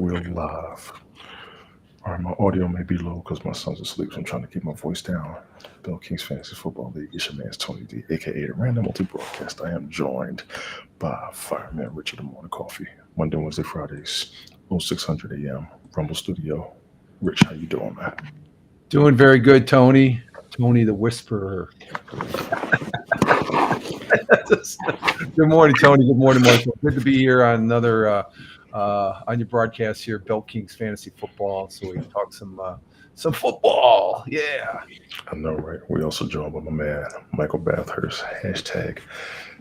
We're live. All right, my audio may be low because my son's asleep, so I'm trying to keep my voice down. Bill King's Fantasy Football League. It's your man's Tony D, aka the Random Multi Broadcast. I am joined by Fireman Richard the Morning Coffee. Monday, Wednesday, Fridays, 0600 a.m. Rumble Studio. Rich, how you doing, man? Doing very good, Tony. Tony the Whisperer. Good morning, Tony. Good morning, Michael. Good to be here on another on your broadcast here, Bell Kings Fantasy Football. So we can talk some football. Yeah. I know, right? We also joined by my man, Michael Bathurst. Hashtag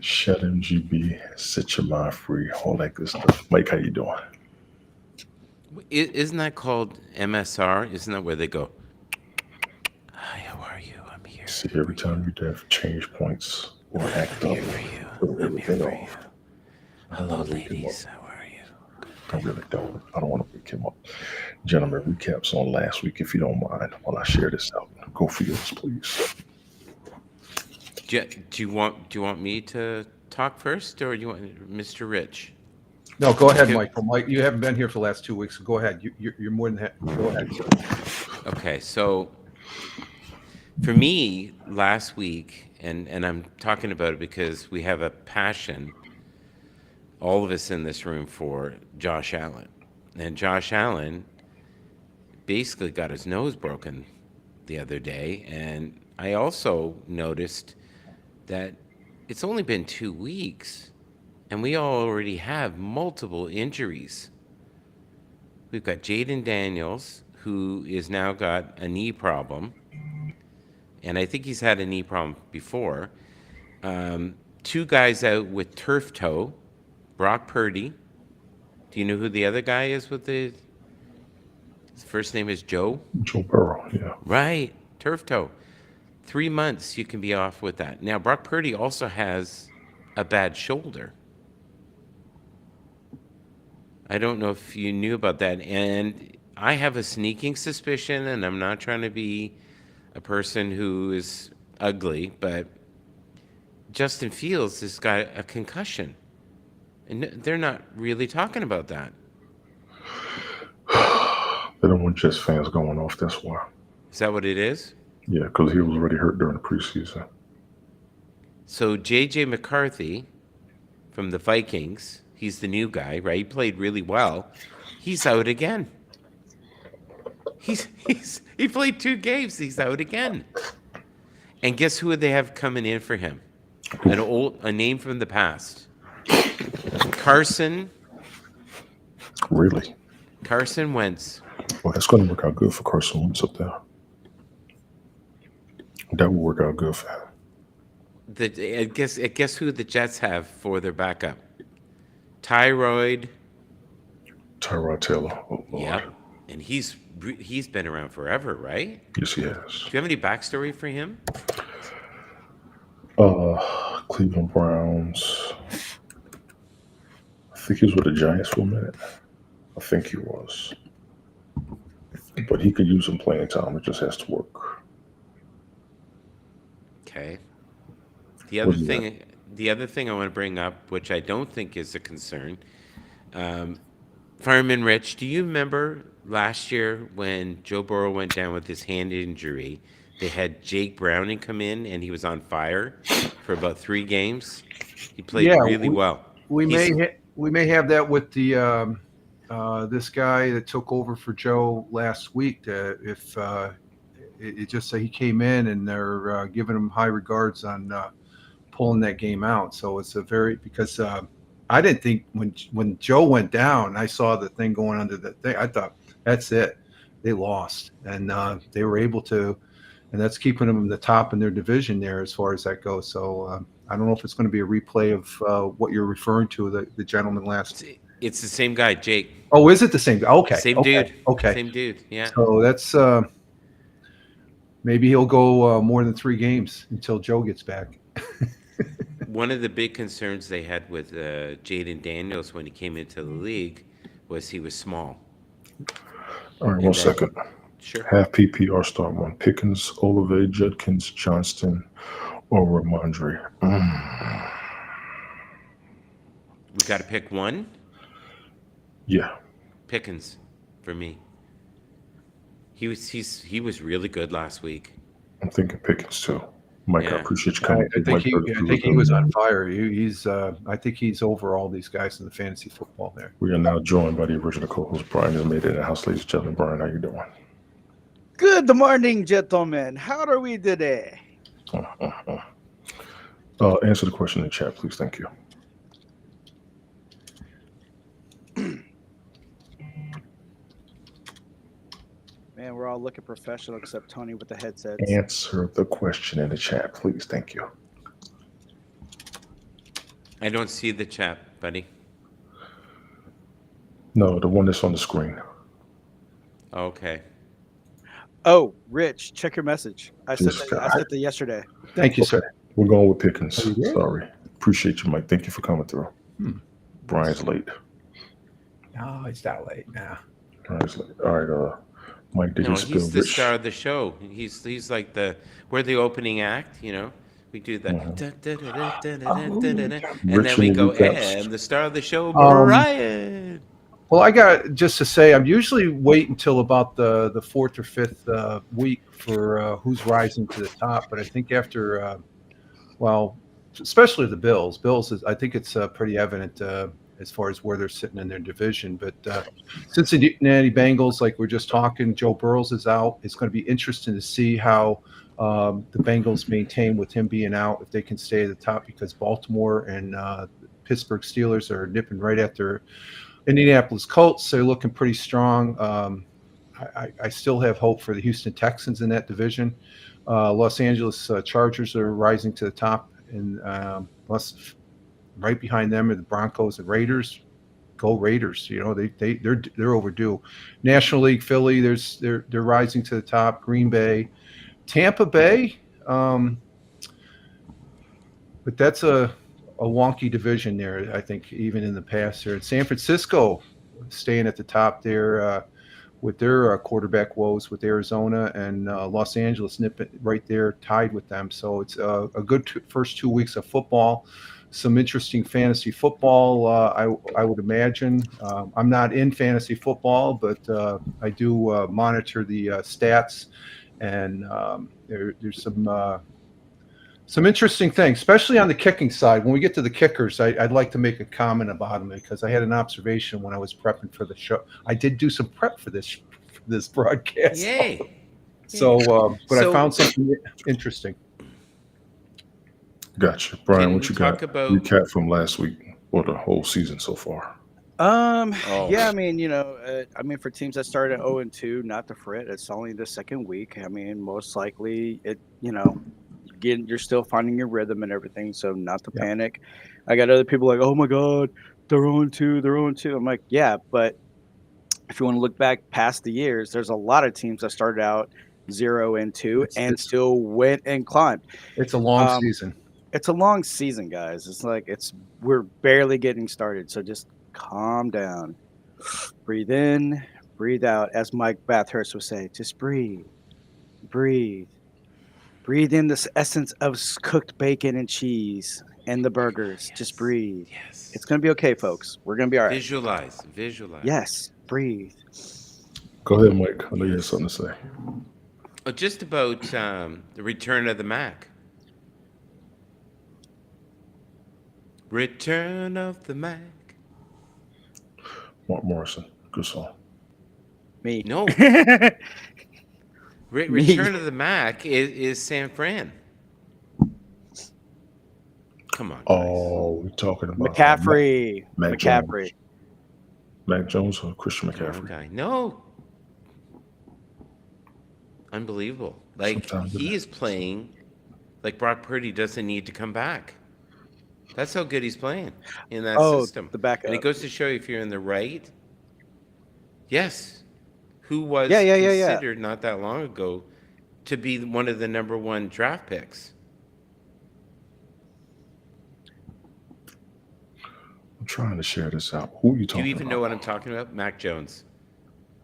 ShutMGB. Set your mind free. All that good stuff. Mike, how you doing? Isn't that called MSR? Isn't that where they go, "Hi, how are you? I'm here." See, every time you def change points or act I'm up, here for you. throw I'm here everything for off. you. I don't Hello, want to wake him up. ladies. How are you? I really don't. I don't want to wake him up. Gentlemen, recaps on last week, if you don't mind, while I share this out. Go for yours, please. Do you want me to talk first, or do you want Mr. Rich? No, go ahead, Okay. Michael. Mike, you haven't been here for the last 2 weeks, so go ahead. You're more than happy. Go ahead. Okay, so for me, last week, and I'm talking about it because we have a passion, all of us in this room, for Josh Allen. And Josh Allen basically got his nose broken the other day. And I also noticed that it's only been 2 weeks and we already have multiple injuries. We've got Jaden Daniels, who is now got a knee problem. And I think he's had a knee problem before. Two guys out with turf toe. Brock Purdy. Do you know who the other guy is with his first name is Joe? Joe Burrow, yeah. Right, turf toe. 3 months you can be off with that. Now, Brock Purdy also has a bad shoulder. I don't know if you knew about that. And I have a sneaking suspicion, and I'm not trying to be a person who is ugly, but Justin Fields has got a concussion. And they're not really talking about that. They don't want Jets fans going off, that's why. Is that what it is? Yeah, because he was already hurt during the preseason. So J.J. McCarthy from the Vikings, he's the new guy, right? He played really well. He's out again. He played 2 games. He's out again. And guess who they have coming in for him? A name from the past. Carson Really? Wentz. Well, that's going to work out good for Carson Wentz up there. That will work out good for him. Guess who the Jets have for their backup? Tyrod. Tyrod Taylor. Oh, Lord. Yep. And he's been around forever, right? Yes, he has. Do you have any backstory for him? Cleveland Browns. I think he was with the Giants for a minute. I think he was. But he could use some playing time. It just has to work. Okay. The other What do you thing I want to bring up, which I don't think is a concern, Fireman Rich, do you remember last year when Joe Burrow went down with his hand injury? They had Jake Browning come in, and he was on fire for about 3 games. He played really well. We may have that with the this guy that took over for Joe last week. It just say he came in and they're giving him high regards on pulling that game out. So it's because I didn't think when Joe went down, I saw the thing going under the thing. I thought that's it. They lost, and they were able to, and that's keeping them in the top in their division there as far as that goes. So I don't know if it's going to be a replay of what you're referring to, the gentleman last. It's the same guy, Jake. Oh, is it the same guy? Okay. Same dude. Okay. Same dude, yeah. So that's maybe he'll go more than 3 games until Joe gets back. One of the big concerns they had with Jaden Daniels when he came into the league was he was small. All right, 1 second. Sure. Half PPR start 1. Pickens, Olave, Judkins, Johnston, or Ramondre. We got to pick one. Yeah. Pickens for me. He was really good last week. I'm thinking Pickens too. Mike, I Yeah. appreciate you I, coming I through. think Mike, I think he was on fire. He's I think he's over all these guys in the fantasy football there. We are now joined by the original co-host Brian. Has made it in the house, ladies and gentlemen. Brian, how you doing? Good morning, gentlemen. How are we today? Answer the question in the chat, please. Thank you. Man, we're all looking professional except Tony with the headsets. Answer the question in the chat, please. Thank you. I don't see the chat, buddy. No, the one that's on the screen. Okay. Oh, Rich, check your message. I This sent guy. that yesterday. Thank you, sir. We're going with Pickens. Oh, you did? Sorry. Appreciate you, Mike. Thank you for coming through. Brian's late. No, it's not late now. Brian's late. All right. Mike, did No, you spill he's the Rich? star of the show. He's like we're the opening act, you know. We do the and then we go, and the star of the show, Brian. Well, I got just to say, I'm usually wait until about the fourth or fifth week for who's rising to the top. But I think after, especially the Bills. I think it's pretty evident as far as where they're sitting in their division. But Cincinnati Bengals, like we're just talking, Joe Burrows is out. It's going to be interesting to see how the Bengals maintain with him being out, if they can stay at the top, because Baltimore and Pittsburgh Steelers are nipping right after Indianapolis Colts. They're looking pretty strong. I still have hope for the Houston Texans in that division. Los Angeles Chargers are rising to the top, and right behind them are the Broncos and Raiders. Go Raiders! You know they're overdue. National League, Philly, they're rising to the top. Green Bay, Tampa Bay, but that's a wonky division there. I think even in the past there, San Francisco staying at the top there with their quarterback woes with Arizona, and Los Angeles nipping right there tied with them. So it's a good first 2 weeks of football. Some interesting fantasy football, I would imagine. I'm not in fantasy football, but I do monitor the stats, and there's some interesting things, especially on the kicking side. When we get to the kickers, I'd like to make a comment about them, because I had an observation when I was prepping for the show. I did do some prep for this broadcast. Yay! But I found something interesting. Gotcha. Brian, Can what we you got? talk about- Recap from last week or the whole season so far. Yeah, I mean, for teams that started at 0-2, not to fret. It's only the second week. I mean, most likely you're still finding your rhythm and everything, so not to panic. I got other people like, oh my God, they're 0-2, they're 0-2. I'm like, yeah, but if you want to look back past the years, there's a lot of teams that started out 0-2 and still went and climbed. It's a long season. It's a long season, guys. It's like we're barely getting started, so just calm down. Breathe in, breathe out. As Mike Bathurst would say, just breathe. Breathe in this essence of cooked bacon and cheese and the burgers. Yes. Just breathe. Yes. It's going to be okay, folks. We're going to be all right. Visualize. Yes, breathe. Go ahead, Mike. I know you had something to say. Just about the return of the Mac. Return of the Mac. Mark Morrison. Good song. Me. No. Return of the Mac is San Fran. Come on. Oh, we're talking about McCaffrey. McCaffrey. Mac Jones or Christian McCaffrey? Okay. No. Unbelievable. Like, he is playing like Brock Purdy doesn't need to come back. That's how good he's playing in that system. The backup. And it goes to show you, if you're in the right. Yes. Who was considered not that long ago to be one of the number one draft picks. I'm trying to share this out. Who are you talking about? Do you even know what I'm talking about? Mac Jones.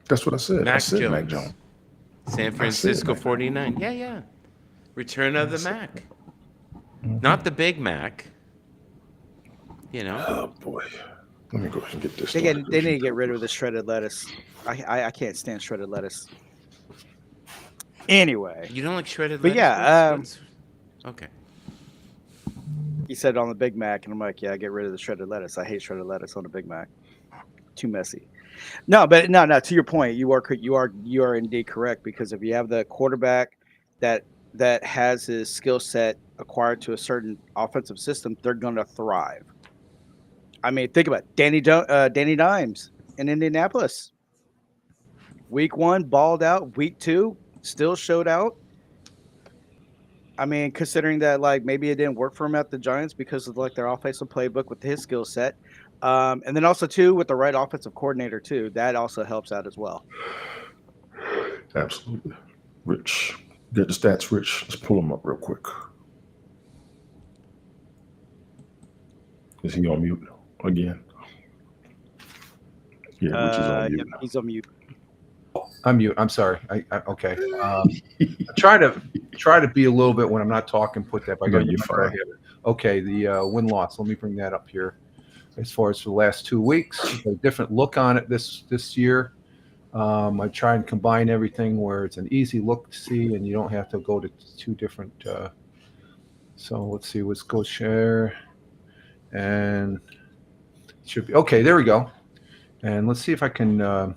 That's what I said. Mac Jones. Mac Jones. San Francisco 49. Yeah. Return of the Mac. Not the Big Mac. You know. Oh, boy. Let me go ahead and get this. They need to get rid of the shredded lettuce. I can't stand shredded lettuce. Anyway, You don't like shredded but lettuce? yeah, Okay. he said on the Big Mac, and I'm like, yeah, get rid of the shredded lettuce. I hate shredded lettuce on the Big Mac. Too messy. No, but no. To your point, you are indeed correct, because if you have the quarterback that has his skill set acquired to a certain offensive system, they're going to thrive. I mean, think about it. Danny Dimes in Indianapolis. Week 1 balled out. Week 2 still showed out. I mean, considering that like maybe it didn't work for him at the Giants because of like their offensive playbook with his skill set, and then also too with the right offensive coordinator too, that also helps out as well. Absolutely. Rich. Get the stats, Rich. Let's pull them up real quick. Is he on mute again? Yeah, Rich is on mute. Yep, he's on mute. I'm mute. I'm sorry. Okay. Try to be a little bit when I'm not talking. Put that. No, you're fine. Okay. The win loss. Let me bring that up here. As far as for the last 2 weeks, a different look on it this year. I try and combine everything where it's an easy look to see, and you don't have to go to 2 different. So let's see. Let's go share, and it should be okay. There we go. And let's see if I can.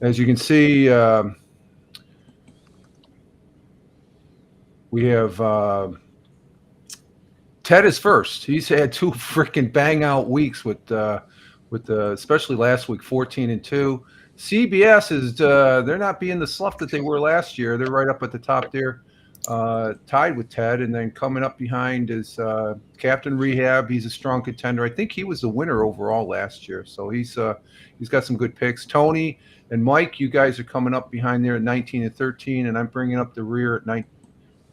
As you can see, we have Ted is first. He's had 2 freaking bang out weeks with especially last week, 14-2. CBS is they're not being the slough that they were last year. They're right up at the top there, tied with Ted, and then coming up behind is Captain Rehab. He's a strong contender. I think he was the winner overall last year, so he's got some good picks. Tony and Mike, you guys are coming up behind there at 19-13, and I'm bringing up the rear at 9.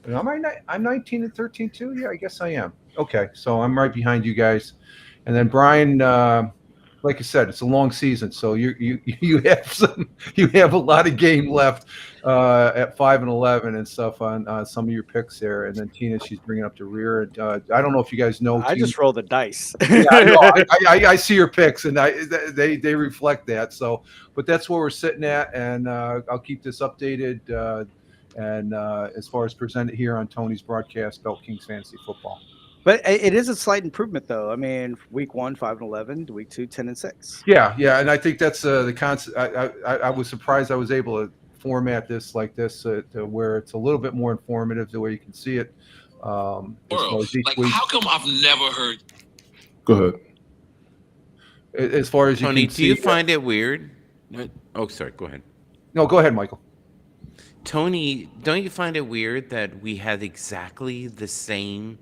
I'm 19-13 too. Yeah, I guess I am. Okay, so I'm right behind you guys, and then Brian. Like I said, it's a long season, so you have a lot of game left at 5-11 and stuff on some of your picks there. And then Tina, she's bringing up the rear. And I don't know if you guys know. I just roll the dice. Yeah, I know. I see your picks, and they reflect that. So, but that's where we're sitting at, and I'll keep this updated. And as far as presented here on Tony's broadcast, Belt Kings Fantasy Football. But it is a slight improvement, though. I mean, week 1, 5-11, week 2, 10-6. Yeah, and I think that's the concept. I was surprised I was able to format this like this to where it's a little bit more informative, the way you can see it. How come I've never heard? Go ahead. As far as you Tony, can see, do you find it weird? Oh, sorry. Go ahead. No, go ahead, Michael. Tony, don't you find it weird that we had exactly the same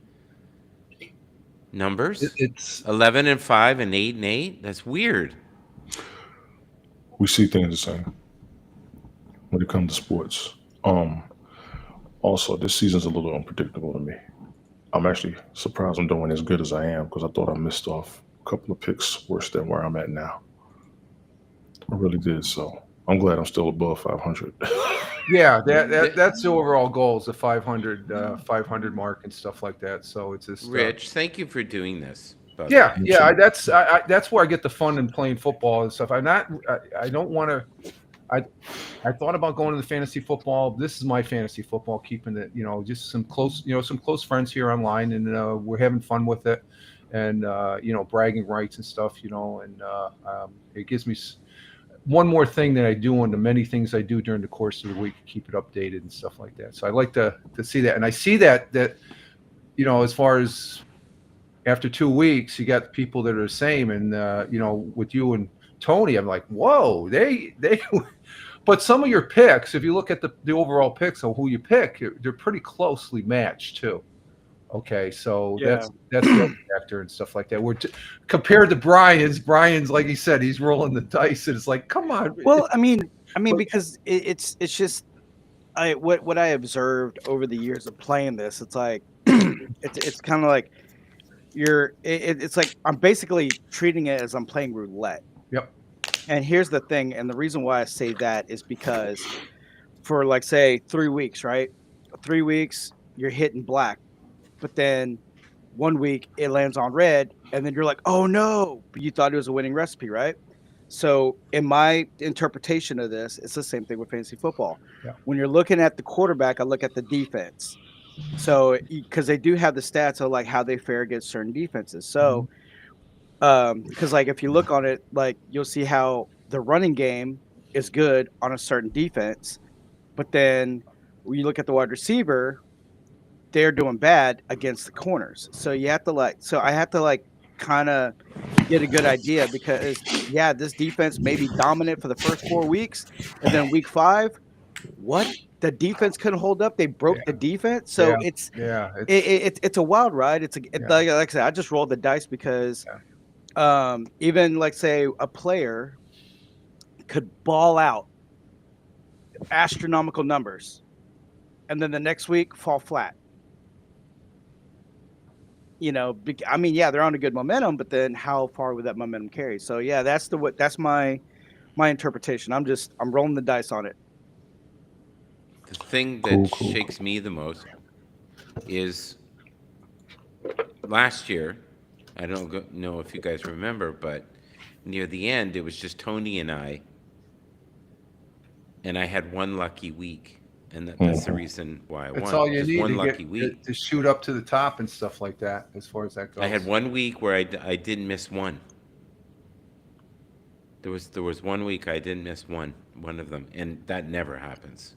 numbers? It's 11-5 and 8-8. That's weird. We see things the same when it comes to sports. Also, this season's a little unpredictable to me. I'm actually surprised I'm doing as good as I am, because I thought I missed off a couple of picks worse than where I'm at now. I really did. So I'm glad I'm still above 500. Yeah, that's the overall goal, is the 500 mark and stuff like that. So it's just Rich, thank you for doing this. Yeah. That's where I get the fun in playing football and stuff. I don't want to. I thought about going to the fantasy football. This is my fantasy football, keeping it, just some close friends here online, and we're having fun with it, and bragging rights and stuff, and it gives me one more thing that I do on the many things I do during the course of the week, keep it updated and stuff like that. So I like to see that. And I see that, as far as after 2 weeks, you got people that are the same. And, with you and Tony, I'm like, whoa, they, but some of your picks, if you look at the overall picks of who you pick, they're pretty closely matched too. Okay, so that's the factor and stuff like that. We're compared to Brian's, like he said, he's rolling the dice, and it's like, come on. Well, I mean, because it's just what I observed over the years of playing this. It's like it's kind of like it's like I'm basically treating it as I'm playing roulette. Yep. And here's the thing, and the reason why I say that is because for like say 3 weeks, right? 3 weeks, you're hitting black. But then one week it lands on red, and then you're like, oh no, but you thought it was a winning recipe, right? So in my interpretation of this, it's the same thing with fantasy football. Yeah. When you're looking at the quarterback, I look at the defense. So because they do have the stats of like how they fare against certain defenses. So because like if you look on it, like you'll see how the running game is good on a certain defense, but then when you look at the wide receiver, they're doing bad against the corners. So you have to I have to like kind of get a good idea because this defense may be dominant for the first 4 weeks, and then week 5, what? The defense couldn't hold up. They broke the defense. So it's a wild ride. Like I said, I just rolled the dice because even like say a player could ball out astronomical numbers and then the next week fall flat. I mean, they're on a good momentum, but then how far would that momentum carry? So that's my interpretation. I'm rolling the dice on it. The thing that shakes me the most is last year, I don't know if you guys remember, but near the end, it was just Tony and I had one lucky week. And that's the reason why I won. That's all you need one to lucky week to shoot up to the top and stuff like that, as far as that goes. I had 1 week where I didn't miss one. There was 1 week I didn't miss one of them, and that never happens.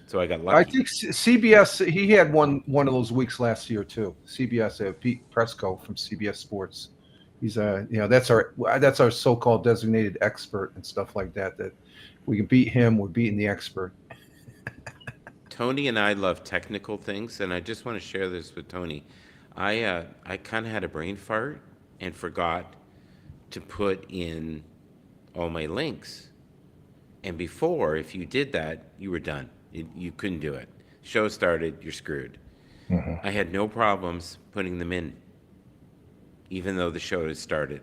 So I got lucky. I think CBS, he had one of those weeks last year too. CBS, Pete Presco from CBS Sports. He's that's our so-called designated expert and stuff like that. That if we can beat him, we're beating the expert. Tony and I love technical things, and I just want to share this with Tony. I kind of had a brain fart and forgot to put in all my links. And before, if you did that, you were done. You couldn't do it. Show started, you're screwed. I had no problems putting them in, even though the show had started.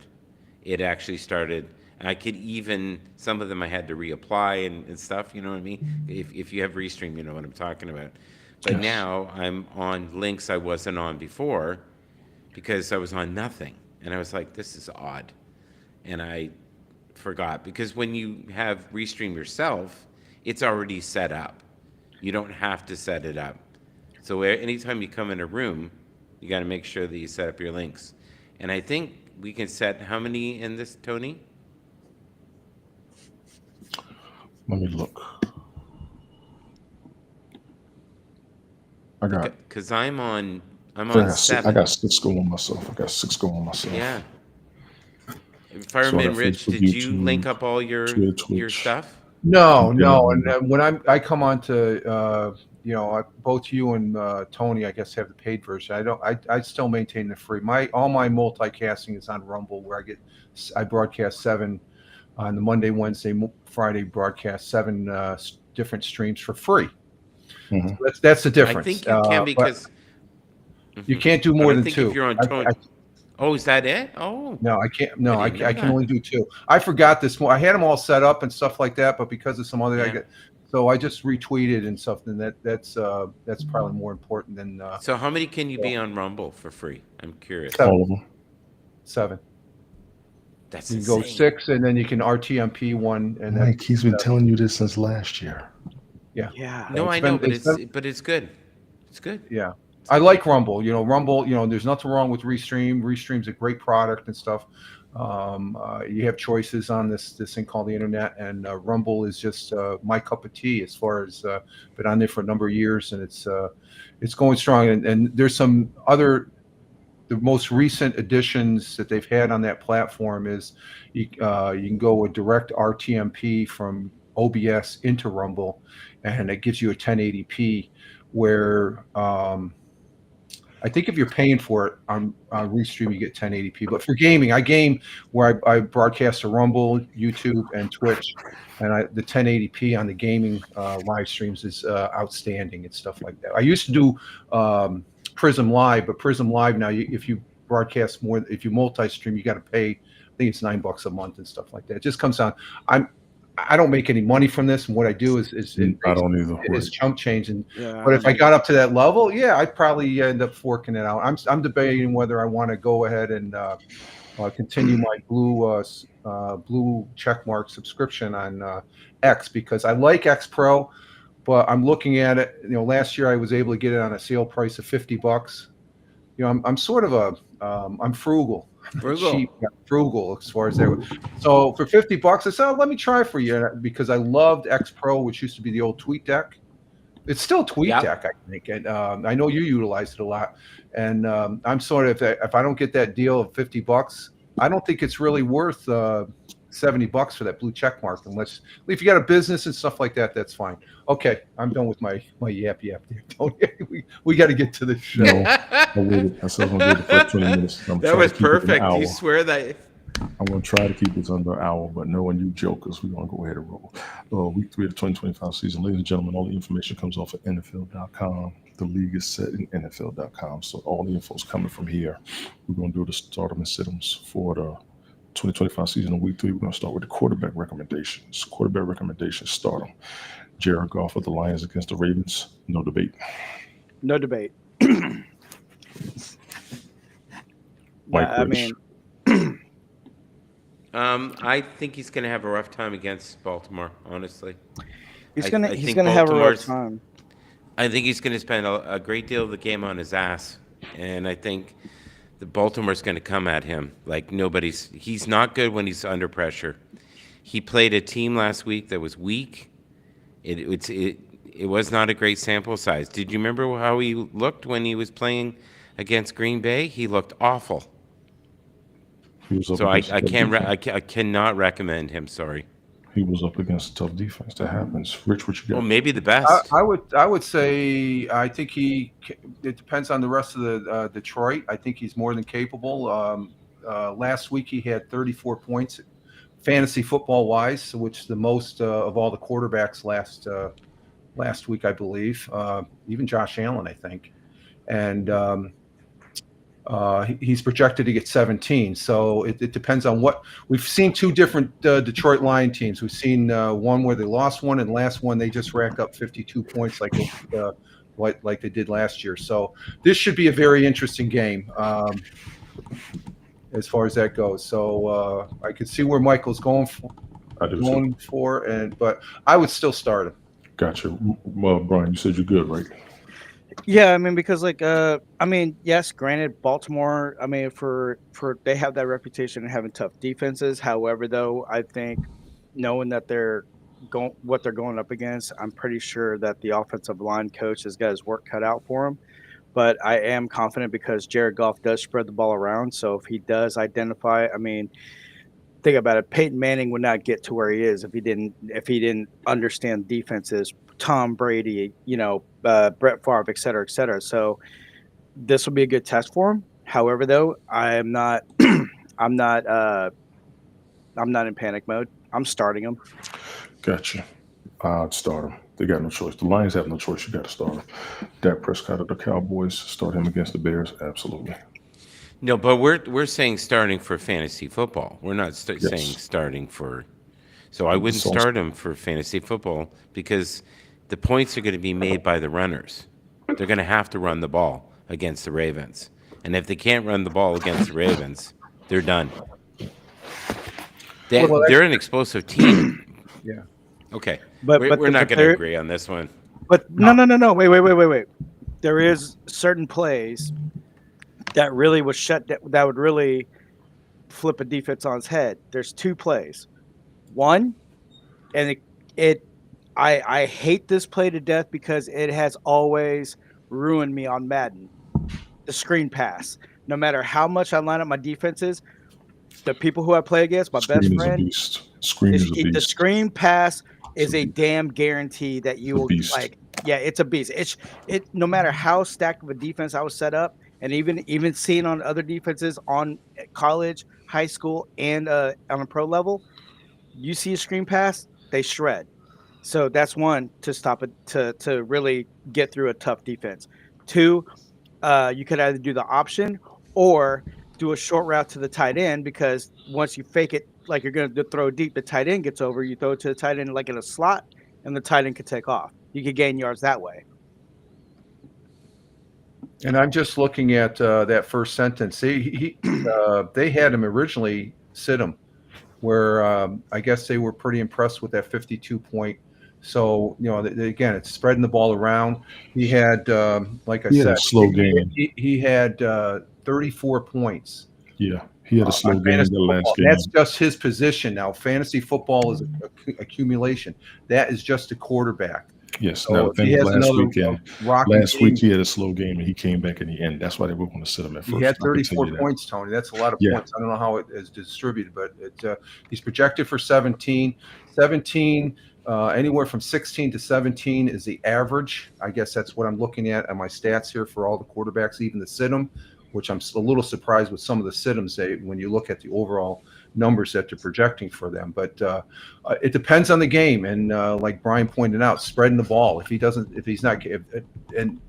It actually started. I could even, some of them I had to reapply and stuff, you know what I mean? If you have Restream, you know what I'm talking about. But now I'm on links I wasn't on before because I was on nothing. And I was like, this is odd. And I forgot. Because when you have Restream yourself, it's already set up. You don't have to set it up. So anytime you come in a room, you got to make sure that you set up your links. And I think we can set how many in this, Tony? Let me look. I got. Because I'm on 7. I got 6 going myself. Yeah. If I remember, Rich, did you link up all your stuff? No. And when I come on to both you and Tony, I guess, have the paid version. I still maintain the free. All my multicasting is on Rumble, where I broadcast 7 on the Monday, Wednesday, Friday broadcast, 7 different streams for free. So that's the difference. I think you can because you can't do more than 2. If you're on Tony. Oh, is that it? Oh. No, I can't. No, I can only do 2. I forgot this. I had them all set up and stuff like that, but because of some other, so I just retweeted and stuff. And that's probably more important than. So how many can you be on Rumble for free? I'm curious. 7. All of them. 7. That's you insane. Go 6, and then you can RTMP 1. And Mike, he's been telling you this since last year. Yeah. No, I know, but it's good. It's good. Yeah. I like Rumble. Rumble, there's nothing wrong with Restream. Restream's a great product and stuff. You have choices on this thing called the internet, and Rumble is just my cup of tea as far as been on there for a number of years, and it's going strong. And there's some other. The most recent additions that they've had on that platform is you can go a direct RTMP from OBS into Rumble, and it gives you a 1080p where I think if you're paying for it on Restream, you get 1080p. But for gaming, I game where I broadcast to Rumble, YouTube, and Twitch, and the 1080p on the gaming live streams is outstanding and stuff like that. I used to do Prism Live, but Prism Live now, if you broadcast more, if you multi-stream, you got to pay. I think it's $9 a month and stuff like that. It just comes down. I don't make any money from this, and what I do is I don't either. is Right. chunk change. And Yeah, but if I got up to that level, yeah, I'd probably end up forking it out. I'm debating whether I want to go ahead and continue my blue checkmark subscription on X, because I like X Pro, but I'm looking at it. Last year I was able to get it on a sale price of $50. I'm sort of I'm frugal. Cheap, frugal as far as that. So for $50, I said, let me try for you, because I loved X Pro, which used to be the old TweetDeck. It's still TweetDeck, I think, and I know you utilize it a lot. And I'm sort of, if I don't get that deal of $50, I don't think it's really worth $70 for that blue check mark, unless if you got a business and stuff like that. That's fine. Okay, I'm done with my yap there, Tony. We got to get to the show. No, I waited. I said I was going to do the first 20 minutes. That was perfect. You swear that. I'm going to try to keep this under an hour, but knowing you jokers, we're going to go ahead and roll. Week 3 of the 2025 season. Ladies and gentlemen, all the information comes off of NFL.com. The league is set in NFL.com, so all the info is coming from here. We're going to do the stardom and sit-ems for the 2025 season in week 3. We're going to start with the quarterback recommendations. Quarterback recommendations, stardom. Jared Goff of the Lions against the Ravens. No debate. No debate. I mean, I think he's going to have a rough time against Baltimore, honestly. He's going to have a rough time. I think he's going to spend a great deal of the game on his ass. And I think the Baltimore's going to come at him like he's not good when he's under pressure. He played a team last week that was weak. It was not a great sample size. Did you remember how he looked when he was playing against Green Bay? He looked awful. So I cannot recommend him. Sorry. He was up against a tough defense. That happens. Rich, what you got? Well, maybe the best. I would say I think it depends on the rest of the Detroit. I think he's more than capable. Last week he had 34 points, fantasy football wise, which is the most of all the quarterbacks last week, I believe. Even Josh Allen, I think, and he's projected to get 17. So it depends on what we've seen. Two different Detroit Lion teams. We've seen one where they lost one, and last one they just racked up 52 points like they did last year. So this should be a very interesting game as far as that goes. So I could see where Michael's going for, but I would still start him. Gotcha. Well, Brian, you said you're good, right? Yeah, I mean, because yes, granted, Baltimore, for they have that reputation of having tough defenses. However, though, I think knowing that what they're going up against, I'm pretty sure that the offensive line coach has got his work cut out for him. But I am confident because Jared Goff does spread the ball around. So if he does identify, think about it. Peyton Manning would not get to where he is if he didn't understand defenses. Tom Brady, Brett Favre, et cetera, et cetera. So this will be a good test for him. However, though, I'm not in panic mode. I'm starting him. Gotcha. I'd start him. They got no choice. The Lions have no choice. You got to start him. Dak Prescott of the Cowboys, start him against the Bears. Absolutely. No, but we're saying starting for fantasy football. We're not saying starting for. So I wouldn't start him for fantasy football because the points are going to be made by the runners. They're going to have to run the ball against the Ravens. And if they can't run the ball against the Ravens, they're done. They're an explosive team. Yeah. Okay. But we're not going to agree on this one. But no. Wait. There is certain plays that really would that would really flip a defense on its head. There's two plays. One, and I hate this play to death because it has always ruined me on Madden. The screen pass. No matter how much I line up my defenses, the people who I play against, my best friend, the screen pass is a damn guarantee that you will like. Yeah, it's a beast. It no matter how stacked of a defense I was set up, and even seeing on other defenses on college, high school, and on a pro level, you see a screen pass, they shred. So that's one to stop it to really get through a tough defense. Two, you could either do the option or do a short route to the tight end because once you fake it like you're going to throw deep, the tight end gets over, you throw it to the tight end like in a slot, and the tight end could take off. You could gain yards that way. And I'm just looking at that first sentence. They had him originally sit him, where I guess they were pretty impressed with that 52 point. So, again, it's spreading the ball around. He had, like I said, a slow game. He had 34 points. Yeah, he had a slow game the last game. That's just his position. Now, fantasy football is accumulation. That is just a quarterback. Yes. So now, the thing last week he had a slow game and he came back in the end. That's why they were going to sit him at first. He had 34 points, Tony. That's a lot of points. I don't know how it is distributed, but he's projected for 17. 17, anywhere from 16 to 17 is the average. I guess that's what I'm looking at my stats here for all the quarterbacks, even the sit-em, which I'm a little surprised with some of the sit-ems when you look at the overall numbers that they're projecting for them. But it depends on the game, and like Brian pointed out, spreading the ball. If he's not, and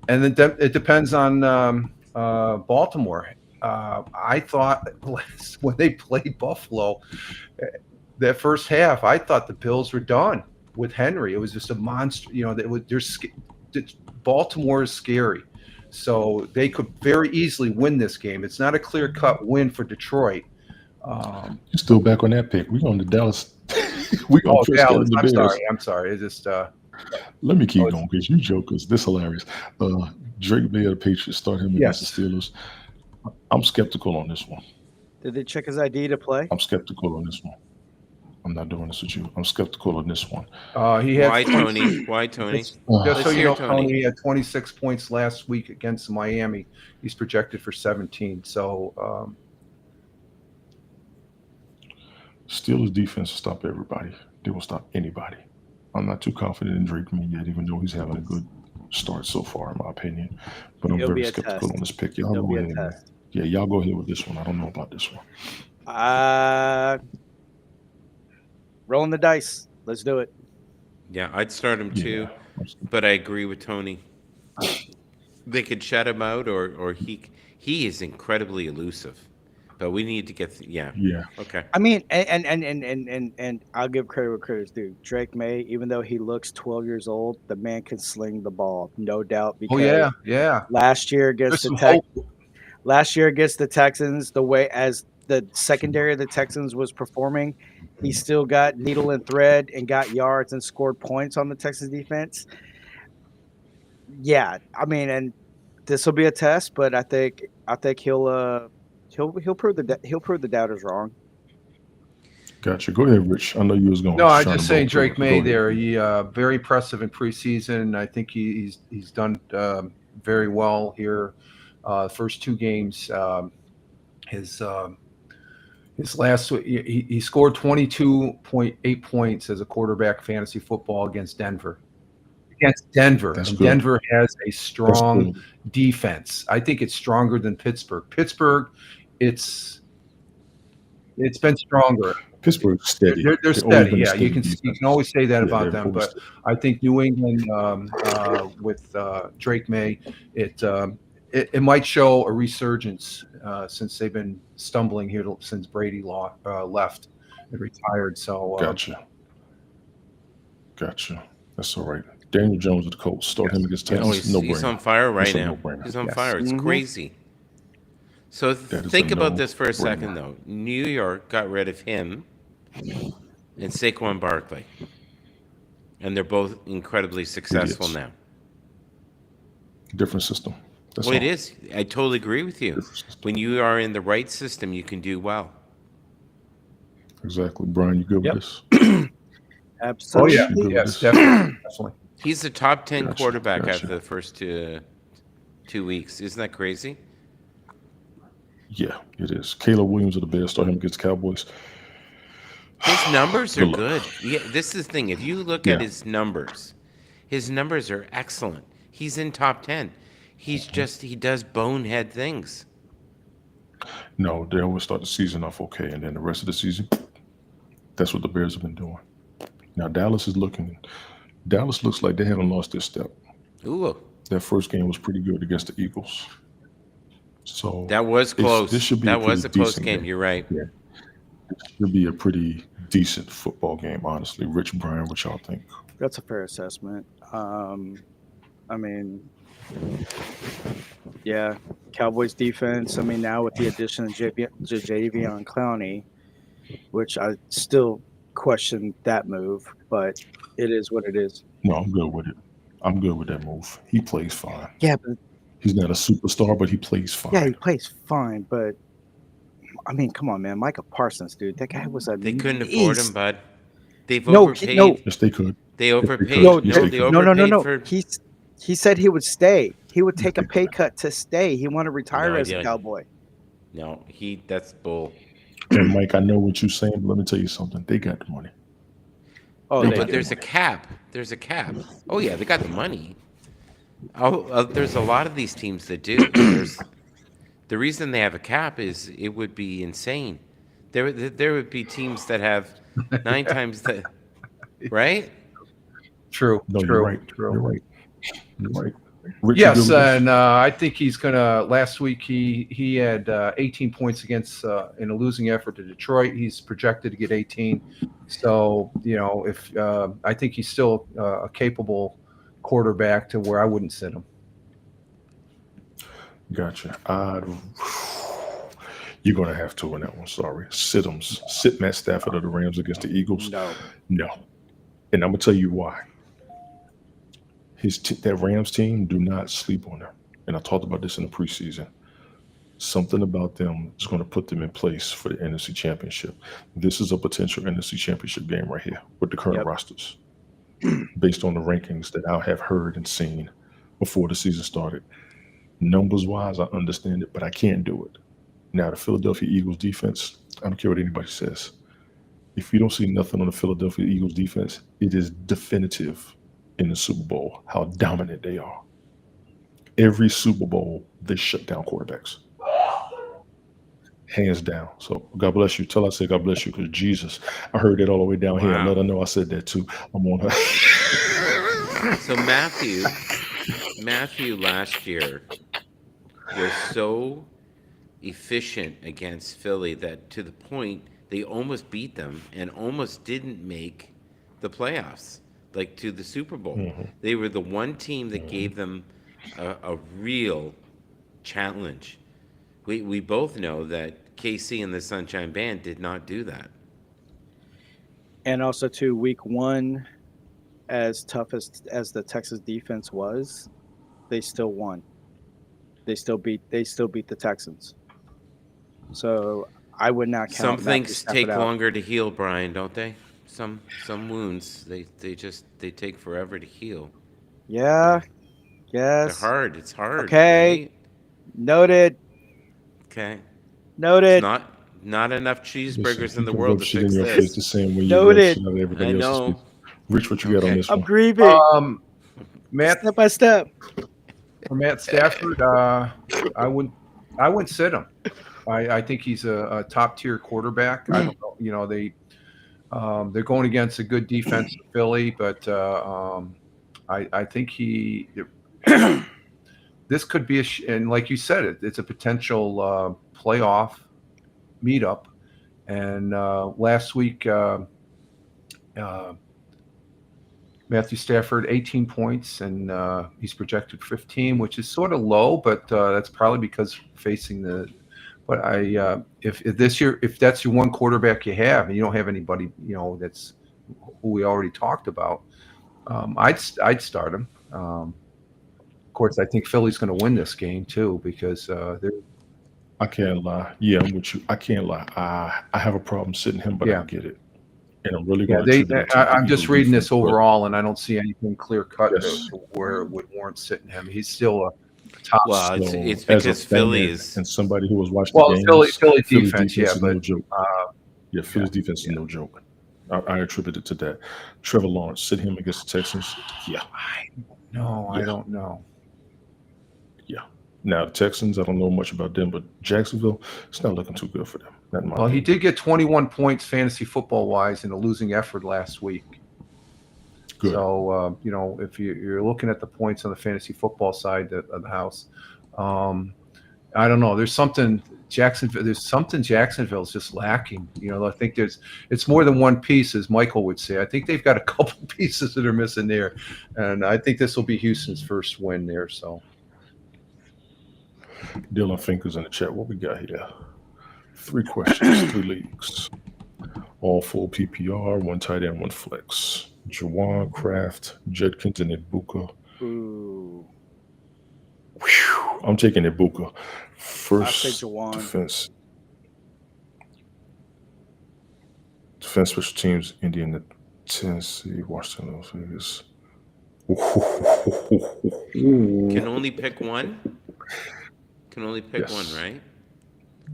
then it depends on Baltimore. I thought when they played Buffalo, that first half, I thought the Bills were done with Henry. It was just a monster. Baltimore is scary. So they could very easily win this game. It's not a clear-cut win for Detroit. You're still back on that pick. We're on to Dallas. Dallas. I'm sorry. It just let me keep going because you jokers. This hilarious. Drake May of the Patriots start him against the Steelers. I'm skeptical on this one. Did they check his ID to play? I'm skeptical on this one. I'm not doing this with you. I'm skeptical on this one. Why, Tony? Why, Tony? Just so you know, Tony, he had 26 points last week against Miami. He's projected for 17. So Steelers defense will stop everybody. They will stop anybody. I'm not too confident in Drake May yet, even though he's having a good start so far, in my opinion. But I'm very skeptical on this pick. Y'all go ahead. Y'all go ahead with this one. I don't know about this one. Rolling the dice. Let's do it. Yeah, I'd start him too, but I agree with Tony. They could shut him out, or he is incredibly elusive. But we need to get okay. I mean, and I'll give credit where credit's due. Drake May, even though he looks 12 years old, the man can sling the ball, no doubt. Because last year against the Texans, the way as the secondary of the Texans was performing, he still got needle and thread and got yards and scored points on the Texans defense. Yeah, I mean, and this will be a test, but I think he'll prove the doubters wrong. Gotcha. Go ahead, Rich. I know you was going. No, I'm just saying Drake May there. He very impressive in preseason. I think he's done very well here. First two games, his last he scored 22.8 points as a quarterback fantasy football against Denver. Denver has a strong defense. I think it's stronger than Pittsburgh. Pittsburgh, it's been stronger. Pittsburgh's steady. They're steady. Yeah, you can always say that about them. But I think New England with Drake May, it might show a resurgence since they've been stumbling here since Brady left and retired. So gotcha. That's all right. Daniel Jones of the Colts. Start him against Texans. He's on fire right now. He's on fire. It's crazy. So think about this for a second, though. New York got rid of him and Saquon Barkley, and they're both incredibly successful now. Different system. It is. I totally agree with you. When you are in the right system, you can do well. Exactly. Brian, you good with this? Absolutely. Oh, yeah. Yes, definitely. He's the top 10 quarterback after the first 2 weeks. Isn't that crazy? Yeah, it is. Caleb Williams of the Bears. Start him against Cowboys. His numbers are good. Yeah, this is the thing. If you look at his numbers are excellent. He's in top 10. He does bonehead things. No, they always start the season off okay, and then the rest of the season, that's what the Bears have been doing. Now Dallas looks like they haven't lost their step. Ooh. Their first game was pretty good against the Eagles. So that was close. This should be a close game. You're right. It'll be a pretty decent football game, honestly. Rich, Brian, what y'all think? That's a fair assessment. I mean, yeah, Cowboys defense. I mean, now with the addition of Jadeveon Clowney, which I still question that move, but it is what it is. No, I'm good with it. I'm good with that move. He plays fine. Yeah, but He's not a superstar, but he plays fine. yeah, he plays fine. But I mean, come on, man, Micah Parsons, dude, that guy was a They couldn't beast. afford him, bud. They've No, overpaid. no. Yes, they could. They overpaid. could. No, Yes, No, they they could. overpaid no. for. He said he would stay. He would take a they pay could. cut to stay. He wanted to retire No as a idea. Cowboy. No, that's bull. And Mike, I know what you're saying, but let me tell you something. They got the money. Oh, No, they but do. there's a cap. There's a cap. Oh yeah, they got the money. Oh, there's a lot of these teams that do. The reason they have a cap is it would be insane. There would be teams that have 9 times the, right? True. No, true. you're right. True. You're right. You're right. Rich, Yes, you good with this? and I think he's gonna. Last week he had 18 points against in a losing effort to Detroit. He's projected to get 18. So if I think he's still a capable quarterback to where I wouldn't sit him. Gotcha. You're going to have to in that one. Sorry. Sit Matt Stafford of the Rams against the Eagles. No. And I'm going to tell you why. That Rams team, do not sleep on them. And I talked about this in the preseason. Something about them is going to put them in place for the NFC Championship. This is a potential NFC Championship game right here with the current rosters. Based on the rankings that I have heard and seen before the season started. Numbers-wise, I understand it, but I can't do it. Now, the Philadelphia Eagles defense, I don't care what anybody says. If you don't see nothing on the Philadelphia Eagles defense, it is definitive in the Super Bowl how dominant they are. Every Super Bowl, they shut down quarterbacks. Hands down. So God bless you. Tell her I said God bless you because Jesus, I heard that all the way down here. And let her know I said that too. I'm on her. So Matthew last year was so efficient against Philly that to the point they almost beat them and almost didn't make the playoffs, like to the Super Bowl. Mm-hmm. They were the one team that gave them a real challenge. We both know that KC and the Sunshine Band did not do that. And also, too, week one, as tough as the Texas defense was, they still won. They still beat the Texans. So I would not count. Some things take out. longer to heal, Brian, don't they? Some wounds they take forever to heal. Yeah. Yes. They're hard. It's hard. Okay. Right? Noted. Okay. Noted. It's not enough cheeseburgers Listen, in the you can world rub to shit fix in your this. face the same way you Noted. rub shit out of everybody I else's know. face. Rich, what you got on this I'm one? grieving. Matt, Step by step. for Matt Stafford, I wouldn't sit him. I think he's a top tier quarterback. I don't know. They're going against a good defense in Philly, but I think this could be and like you said, it's a potential playoff meetup. And last week, Matthew Stafford, 18 points, and he's projected 15, which is sort of low, but that's probably because facing the. But if that's your one quarterback you have, and you don't have anybody, that's who we already talked about, I'd start him. Of course, I think Philly's going to win this game too because they're. I can't lie. Yeah, I'm with you. I can't lie. I have a problem sitting him, but I get it. And I'm really going to. I'm just reading this overall, and I don't see anything clear cut Yes. to where it would warrant sitting him. He's still a top. Well, So, it's as a because Philly fan is. and somebody who was watching Well, the games, Philly Philly's defense, yeah, is but no joke. Philly's defense is no joke. I attribute it to that. Trevor Lawrence, sit him against the Texans. Yeah. I don't know. Yeah. Now the Texans, I don't know much about them, but Jacksonville, it's not looking too good for them. Not in my Well, he opinion. did get 21 points fantasy football wise in a losing effort last week. Good. So if you're looking at the points on the fantasy football side of the house, I don't know. There's something Jacksonville. There's something Jacksonville's just lacking. I think it's more than one piece, as Michael would say. I think they've got a couple pieces that are missing there, and I think this will be Houston's first win there. So, Dylan Finker's in the chat. What we got here? 3 questions, 3 leagues. All full PPR, 1 tight end, 1 flex. Jawan, Kraft, Judkins, and Ibuka. Ooh. Whew, I'm taking Ibuka. I First say Jawan. defense special teams, Indiana, Tennessee, Washington, Las Vegas. Can only pick one? Can only pick Yes. one, right?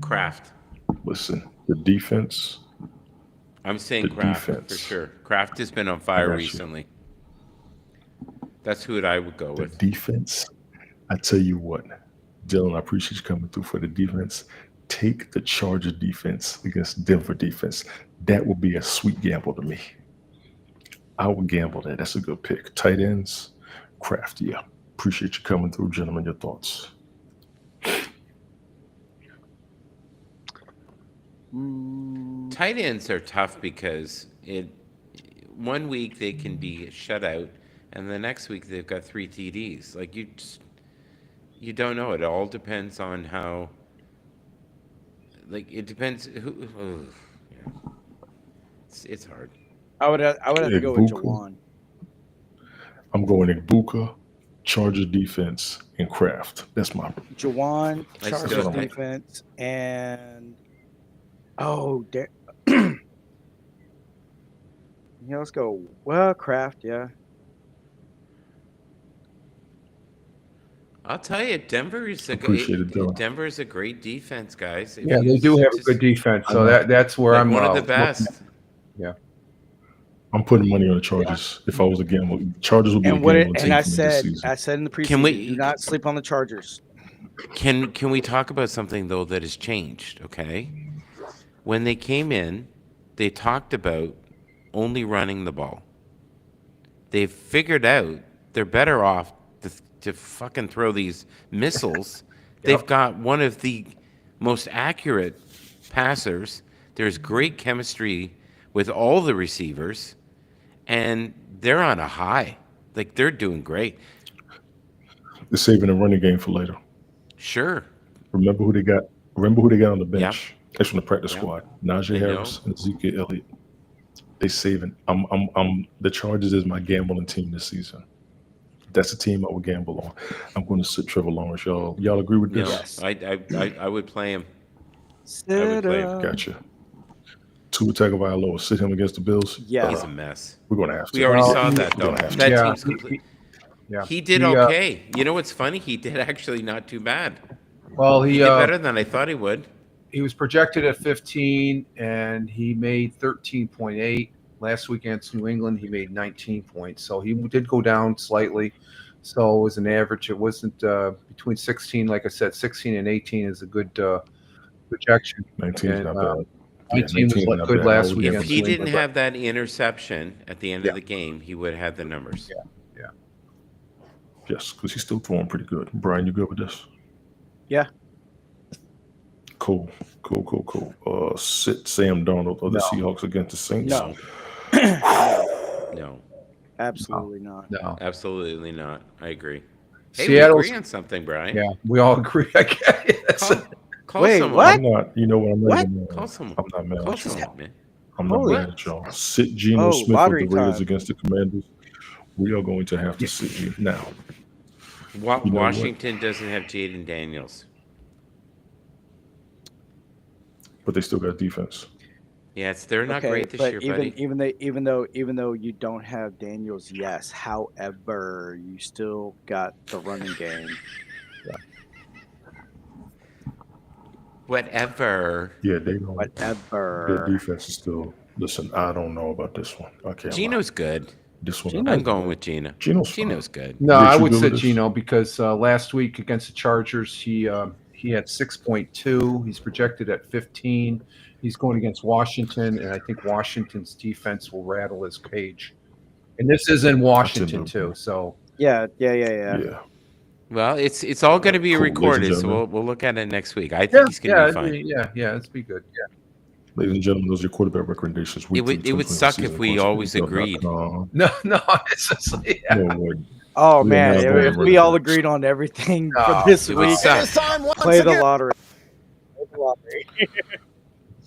Kraft. Listen, the defense. I'm saying The Kraft defense. for sure. Kraft has been on I fire got you. recently. That's who I would go The with. defense. I tell you what, Dylan, I appreciate you coming through for the defense. Take the Chargers defense against Denver defense. That would be a sweet gamble to me. I would gamble that. That's a good pick. Tight ends, Kraft. Yeah. Appreciate you coming through, gentlemen. Your thoughts. Tight ends are tough because one week they can be shut out, and the next week they've got 3 TDs. Like you don't know. It all depends on how. Like it depends who. Yeah. It's hard. I would have to go with Ibuka. Jawan. I'm going Ibuka, Chargers defense, and Kraft. That's my Jawan, I Chargers still- defense, and yeah, let's go. Well, Kraft, yeah. I'll tell you, Denver is Appreciate it, Dylan. Denver is a great defense, guys. If yeah, you they do have a just- good defense. So I know. that's where like I'm one of the looking best. I'm putting money on the Chargers. If I was a gamble, Chargers would be And a what? gambling And team I for me this said season. in the preseason, Can we- do not sleep on the Chargers. Can we talk about something though that has changed? Okay, when they came in, they talked about only running the ball. They've figured out they're better off to fucking throw these missiles. They've got one of the most accurate passers. There's great chemistry with all the receivers, and they're on a high. Like they're doing great. They're saving the running game for later. Sure. Remember who they got on the bench? That's from the practice Yep. squad. Najee I know. Harris and Ezekiel Elliott. They saving. The Chargers is my gambling team this season. That's a team I would gamble on. I'm going to sit Trevor Lawrence. Y'all agree with No, this? Yes. I would play him. Sit play him. up. Gotcha. Tua Tagovailoa, sit him against the Bills. Yeah. He's a mess. We're going to have to. We already Well, saw that though. gonna have to. That Yeah. team's complete. Yeah. He did He, okay. You know what's funny? He did actually not too bad. Well, He did better than I thought he would. he was projected at 15, and he made 13.8. Last week against New England, he made 19 points. So he did go down slightly. So it was an average. It wasn't between 16. Like I said, 16 and 18 is a good projection. 19 is And, not bad. 19 was 19 like not good bad. last I would week If gamble. against he New didn't England, have that interception at the end Yeah. of the game, he would have had the numbers. Yes, because he's still throwing pretty good. Brian, you good with this? Yeah. Cool. Sit Sam Darnold of the No. Seahawks against the Saints. No. No, Absolutely not. No. absolutely not. I agree. Hey, Seattle's- we agree on something, Brian. Yeah, we all agree. I guess. Call Wait, someone. what? I'm not. You know what? I'm not What? even mad. Call someone. I'm not mad Call at y'all. someone, man. I'm not Holy- mad at y'all. Sit Geno Oh, Smith of lottery the Raiders time. against the Commanders. We are going to have to sit you now. You know what? Washington doesn't have Jaden Daniels. But they still got defense. Yeah, they're not Okay, great this but year, even buddy. even though you don't have Daniels, yes. However, you still got the running game. Whatever. Yeah, they don't. Their Whatever. defense is still. Listen, I don't know about this one. I can't. lie. Gino's good. This one. Geno- I'm going with Gino. Geno's fine. Gino's good. No, Rich, I you would good say with this? Geno because last week against the Chargers, he had 6.2. He's projected at 15. He's going against Washington, and I think Washington's defense will rattle his cage. And this is in Washington That's in too, so Yeah. Yeah. Well, it's all going to be Cool, ladies and recorded, so gentlemen. we'll look at it next week. I think he's going to be fine. It's be good. Yeah. Ladies and gentlemen, those are your quarterback recommendations. It would suck if we always agreed. No, it's just No way. Oh We are man, not if going we to all Redbacks. agreed on everything No, for this it would week, suck. play the lottery. Play the lottery.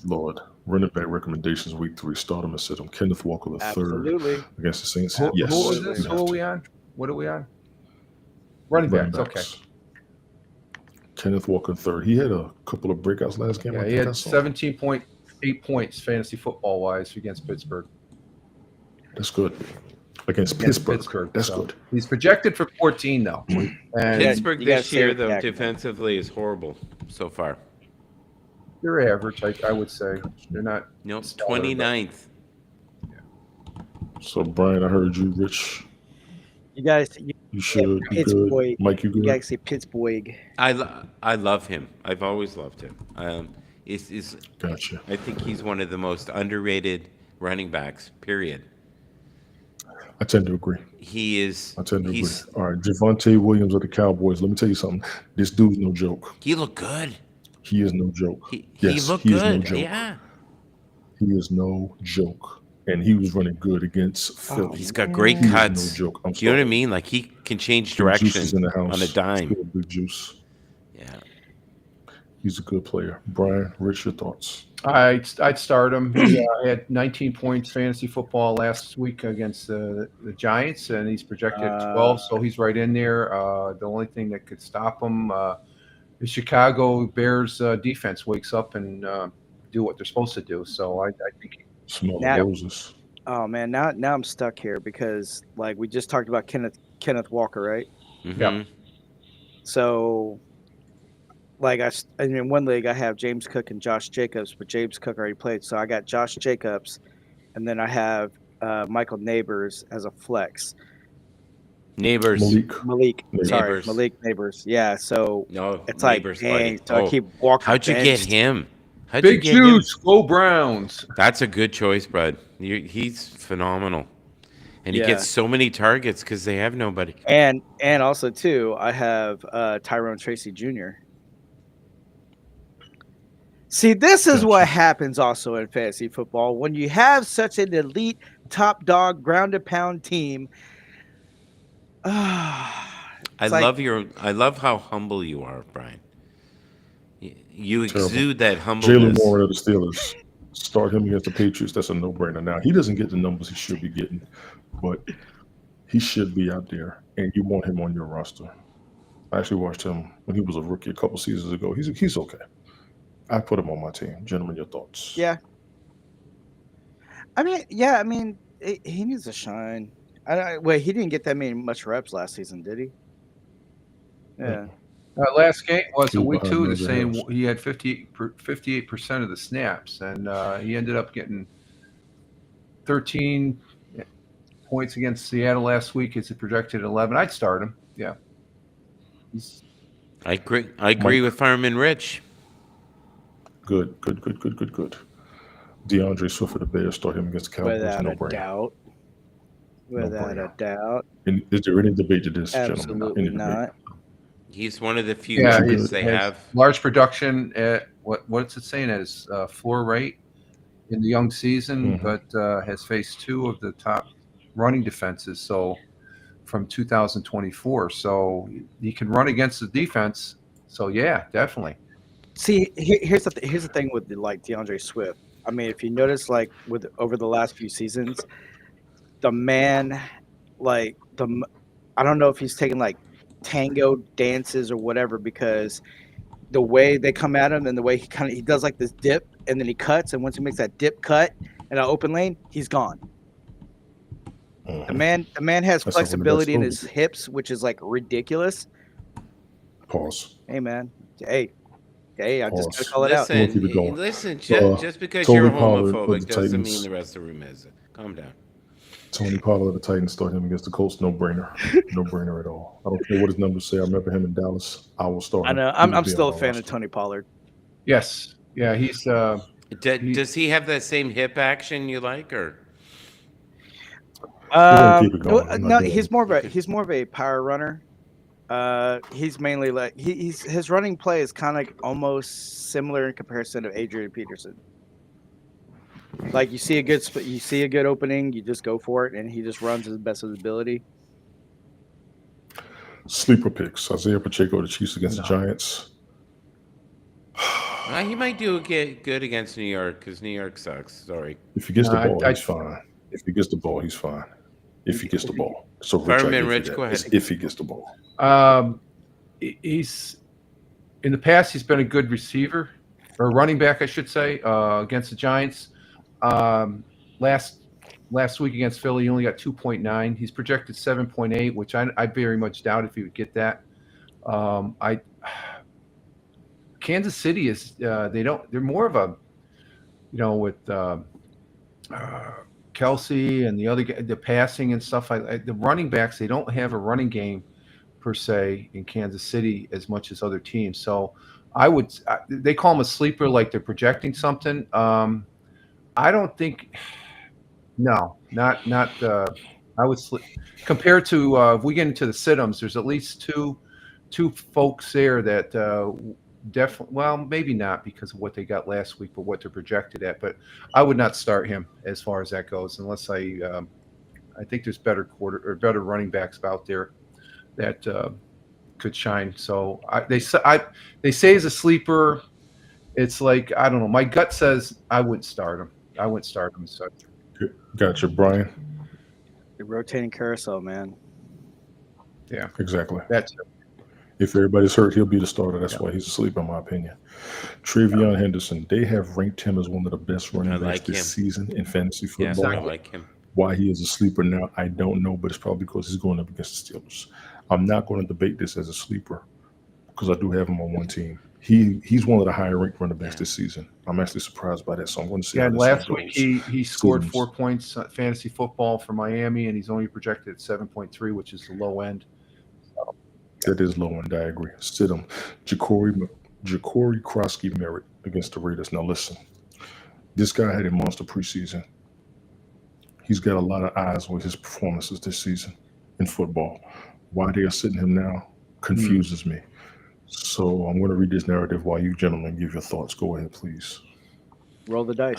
Lord, running back recommendations week 3. Start him and sit him. Kenneth Walker the third Absolutely. against the Saints. who Yes. is this? you Who have are to. we on? What are we on? Running backs. Okay. Kenneth Walker third. He had a couple of breakouts last game. Yeah, I he think I had saw. 17.8 points fantasy football wise against Pittsburgh. That's good. Against Against Pittsburgh. That's so good. He's projected for 14 though. And Pittsburgh you gotta this year, save though, Dak. defensively is horrible so far. they're average, I would say. They're not. Nope, stellar, but- 29th. So, Brian, I heard you, Rich. You guys, You should be Pittsburgh. good. Mike, you you good? gotta say Pittsburgh. I love him. I've always loved him. Gotcha. I think he's one of the most underrated running backs, period. I tend to agree. He is. I tend to agree. He's, All right, Javonte Williams of the Cowboys. Let me tell you something. This dude's no joke. he looked good. He is no joke. He Yes, looked he is no good. joke. Yeah. He is no joke. And he was running good against Philly. He's got great He is cuts. no joke. I'm Do you know what I sorry. mean? Like he can change Big direction Juice is in the house. on a dime. Still Big Juice. Yeah. He's a good player. Brian, Rich, your thoughts? I'd start him. He had 19 points fantasy football last week against the Giants, and he's projected at 12, so he's right in there. The only thing that could stop him is Chicago Bears defense wakes up and do what they're supposed to do. So I think Smell Now- the roses. Oh man, now I'm stuck here because like we just talked about Kenneth Walker, right? Mhm. Yeah. So, like in one league I have James Cook and Josh Jacobs, but James Cook already played, so I got Josh Jacobs, and then I have Michael Neighbors as a flex. Neighbors. Malik, sorry, Neighbors. Malik Neighbors. Yeah, so No, it's like, Neighbors, dang, buddy. so I keep Walker. How'd you get benched. him? How'd Big you get him? Juice, go Browns. That's a good choice, bud. He's phenomenal, and he Yeah. gets so many targets because they have nobody. And also too, I have Tyrone Tracy Jr. See, this is what happens also in fantasy football when you have such an elite top dog ground and pound team. I love how humble you are, Brian. You exude that humbleness. Jalen Warren of the Steelers. Start him against the Patriots. That's a no-brainer. Now, he doesn't get the numbers he should be getting, but he should be out there, and you want him on your roster. I actually watched him when he was a rookie a couple seasons ago. He's okay. I put him on my team. Gentlemen, your thoughts? Yeah. I mean, he needs to shine. Wait, he didn't get that much reps last season, did he? Yeah. Last game was Two week behind 2. The Roger same. Harris. He had 58% of the snaps, and he ended up getting 13 points against Seattle last week. It's projected at 11. I'd start him. Yeah. I agree with Fireman Rich. Good. DeAndre Swift of the Bears. Start him against the Cowboys. Without a No-brainer. doubt. Without a doubt. And is there any debate to this, gentlemen? Absolutely Any debate? not. He's one of the few Yeah, rookies they has have. large production at what's it saying at his floor rate in the young season, but has faced 2 of the top running defenses. So from 2024, so he can run against the defense. So yeah, definitely. See, here's the thing with like DeAndre Swift. I mean, if you notice, like over the last few seasons, the man, I don't know if he's taking like tango dances or whatever, because the way they come at him and the way he does like this dip and then he cuts, and once he makes that dip cut in an open lane, he's gone. The man has That's flexibility in something his hips, which is like ridiculous. Pause. Hey man, hey, I just Pause. gotta call it out. We'll keep it going. Listen, So, just because Tony you're Pollard of homophobic the doesn't Titans. mean the rest of the room is. Calm down. Tony Pollard of the Titans. Start him against the Colts. No-brainer. No-brainer at all. I don't care what his numbers say. I remember him in Dallas. I will start I him. know. He I'm will be still on a my fan of roster. Tony Pollard. Yes, yeah, he's. Does he have that same hip action you like, or? gonna keep it going. I'm not No, doing he's it. more of a power runner. He's mainly like he's his running play is kind of almost similar in comparison to Adrian Peterson. Like you see a good opening, you just go for it, and he just runs as best of his ability. Sleeper picks: Isaiah Pacheco, the Chiefs against the No. Giants. He might do good against New York because New York sucks. Sorry. If he gets No, the ball, I- he's fine. If he gets the ball, he's fine. If he gets the ball. So Rich, I Fireman give you Rich, that. go ahead. It's if he gets the ball. He's in the past he's been a good receiver or running back, I should say, against the Giants. Last week against Philly, he only got 2.9. He's projected 7.8, which I very much doubt if he would get that. Kansas City is they're more of a with Kelsey and the passing and stuff like the running backs, they don't have a running game per se in Kansas City as much as other teams. So they call him a sleeper, like they're projecting something. I don't think, no, not. I would compared to if we get into the sit-ems, there's at least two folks there that definitely. Well, maybe not because of what they got last week, but what they're projected at. But I would not start him as far as that goes, unless I think there's better running backs out there that could shine. So they say he's a sleeper. It's like, I don't know. My gut says I wouldn't start him. I wouldn't start him. So. Gotcha, Brian. The rotating carousel, man. Yeah, Exactly. that's it. If everybody's hurt, he'll be the starter. That's why he's a sleeper, in my opinion. Travion Henderson, they have ranked him as one of the best running backs this season in fantasy Yeah, football. I like him. Why he is a sleeper now, I don't know, but it's probably because he's going up against the Steelers. I'm not going to debate this as a sleeper because I do have him on one team. He's one of the higher ranked running backs this season. I'm actually surprised by that, so I'm going to see. Yeah, how this last goes. week he scored 4 points fantasy football for Miami, and he's only projected at 7.3, which is the low end. That is low end. I agree. Sit him. Ja'Cory Krosky Merritt against the Raiders. Now listen, this guy had a monster preseason. He's got a lot of eyes on his performances this season in football. Why they are sitting him now confuses me. So I'm going to read this narrative while you gentlemen give your thoughts. Go ahead, please. Roll the dice.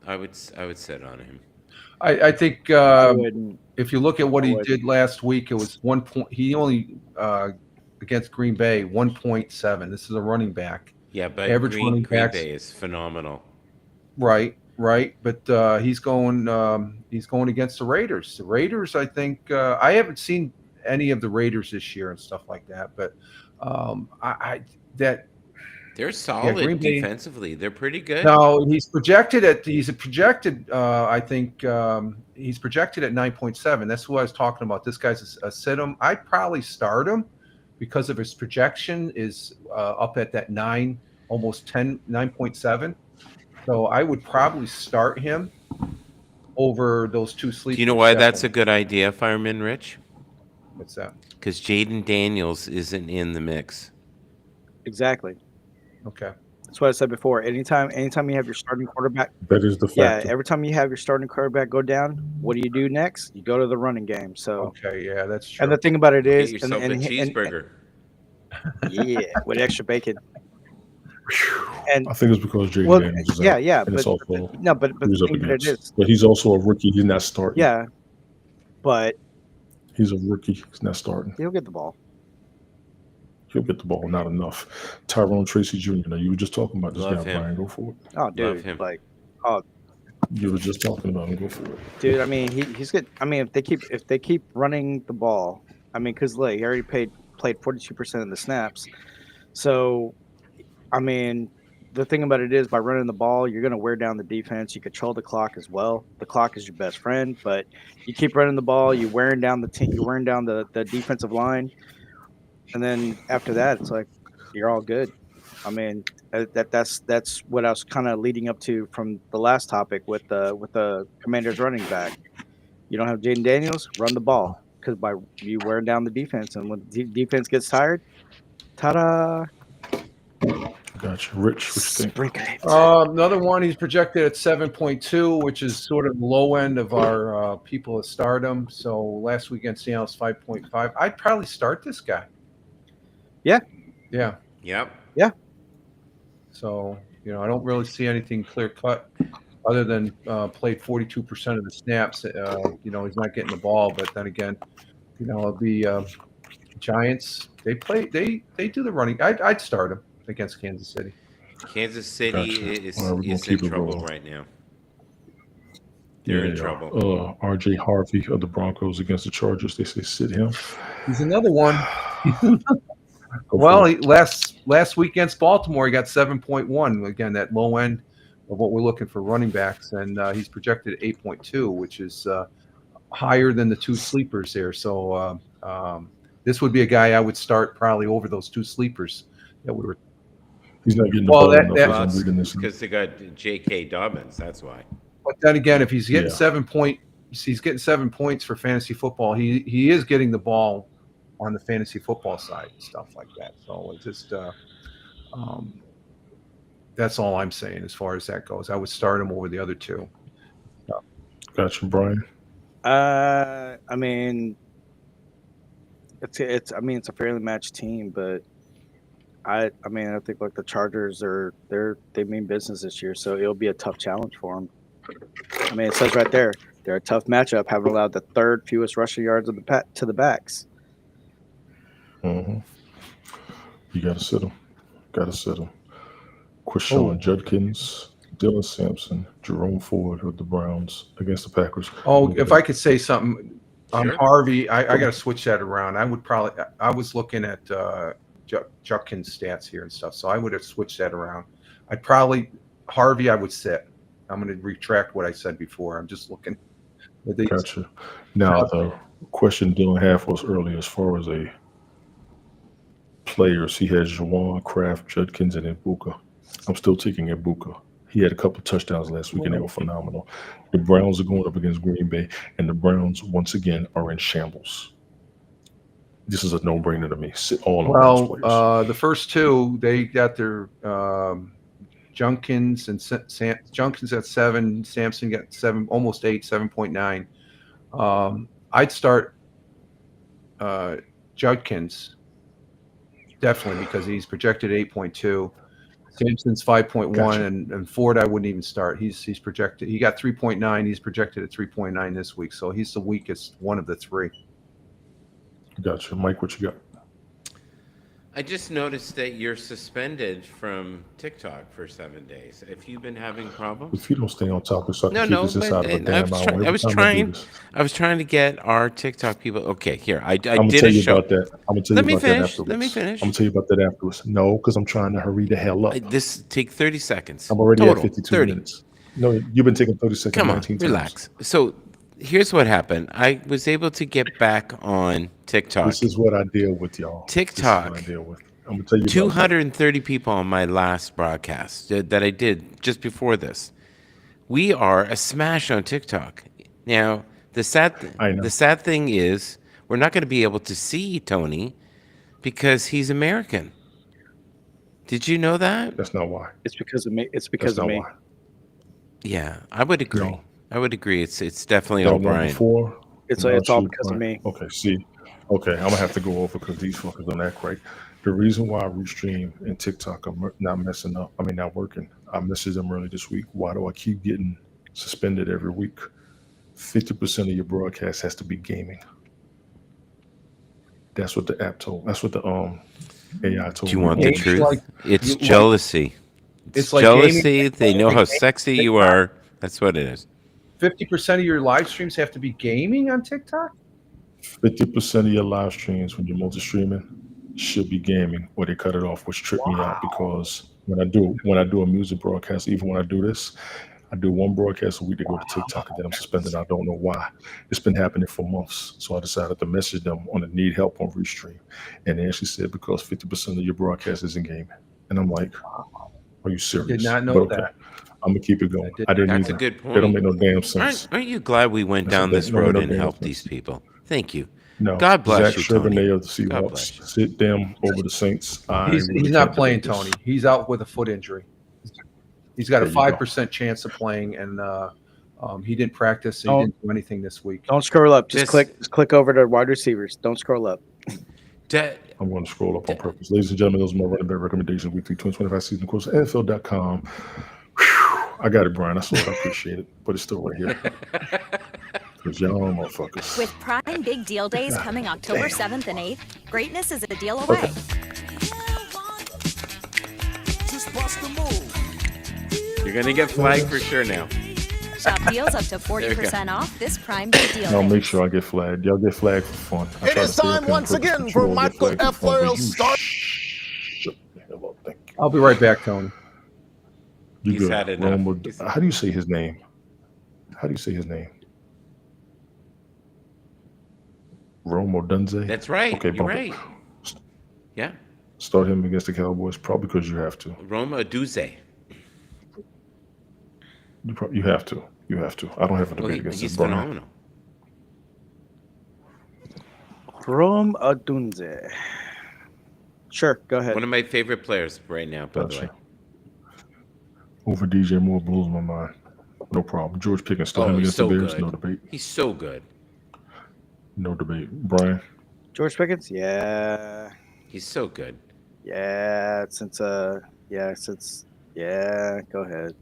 I would sit on him. I think I wouldn't. if you look at what he would. did last week, it was 1 point. He only against Green Bay 1.7. This is a running back. Yeah, but Average Green running backs- Bay is phenomenal. Right. But he's going against the Raiders. The Raiders, I think, I haven't seen any of the Raiders this year and stuff like that. But They're solid Green Bay- defensively. They're pretty good. no, he's projected. I think he's projected at 9.7. That's who I was talking about. This guy's a sit-em. I'd probably start him because of his projection is up at that 9, almost 10, 9.7. So I would probably start him over those two sleepers. Do you know why that's a good idea, Fireman Rich? What's that? Because Jaden Daniels isn't in the mix. Exactly. Okay. That's what I said before. Anytime you have your starting quarterback, That is the factor. every time you have your starting quarterback go down, what do you do next? You go to the running game. So, Okay, yeah, that's true. and the thing about it Get is, yourself a cheeseburger. yeah, with extra bacon. And I think it's because Jaden Daniels is out. yeah, And it's but also but who he's the up thing about it against. is, But he's also a rookie. He's not starting. yeah, but He's a rookie. He's not starting. he'll get the ball. He'll get the ball, not enough. Tyrone Tracy Jr. Now you were just talking about this Love guy, him. Brian. Go for it. Oh, dude, him. like, You were just talking about him. Go for it. dude. I mean, he's good. I mean, if they keep running the ball, I mean, because he already played 42% of the snaps. So, I mean, the thing about it is, by running the ball, you're going to wear down the defense. You control the clock as well. The clock is your best friend, but you keep running the ball, you're wearing down the team, you're wearing down the defensive line, and then after that, it's like you're all good. I mean, that's what I was kind of leading up to from the last topic with the Commanders running back. You don't have Jaden Daniels, run the ball, because by you wearing down the defense, and when the defense gets tired, ta-da! Gotcha. Rich, what you think? Another one, he's projected at 7.2, which is sort of the low end of our people at Stardom. So last week against Seattle is 5.5. I'd probably start this guy. Yeah. Yeah. Yep. Yeah. So, I don't really see anything clear cut other than played 42% of the snaps. He's not getting the ball, but then again, it'll be Giants. They do the running. I'd start him against Kansas City. Kansas City Gotcha. is, All right, we're gonna is keep in it trouble rolling. right now. They're in trouble. RJ Harvey of the Broncos against the Chargers. They say sit him. He's another one. Go Well, for it. last week against Baltimore, he got 7.1. Again, that low end of what we're looking for running backs, and he's projected 8.2, which is higher than the two sleepers there. So this would be a guy I would start probably over those two sleepers that we were. He's not getting the Well, ball that- enough. that- as I'm reading this. Because they got J.K. Dobbins. That's why. But then again, if he's getting Yeah. he's getting 7 points for fantasy football. He is getting the ball on the fantasy football side and stuff like that. So it's just that's all I'm saying as far as that goes. I would start him over the other two. Gotcha, Brian. I mean, it's a fairly matched team, but I think like the Chargers they mean business this year, so it'll be a tough challenge for them. I mean, it says right there they're a tough matchup, having allowed the third fewest rushing yards of to the backs. Mm-hmm. You gotta sit him. Quishon Judkins, Dylan Sampson, Jerome Ford of the Browns against the Packers. Oh, if I could say something on Sure. Harvey, I got to switch that around. I was looking at Judkins' stats here and stuff, so I would have switched that around. Harvey, I would sit. I'm going to retract what I said before. I'm just looking. Gotcha. Now, the question Dylan had was earlier as far as a players, he has Juwan, Kraft, Judkins, and Ibuka. I'm still taking Ibuka. He had a couple of touchdowns last week, and they were phenomenal. The Browns are going up against Green Bay, and the Browns, once again, are in shambles. This is a no-brainer to me. Sit all of those players. The first two, they got their Junkins and Junkins at 7, Sampson got 7, almost 8, 7.9. I'd start Judkins definitely because he's projected 8.2. Sampson's 5.1, Gotcha. and Ford I wouldn't even start. He's projected. He got 3.9. He's projected at 3.9 this week, so he's the weakest one of the three. Gotcha. Mike, what you got? I just noticed that you're suspended from TikTok for 7 days. Have you been having problems? If you don't stay on topic, so I can No, keep this out of a damn hour. I was trying to get our TikTok people. Okay, here I I'm gonna did tell a you show. about that. I'm gonna tell Let you me about that finish. afterwards. Let me finish. I'm gonna tell you about that afterwards. No, because I'm trying to hurry the hell up. This take 30 seconds. I'm already Total, at 52 30. minutes. No, you've been taking 30 seconds. Come on, 19 relax. So here's what happened. I was able to get back on TikTok. This is what I deal with, y'all. TikTok. This is what I deal with. I'm gonna tell you. 230 people on my last broadcast that I did just before this. We are a smash on TikTok. Now, the sad thing is we're not going to be able to see Tony because he's American. Did you know that? That's not why. It's because of me. It's because of me. Why. Yeah, I would agree. No. I would agree. It's definitely That O'Brien. Before, It's all because of me. Okay, see. Okay, I'm gonna have to go over because these fuckers don't act right. The reason why Restream and TikTok are not messing up, not working. I messaged them early this week. Why do I keep getting suspended every week? 50% of your broadcast has to be gaming. That's what the app told. That's what the AI told me. Do you want the It's truth? like- It's jealousy. It's like jealousy. gaming. They know how sexy you are. That's what it is. 50% of your live streams have to be gaming on TikTok? 50% of your live streams when you're multi-streaming should be gaming, or they cut it off, which tripped me out because when I do a music broadcast, even when I do this, I do one broadcast a week to go to TikTok, and then I'm suspended. I don't know why. It's been happening for months, so I decided to message them on the need help on Restream, and they actually said because 50% of your broadcast isn't gaming, and I'm like, are you serious? Did not know But that. I'm gonna keep it going. I didn't That's a either. good They don't point. make no damn sense. Aren't you glad we went That's down a- this no, road no and damn helped sense. these people? Thank you. No. God bless Zach you, Tony. Charbonnet of the God bless Seahawks. you. Sit them over the Saints. He's not playing, Tony. He's out with a foot injury. He's got a 5% chance of playing, and he didn't practice. He didn't do anything this week. Don't scroll up. Just click over to wide receivers. Don't scroll up. I'm going to scroll up on purpose. Ladies and gentlemen, those are my running back recommendations. Weekly 2025 season course, NFL.com. I got it, Brian. I saw it. I appreciate it. But it's still right here. Because y'all motherfuckers. With Prime Big Deal Days coming October 7th and 8th, greatness is a deal away. Okay. You're going to get flagged for sure now. Shop deals up to 40% off this Prime Big Deal I'll Days. make sure I get flagged. Y'all get flagged for fun. It is time once again for Michael F. Laurel's start. I'll be right back, Tony. You good. How do you say his name? How do you say his name? Rome Odunze? That's right. Okay, you're right. Yeah. Start him against the Cowboys, probably because you have to. Roma Duze. You have to. You have to. I don't have a debate against this. He's phenomenal. Rome Odunze. Sure, go ahead. One of my favorite players right now, by the way. Over DJ Moore blows my mind. No problem. George Pickens still him against the Bears. No debate. He's so good. No debate. Brian. George Pickens? Yeah. He's so good. Yeah. Go ahead.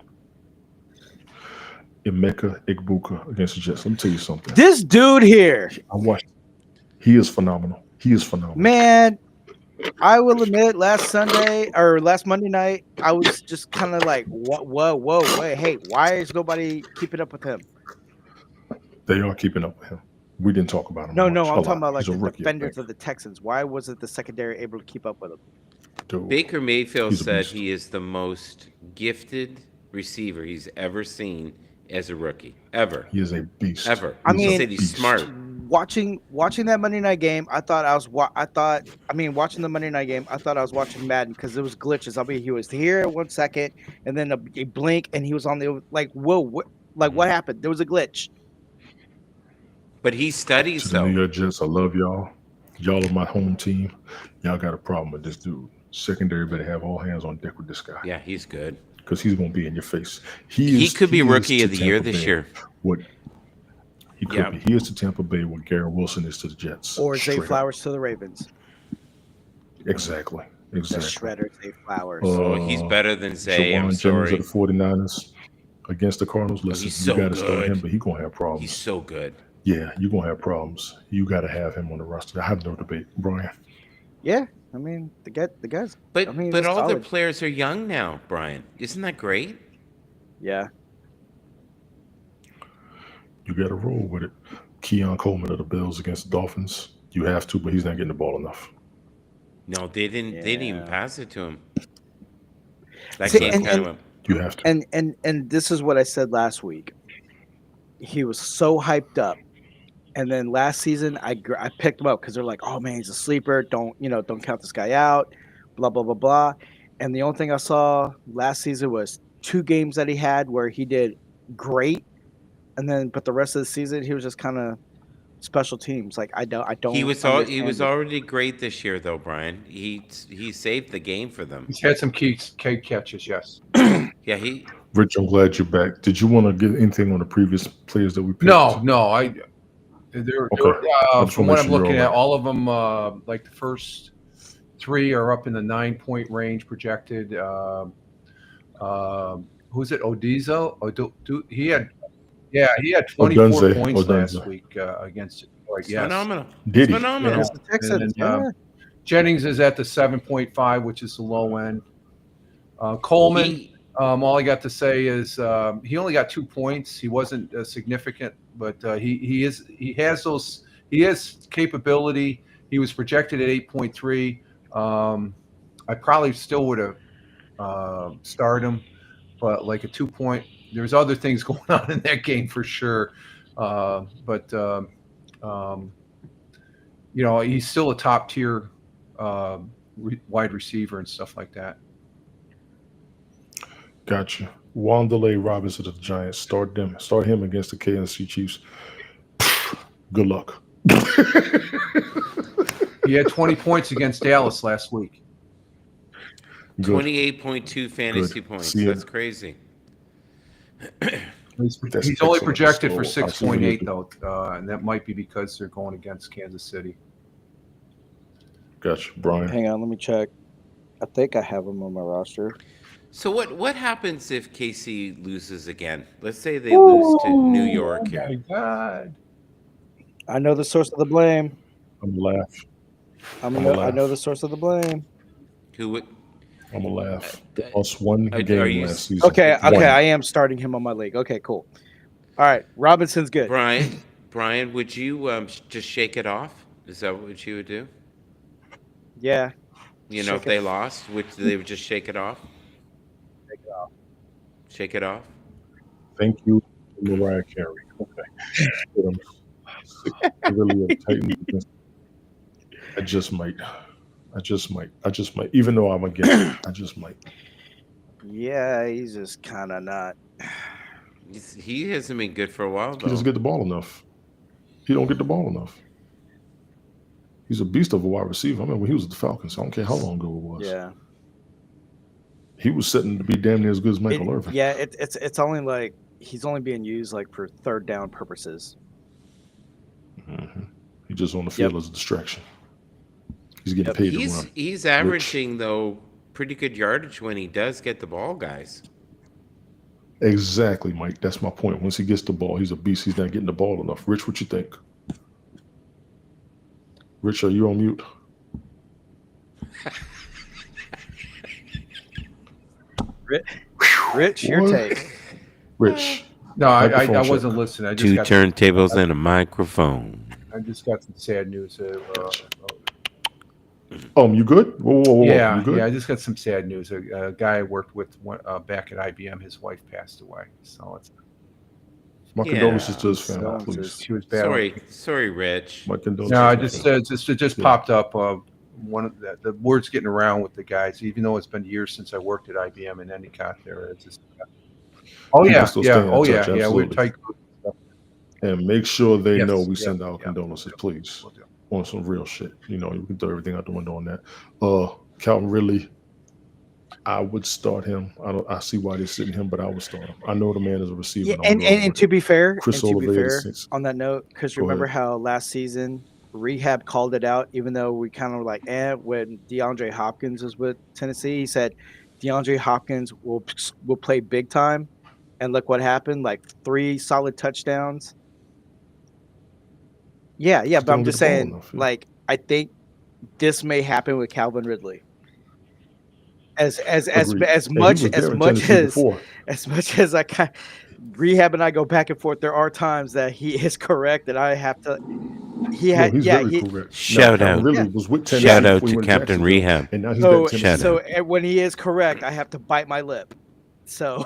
Emeka Igbuka against the Jets. Let me tell you something. This dude here. I watched. He is phenomenal. He is phenomenal. Man, I will admit, last Monday night, I was just kind of like, whoa, wait, hey, why is nobody keeping up with him? They are keeping up with him. We didn't talk about him. No, I'm talking about like the defenders of the Texans. Why wasn't the secondary able to keep up with him? Dude, Baker Mayfield said he is the most gifted receiver he's ever seen as a rookie. Ever. He is a beast. Ever. He said he's smart. Watching that Monday night game, watching the Monday night game, I thought I was watching Madden because there was glitches. He was here 1 second, and then a blink, and he was on the whoa, what happened? There was a glitch. But he studies, though. New York Jets, I love y'all. Y'all are my home team. Y'all got a problem with this dude. Secondary better have all hands on deck with this guy. Yeah, he's good. Because he's going to be in your face. He could be rookie of the year this year. He could be. He is to Tampa Bay what Garrett Wilson is to the Jets. Or Zay Flowers to the Ravens. Exactly. The shredder, Zay Flowers. He's better than Zay. I'm Jennings sorry. of the 49ers against the Cardinals. Listen, you got to start him, but he's going to have problems. He's so good. Yeah, you're going to have problems. You got to have him on the roster. I have no debate. Brian. Yeah, I mean, the guys. But all solid. their players are young now, Brian. Isn't that great? Yeah. You got to roll with it. Keon Coleman of the Bills against the Dolphins. You have to, but he's not getting the ball enough. No, they didn't. They didn't even pass it to him. You have to. And this is what I said last week. He was so hyped up, and then last season I picked him up because they're like, oh man, he's a sleeper. Don't count this guy out. Blah blah blah blah. And the only thing I saw last season was 2 games that he had where he did great. But the rest of the season, he was just kind of special teams. Like I don't. He was already great this year, though, Brian. He saved the game for them. He's had some key catches, yes. Yeah, Rich, I'm glad you're back. Did you want to get anything on the previous players that we picked? No. From what I'm looking at, all of them, like the first 3 are up in the 9-point range projected. Who's it? Odizo? He had 24 points last week against Detroit. Yes. Phenomenal. Did he? Phenomenal. Yeah. Jennings is at the 7.5, which is the low end. Coleman, all I got to say is he only got 2 points. He wasn't significant, but he has capability. He was projected at 8.3. I probably still would have started him, but like a 2-point. There's other things going on in that game for sure, but he's still a top tier wide receiver and stuff like that. Gotcha. Wanderlei Robinson of the Giants. Start him against the KNC Chiefs. Good luck. He had 20 points against Dallas last week. 28.2 fantasy Good. points. See, That's crazy. He's That's only excellent. projected for So, I'll see what he'll 6.8 though, and that might be because they're going against Kansas City. Gotcha, Brian. Hang on, let me check. I think I have him on my roster. So what happens if KC loses again? Let's say they lose to New York here. Oh my God! I know the source of the blame. I'm gonna laugh. I laugh. know the source of the blame. Who would? I'm gonna laugh. They lost one are game you- last season. Okay, One. I am starting him on my league. Okay, cool. All right, Robinson's good. Brian, would you just shake it off? Is that what you would do? Yeah. You know, if they lost, they would just shake it off? Take it off. Shake it off? Thank you, Mariah Carey. Okay. Really Titans. I just might. Even though I'm against it, I just might. Yeah, he's just kind of not. He hasn't been good for a while, though. He doesn't get the ball enough. He don't get the ball enough. He's a beast of a wide receiver. I mean, when he was at the Falcons, I don't care how long ago it was. Yeah. He was setting to be damn near as good as Michael Irvin. Yeah, it's only like he's only being used like for third down purposes. Mm-hmm. He's just on the field as a distraction. He's getting paid to run. He's averaging, though, pretty good yardage when he does get the ball, guys. Exactly, Mike. That's my point. Once he gets the ball, he's a beast. He's not getting the ball enough. Rich, what you think? Rich, are you on mute? Rich, your take. Rich. No, I wasn't listening. I just Two got turntables and a microphone. I just got some sad news. You good? Whoa, yeah, you good? yeah. I just got some sad news. A guy I worked with back at IBM, his wife passed away. So it's my condolences to his family, please. She was bad. Sorry, Rich. My condolences. No, it just popped up. One of the word's getting around with the guys, even though it's been years since I worked at IBM in Endicott. There, it's just. Oh yeah, yeah. We're tight. And make sure they know we send our condolences, please. On some real shit. You know, you can throw everything out the window on that. Calvin Ridley, I would start him. I see why they're sitting him, but I would start him. I know the man is a receiver. Yeah, and to be fair, Chris on that note, because remember how last season Rehab called it out, even though we kind of like, when DeAndre Hopkins was with Tennessee, he said DeAndre Hopkins will play big time, and look what happened, like 3 solid touchdowns. Yeah, but I'm just saying, like, I think this may happen with Calvin Ridley. As much as I kind Rehab and I go back and forth, there are times that he is correct that I have to. Correct. Shout out to Captain Rehab. And now so when he is correct, I have to bite my lip. So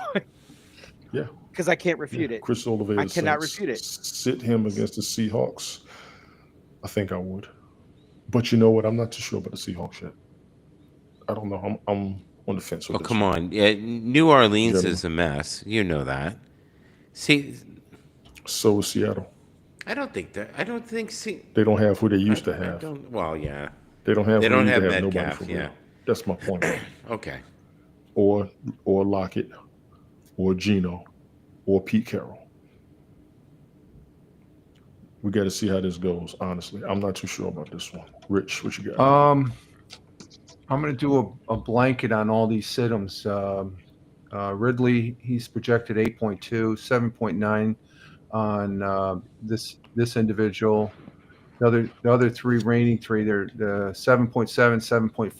yeah, because I can't refute it. Chris Oliver, I cannot refute it. Sit him against the Seahawks. I think I would, but you know what? I'm not too sure about the Seahawks yet. I don't know. I'm on the fence with this. Come on. Yeah, New Orleans is a mess. You know that. See, so is Seattle. I don't think. They don't have who they used to have. Yeah. They don't have. They don't have Metcalf. Yeah, that's my point. Okay. Or Lockett, or Geno, or Pete Carroll. We got to see how this goes. Honestly, I'm not too sure about this one. Rich, what you got? I'm going to do a blanket on all these sit-ems. Ridley, he's projected 8.2, 7.9 on this individual. The other three, remaining three, they're 7.7, 7.5,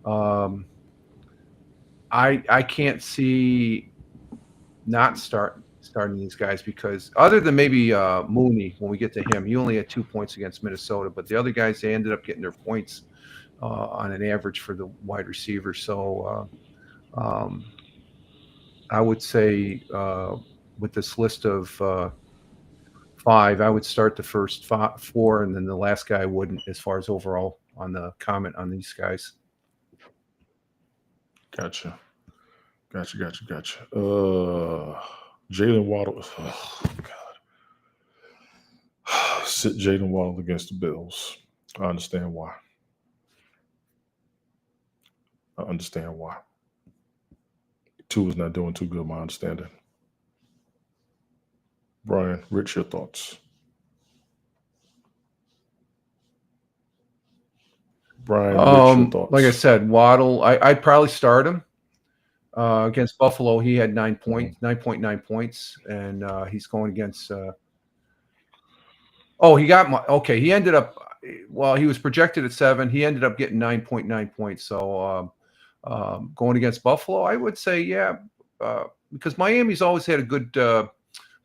6.9. I can't see not starting these guys because other than maybe Mooney, when we get to him, he only had 2 points against Minnesota, but the other guys, they ended up getting their points on an average for the wide receiver. So I would say with this list of 5, I would start the first 4, and then the last guy wouldn't, as far as overall on the comment on these guys. Gotcha. Jalen Waddle. Oh, God. sit Jaden Waddle against the Bills. I understand why. I understand why. Two is not doing too good, my understanding. Brian, Rich, your thoughts. Brian, Rich, your thoughts. Like I said, Waddle, I'd probably start him. Against Buffalo, he had 9.9 points, and he's going against. He ended up. Well, he was projected at 7. He ended up getting 9.9 points. So going against Buffalo, I would say because Miami's always had a good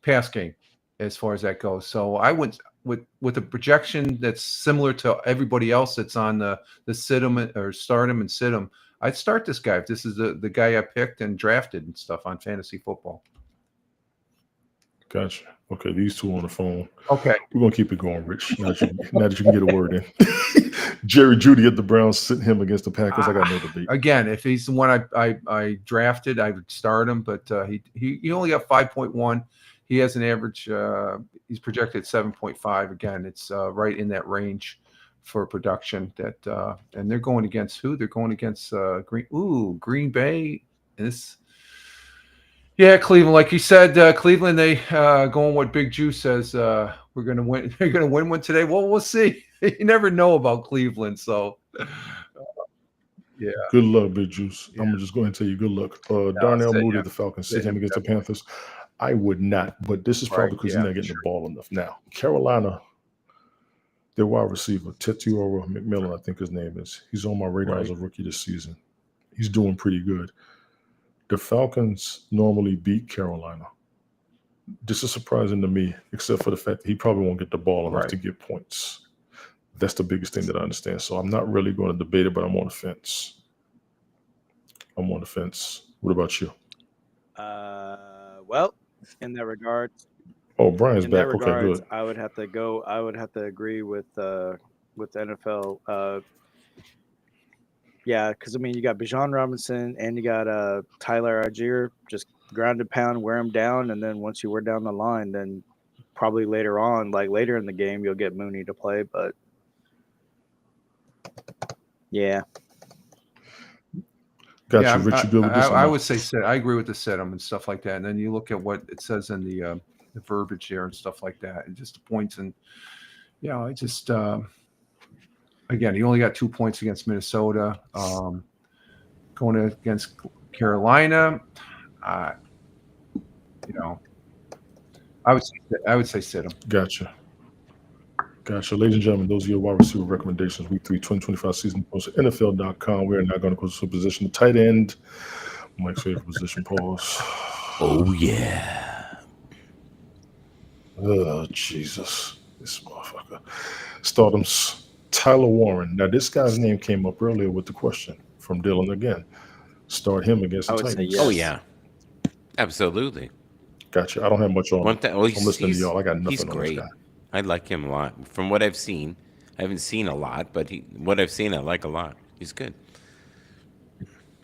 pass game as far as that goes. So I would with a projection that's similar to everybody else that's on the sit him or start him and sit him. I'd start this guy if this is the guy I picked and drafted and stuff on fantasy football. Gotcha. Okay, these two on the phone. Okay. We're going to keep it going, Rich, now that you can get a word in. Jerry Jeudy at the Browns, sitting him against the Packers. I got no debate. Again, if he's the one I drafted, I would start him, but he only got 5.1. He has an average, he's projected 7.5. Again, it's right in that range for production and they're going against who? They're going against Green Bay. Cleveland. Like you said, Cleveland, they going what Big Juice says, we're gonna win. They're gonna win one today. Well, we'll see. You never know about Cleveland, so yeah. Good luck, Big Juice. Yeah. I'm gonna just go ahead and tell you good luck. Darnell Mooney of the Falcons, sit him against the Panthers. I would not, but this is probably because he's not getting the ball enough. Now, Carolina, their wide receiver, Tetuoro McMillan, I think his name is. He's on my radar as a rookie this season. He's doing pretty good. The Falcons normally beat Carolina. This is surprising to me, except for the fact that he probably won't get the ball enough to get points. That's the biggest thing that I understand. So I'm not really going to debate it, but I'm on the fence. What about you? Well, in that regard. Oh, Brian's back. Okay, good. I would have to agree with the NFL. Because I mean, you got Bijan Robinson and you got Tyler Algier, just ground and pound, wear him down, and then once you wear down the line, then probably later in the game, you'll get Mooney to play. But yeah. Gotcha. Rich, you good with this? I would say sit. I agree with the sit 'em and stuff like that. And then you look at what it says in the verbiage there and stuff like that, and just the points. And I just again, he only got 2 points against Minnesota. Going against Carolina, I would say sit him. Gotcha. Ladies and gentlemen, those are your wide receiver recommendations. Week 3, 2025 season post at NFL.com. We are now going to go to a position. The tight end, Mike's favorite position. Pause. Oh, yeah. Oh, Jesus. This motherfucker. Stardom's Tyler Warren. Now, this guy's name came up earlier with the question from Dylan again. Start him against the Titans. Yes. Oh, yeah. Absolutely. Gotcha. I don't have much on him. I'm listening to y'all. I got nothing he's on great. this guy. I like him a lot. From what I've seen, I haven't seen a lot, but what I've seen, I like a lot. He's good.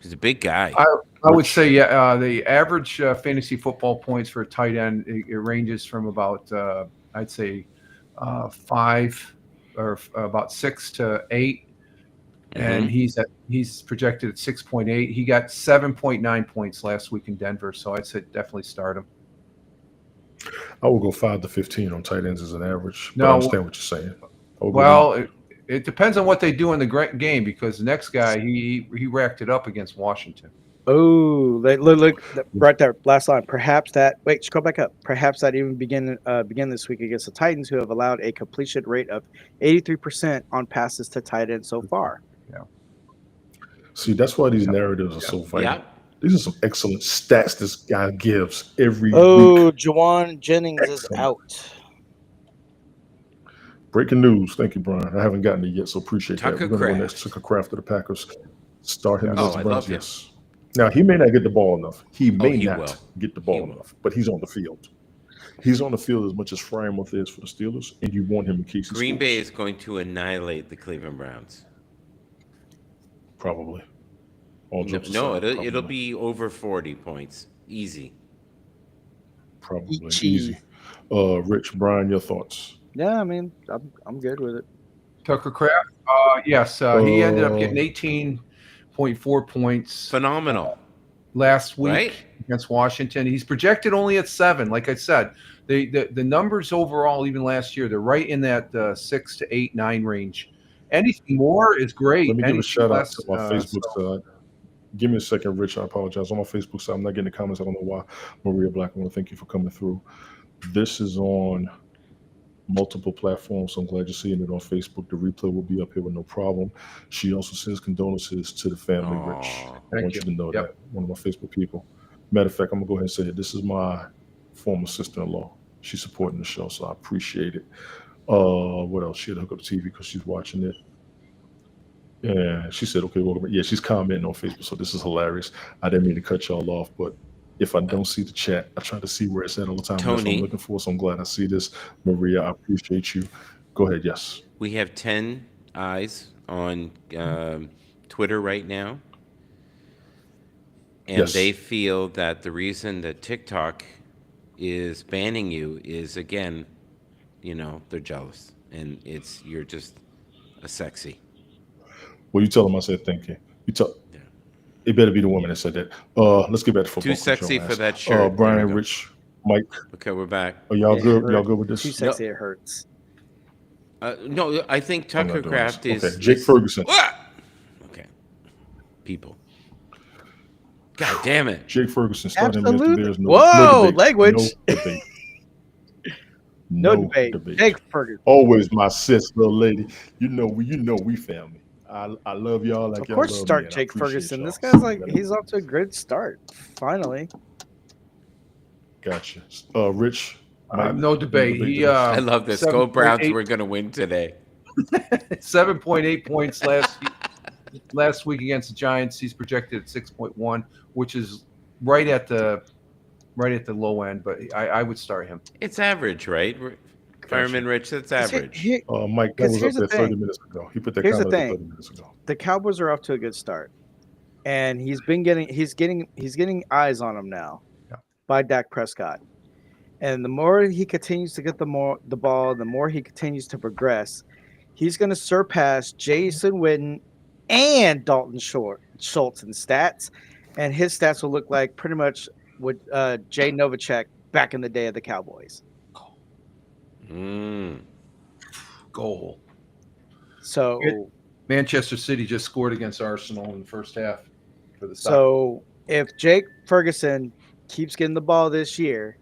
He's a big guy. I would say, the average fantasy football points for a tight end, it ranges from about, I'd say, 5 or about 6 to 8. And he's projected at 6.8. He got 7.9 points last week in Denver, so I'd say definitely start him. I will go 5 to 15 on tight ends as an average. But I understand what you're saying. Well, it depends on what they do in the game, because the next guy, he racked it up against Washington. Oh, look right there, last line. Perhaps that scroll back up. Perhaps that even begin this week against the Titans, who have allowed a completion rate of 83% on passes to tight end so far. Yeah. See, that's why these narratives are so vital. Yeah. These are some excellent stats this guy gives every week. Juwan Jennings is out. Breaking news. Thank you, Brian. I haven't gotten it yet, so appreciate that. We're going to go next to Tucker Kraft of the Packers. Start him against the Browns. Yes. Now, he may not get the ball enough. He may not get the ball enough, but he's on the field. He's on the field as much as Frymouth is for the Steelers, and you want him in case Green Bay is going to annihilate the Cleveland Browns. Probably. No, it'll be over 40 points. Easy. Probably easy. Rich, Brian, your thoughts? Yeah, I mean, I'm good with it. Tucker Kraft. Yes, he ended up getting 18.4 points. Phenomenal. Last week Right? against Washington. He's projected only at 7. Like I said, the numbers overall, even last year, they're right in that 6 to 8, 9 range. Anything more is great. Let me give a Anything shout out less, to my Facebook side. Give me a second, Rich. I apologize. On my Facebook side, I'm not getting the comments. I don't know why. Maria Black, I want to thank you for coming through. This is on multiple platforms. So I'm glad you're seeing it on Facebook. The replay will be up here with no problem. She also sends condolences to the family, Rich. I want you to know that. One of my Facebook people. Matter of fact, I'm going to go ahead and say it. This is my former sister-in-law. She's supporting the show, so I appreciate it. What else? She had to hook up the TV because she's watching it. Yeah, she said, okay, welcome. Yeah, she's commenting on Facebook, so this is hilarious. I didn't mean to cut y'all off, but if I don't see the chat, I try to see where it's at all the time. That's what Tony. I'm looking for, so I'm glad I see this. Maria, I appreciate you. Go ahead, yes. We have 10 eyes on Twitter right now. And Yes. they feel that the reason that TikTok is banning you is, again, you know, they're jealous. And you're just a sexy. Well, you tell them I said thank you. It better be the woman that said that. Let's get back to football. Too sexy for that shirt. Brian, Rich, Mike. Okay, we're back. Are y'all good? Y'all good with this? Too sexy, it hurts. No, I think Tucker Kraft is... Okay, Jake Ferguson. Okay. People. God damn it. Jake Ferguson starting against the Bears. Whoa, language. No debate. No debate. Jake Ferguson. Always my sis, little lady. You know we family. I love y'all like y'all love me. Of course, start Jake Ferguson. This guy's he's off to a good start. Finally. Gotcha. Rich. No debate. I love this. Go Browns. We're going to win today. 7.8 points last week against the Giants. He's projected at 6.1, which is right at the low end. But I would start him. It's average, right? Fireman Rich, that's average. Mike, that was up there 30 minutes ago. He put that comment up 30 minutes ago. The Cowboys are off to a good start, and he's getting eyes on him now by Dak Prescott. And the more he continues to get the ball, the more he continues to progress, he's going to surpass Jason Witten and Dalton Schultz in stats, and his stats will look like pretty much what Jay Novacek back in the day of the Cowboys. Goal. So Manchester City just scored against Arsenal in the first half for the So if Jake Ferguson keeps getting the ball this year,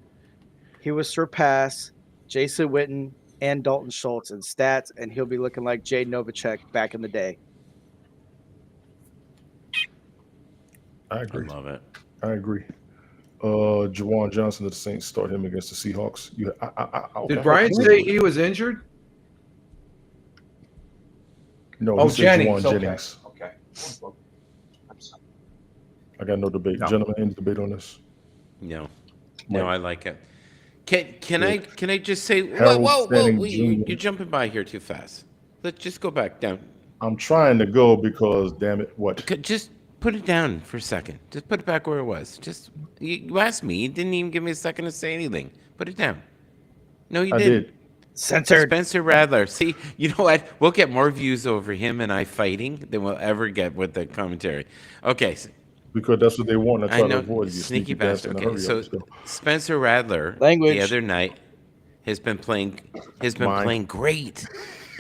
he will surpass Jason Witten and Dalton Schultz in stats, and he'll be looking like Jay Novacek back in the day. I agree. I love it. I agree. Jawan Johnson of the Saints start him against the Seahawks. Did Brian say he was injured? No, he said Jennings. Jennings. Okay. I got no debate. No. Gentlemen, any debate on this? No, I like it. Can I just say, Harold whoa, Fanning you're jumping by here too fast. Let's just go back down. I'm trying to go because, damn it, what? Just put it down for a second. Just put it back where it was. Just you asked me. You didn't even give me a second to say anything. Put it down. No, you didn't. Did. Censored. Spencer Radler. See, you know what? We'll get more views over him and I fighting than we'll ever get with the commentary. Okay. Because that's what they want. I try to avoid you. Sneaky bastard. Okay, so Spencer Radler Language. the other night has been playing great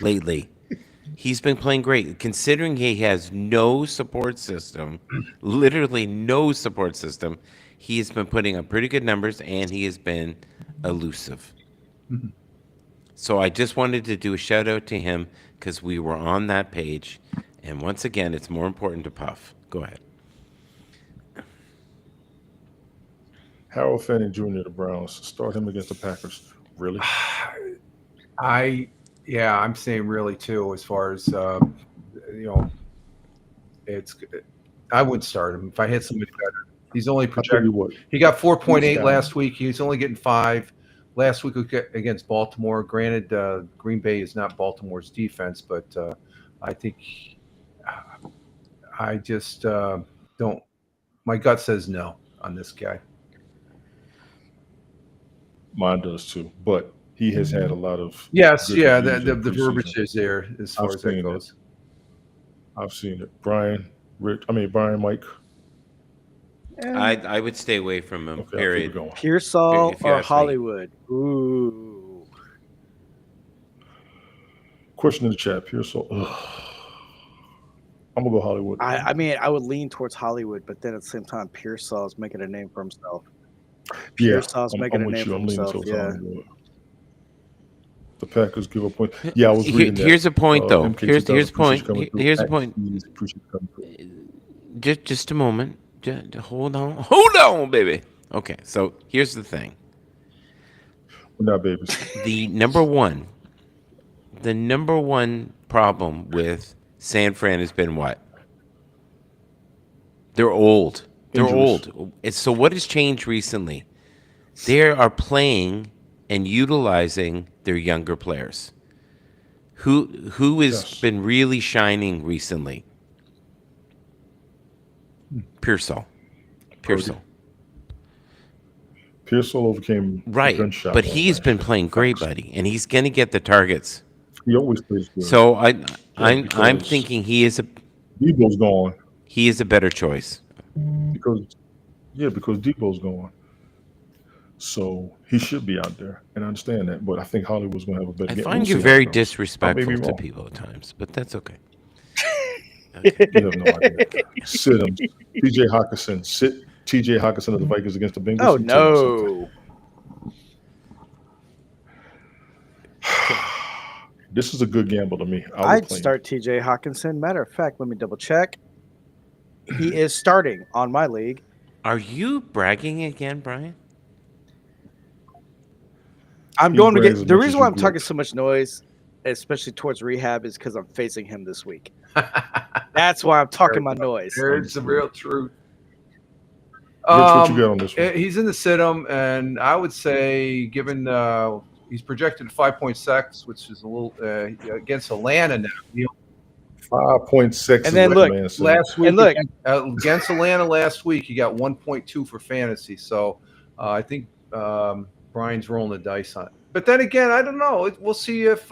lately. He's been playing great, considering he has no support system, literally no support system. He has been putting up pretty good numbers, and he has been elusive. Mm-hmm. So I just wanted to do a shout out to him because we were on that page. And once again, it's more important to Puff. Go ahead. Harold Fanning Jr., the Browns, start him against the Packers. Really? I'm saying really too. As far as I would start him if I had somebody better. He's only projected. He got 4.8 last week. He's only getting 5 last week against Baltimore. Granted, Green Bay is not Baltimore's defense, but I think I just don't. My gut says no on this guy. Mine does too, but he has had a lot of Yes, good yeah, reviews the in verbiage preseason. is there as far I've as that seen goes. I've seen it. Brian, Mike. And I would stay away from him. Okay, I'll keep it Period. going. Pearsall If you or ask me. Hollywood? Ooh. Question in the chat. Pearsall. I'm gonna go Hollywood. I mean, I would lean towards Hollywood, but then at the same time, Pearsall's making a name for himself. Pearsall's making I'm a with name you. for I'm leaning himself. towards Yeah. Hollywood. The Packers give a point. Yeah, I was reading that. Here's a point, though. MK Here's a 2000 point. coming through. Here's a point. Appreciate coming through. Just a moment. Just hold on, baby. Okay, so here's the thing. We're not babies. The number one problem with San Fran has been what? They're old. They're Injuries. old. So what has changed recently? They are playing and utilizing their younger players. Who has been really shining recently? Pearsall. Pearsall overcame Right, gunshot. but he's been playing great, buddy, and he's going to get the targets. He always plays good. So I'm because thinking he is Debo's gone. He is a better choice. Because Debo's gone. So he should be out there, and I understand that. But I think Hollywood's going to have a better I game. find We'll you see very how it goes. I may disrespectful be to wrong. people at times, but that's okay. You have no idea. Sit him. TJ Hawkinson. Sit TJ Hawkinson of the Vikings against the Bengals. Oh, Let me tell you something. no. This is a good gamble to me. I'd start TJ Hawkinson. Matter of fact, let me double check. He is starting on my league. Are you bragging again, Brian? I'm He going to brags get as the much as reason you why I'm gloat. talking so much noise, especially towards rehab, is because I'm facing him this week. That's why I'm talking my noise. There's the real truth. Rich, what you got on this one? He's in the sit-em, and I would say, given he's projected at 5.6, which is a little against Atlanta now. 5.6. And then look, Last week, and look, against Atlanta last week, he got 1.2 for fantasy. So I think Brian's rolling the dice on it. But then again, I don't know. We'll see if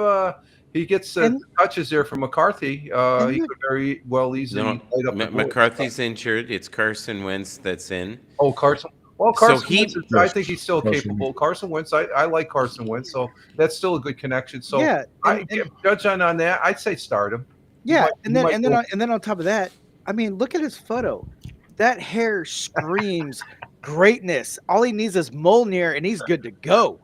he gets touches there from McCarthy. He could very well easily light up the board. McCarthy's injured. It's Carson Wentz that's in. Oh, Carson. Well, Carson Wentz, I think he's still Carson capable. Carson Wentz, I like Carson Wentz, so that's still a good connection. So yeah, judge on that, I'd say start him. Yeah, and then on top of that, I mean, look at his photo. That hair screams greatness. All he needs is Molnir, and he's good to go.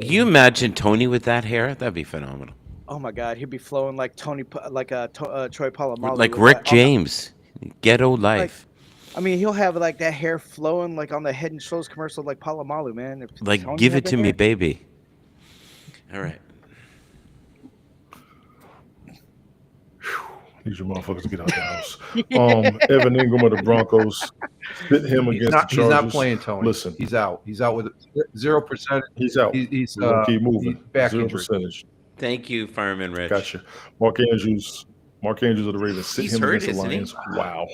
You imagine Tony with that hair? That'd be phenomenal. Oh my God, he'd be flowing like Troy Polamalu, Like Rick James, ghetto life. I mean, he'll have like that hair flowing like on the Head and Shoulders commercial, like Polamalu, man. If Like, Tony give had it to that me, hair- baby. All right. Need your motherfuckers to get out the house. Evan Ingram of the Broncos. Fit him against the Chargers. He's not playing Tony. Listen, he's out. He's out with 0%. He's out. He's gonna keep moving. he's back 0 injured. percentage. Thank you, Fireman Rich. Gotcha. Mark Andrews of the Ravens. Sit He's him hurt, against the isn't he? Lions. Wow.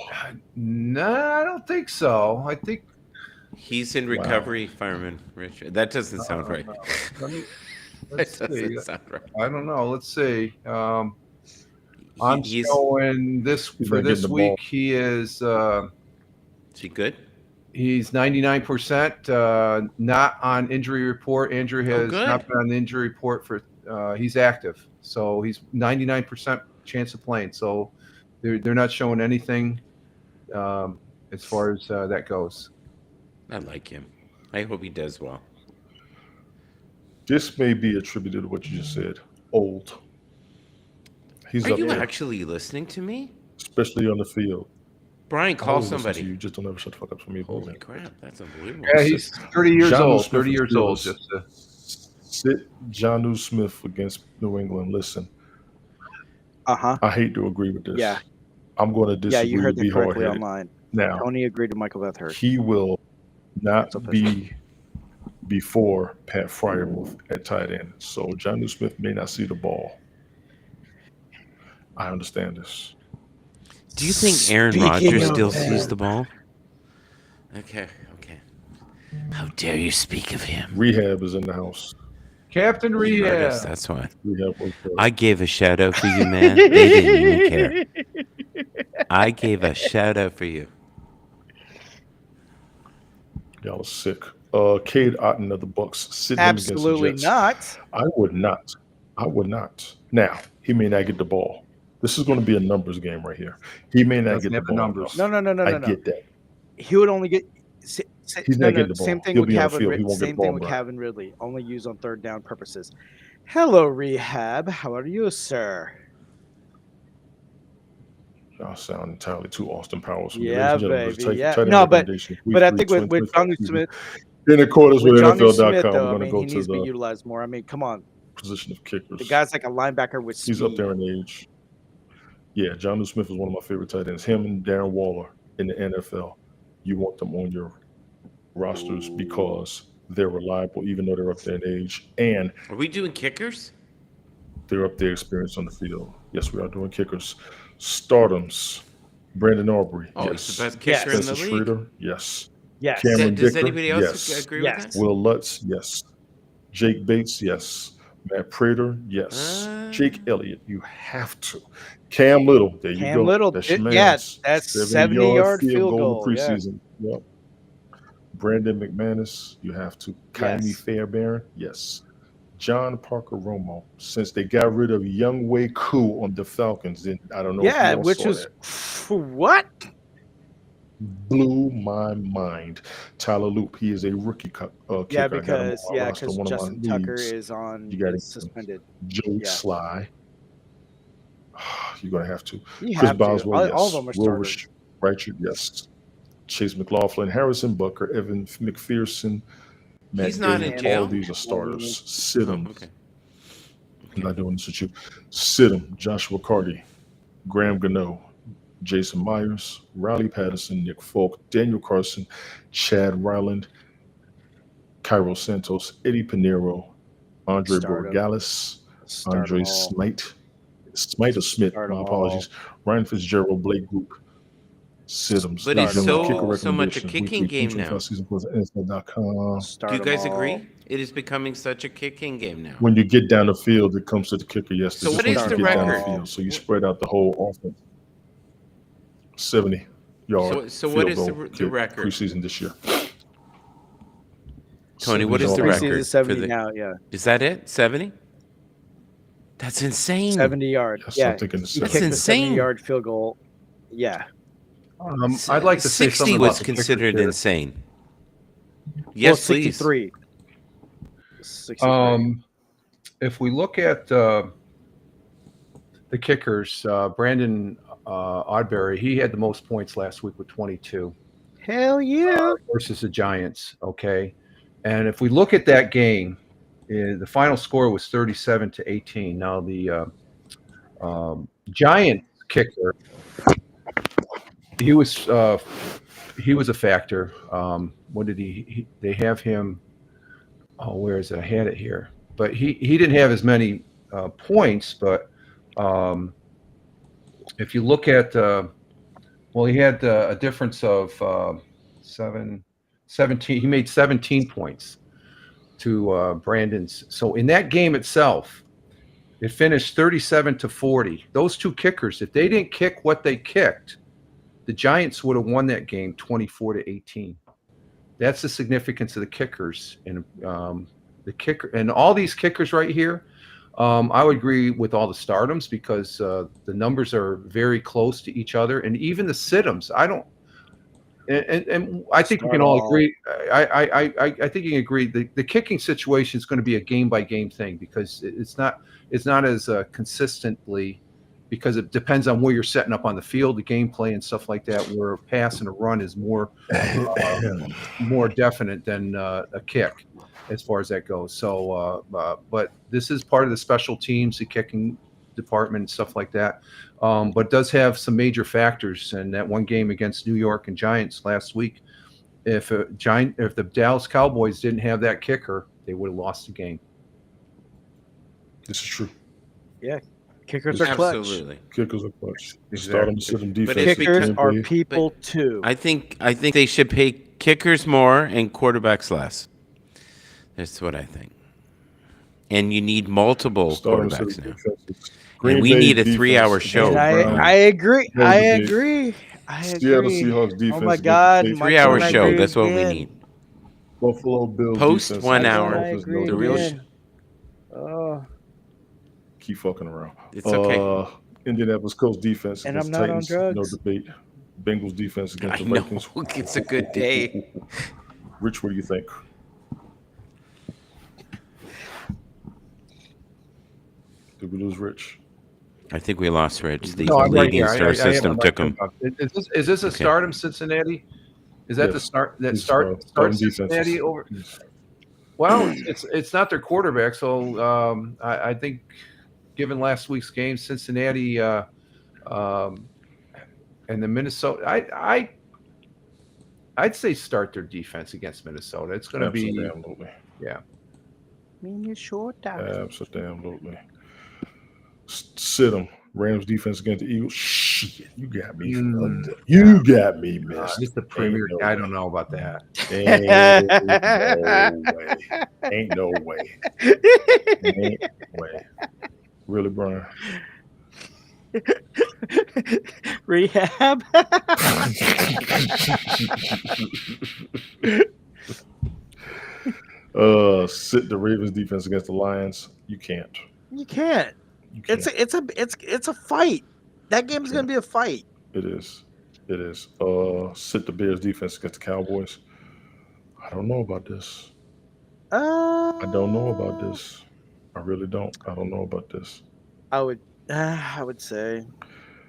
No, I don't think so. I think He's in recovery, Fireman Rich. That doesn't sound right. Let's That see. doesn't sound right. I don't know. Let's see. I'm He's- showing this He's for not getting this the week. ball. He is. Is he good? He's 99%, not on injury report. Andrew has good. not been on the injury report for. He's active, so he's 99% chance of playing. So they're not showing anything as far as that goes. I like him. I hope he does well. This may be attributed to what you just said. Old. He's Are up you there, actually listening to me? especially on the field. Brian, I call always listen to somebody. You just don't ever shut the fuck up for me. Holy man. crap, that's unbelievable. Yeah, he's 30 years Jonnu old. Smith 30 of years the old. Steelers. Just to, Sit Jonnu Smith against New England. Listen, Uh-huh. I hate to agree with this. Yeah. I'm going to Yeah, disagree you heard with be that correctly hard-headed. online. Now, Tony agreed to Michael Bethurst. he will not That's be before Pat Fryermuth at tight end. So Jonnu Smith may not see the ball. I understand this. Do you think Aaron Speaking Rodgers of still that- sees the ball? Okay. How dare you speak of him? Rehab is in the house. Captain Rehab. Curtis, that's why. Rehab was I gave a shout out for you, man. They didn't even care. I gave a shout out for you. y'all are sick. Cade Otton of the Bucks sitting him against the Absolutely Jets. not. I would not. I would not. Now, he may not get the ball. This is going to be a numbers game right here. He may not Doesn't get the have the ball. numbers. enough. No. I get that. He would only get. He's not getting the ball. Same thing He'll with be on the Calvin. field. He won't get the Same ball thing with back. Calvin Ridley. Only used on third down purposes. Hello, Rehab. How are you, sir? Y'all sound entirely too Austin Powers. For me. Yeah, Ladies and gentlemen, baby, take- yeah. tight end No, but recommendations, but I week think three, with 2025 Johnny season. Smith, In accordance with Johnny NFL.com, Smith, though, we're I going to mean, go he to needs to be the utilized more. I mean, come on, position of kickers. the guy's like a linebacker with speed. He's up there in age. Yeah, Jonnu Smith is one of my favorite tight ends. Him and Darren Waller in the NFL. You want them on your rosters because they're reliable, even though they're up there in age, and Are we doing kickers? they're up there experience on the field. Yes, we are doing kickers. Stardoms. Brandon Aubrey. Oh, yes. he's the best kicker in Spencer the league. Schrader. Yes. Yes. Cameron Does Dicker, anybody else yes. agree Yes. with that? Will Lutz. Yes. Jake Bates. Yes. Matt Prater. Yes. Jake Elliott. You have to. Cam Little. There you Cam go. Little, That's your yeah, man. that's 70-yard field goal, in the preseason. Yep. Brandon McManus. You have to. Kaimi Yes. Fairbairn. Yes. John Parker Romo. Since they got rid of Young Wei Koo on the Falcons, then I don't know. Yeah, if you all which saw was that. what? Blew my mind. Tyler Loop. He is a rookie kicker. Yeah, I got him because on my roster, because one of my Justin Tucker leagues. is on You gotta- is suspended. Joey Yeah. Sly. You're gonna have to. You Chris have to. Boswell, yes. All of them are Will starters. Reichard, yes. Chase McLaughlin, Harrison Bucker, Evan McPherson, Matt He's not in Daly, jail? all of these are starters. Sit Oh, him. okay. I'm not doing this with you. Sit him. Joshua Carty, Graham Gano, Jason Myers, Riley Patterson, Nick Folk, Daniel Carson, Chad Ryland, Cairo Santos, Eddie Pinero, Andre Start 'em. Borregales, Start Andre 'em all. Smite or Smith, Start my 'em apologies. Ryan Fitzgerald, Blake Group, Sidham. But it's so much a kicking game now. NFL.com. Start Do you 'em guys all. agree? It is becoming such a kicking game now. When you get down the field, it comes to the kicker. Yes, So this what once is you the get down record? field. So you spread out the whole offense. 70-yard. So what field is goal the kick record? preseason this year? Tony, what is the 70-yard. record? Preseason for 70 the- now, yeah. Is that it? 70? That's insane. 70-yard. Yes, Yeah. I'm thinking the He That's kicked a insane. 70-yard field goal. Yeah. I'd like to say 60 something was about the kickers considered here. insane. Well, Yes, please. 63. 63. If we look at the kickers, Brandon Oddberry, he had the most points last week with 22 Hell yeah. versus the Giants. Okay, and if we look at that game, the final score was 37-18. Now the Giant kicker, he was a factor. What did they have him? Oh, where is it? I had it here, but he didn't have as many points. But if you look at, he had a difference of 17. He made 17 points to Brandon's. So in that game itself, it finished 37-40. Those two kickers, if they didn't kick what they kicked, the Giants would have won that game 24-18. That's the significance of the kickers. And the kicker and all these kickers right here, I would agree with all the stardoms because the numbers are very close to each other. And even the situms, I don't. And I think we can all agree. I think you can agree. The kicking situation is going to be a game by game thing because it's not as consistently, because it depends on where you're setting up on the field, the gameplay and stuff like that. Where a pass and a run is more definite than a kick, as far as that goes. So, but this is part of the special teams, the kicking department and stuff like that. But it does have some major factors. And that one game against New York and Giants last week, if the Dallas Cowboys didn't have that kicker, they would have lost the game. This is true. Yeah. Kickers are clutch. Absolutely. Kickers are clutch. Exactly. Start them, sit them defense. But it's Kickers because- are people too. I think they should pay kickers more and quarterbacks less. That's what I think. and you need multiple Starting quarterbacks City now. defenses. And Green we Bay need a defense 3-hour against show. the Browns. I agree. Those I are big. agree. I Seattle agree. Seahawks defense Oh my against the God, Patriots. Michael 3-hour and I show. agree That's what we again. need. Buffalo Bills Post defense 1 against hour. I Dolphins. agree The No real good. again. Oh, Keep fucking around. It's okay. Indianapolis Colts defense and against I'm not on Titans. No drugs. debate. Bengals defense against I the know. Vikings. It's a good day. Rich, what do you think? Did we lose Rich? I think we lost Rich. The No, I'm right leading here. star I have system my took mic him. turned on. Is this a Okay. stardom Cincinnati? Is that the Yes. start that These start are start starting Cincinnati defenses. over? Well, it's not their quarterback, so I think given last week's game, Cincinnati and the Minnesota, I'd say start their defense against Minnesota. It's going to be Absolutely. yeah. Absolutely. Sit them. Rams defense against the Eagles. Shit, you got me. You got me, miss. Just the premier. I don't know about that. Ain't no way. Ain't way. Really, Brian? Rehab. Sit the Ravens defense against the Lions. You can't. You can't. You can't. It's a fight. That game's gonna be a fight. It is. It is. Sit the Bears defense against the Cowboys. I don't know about this. I don't know about this. I really don't. I don't know about this. I would say.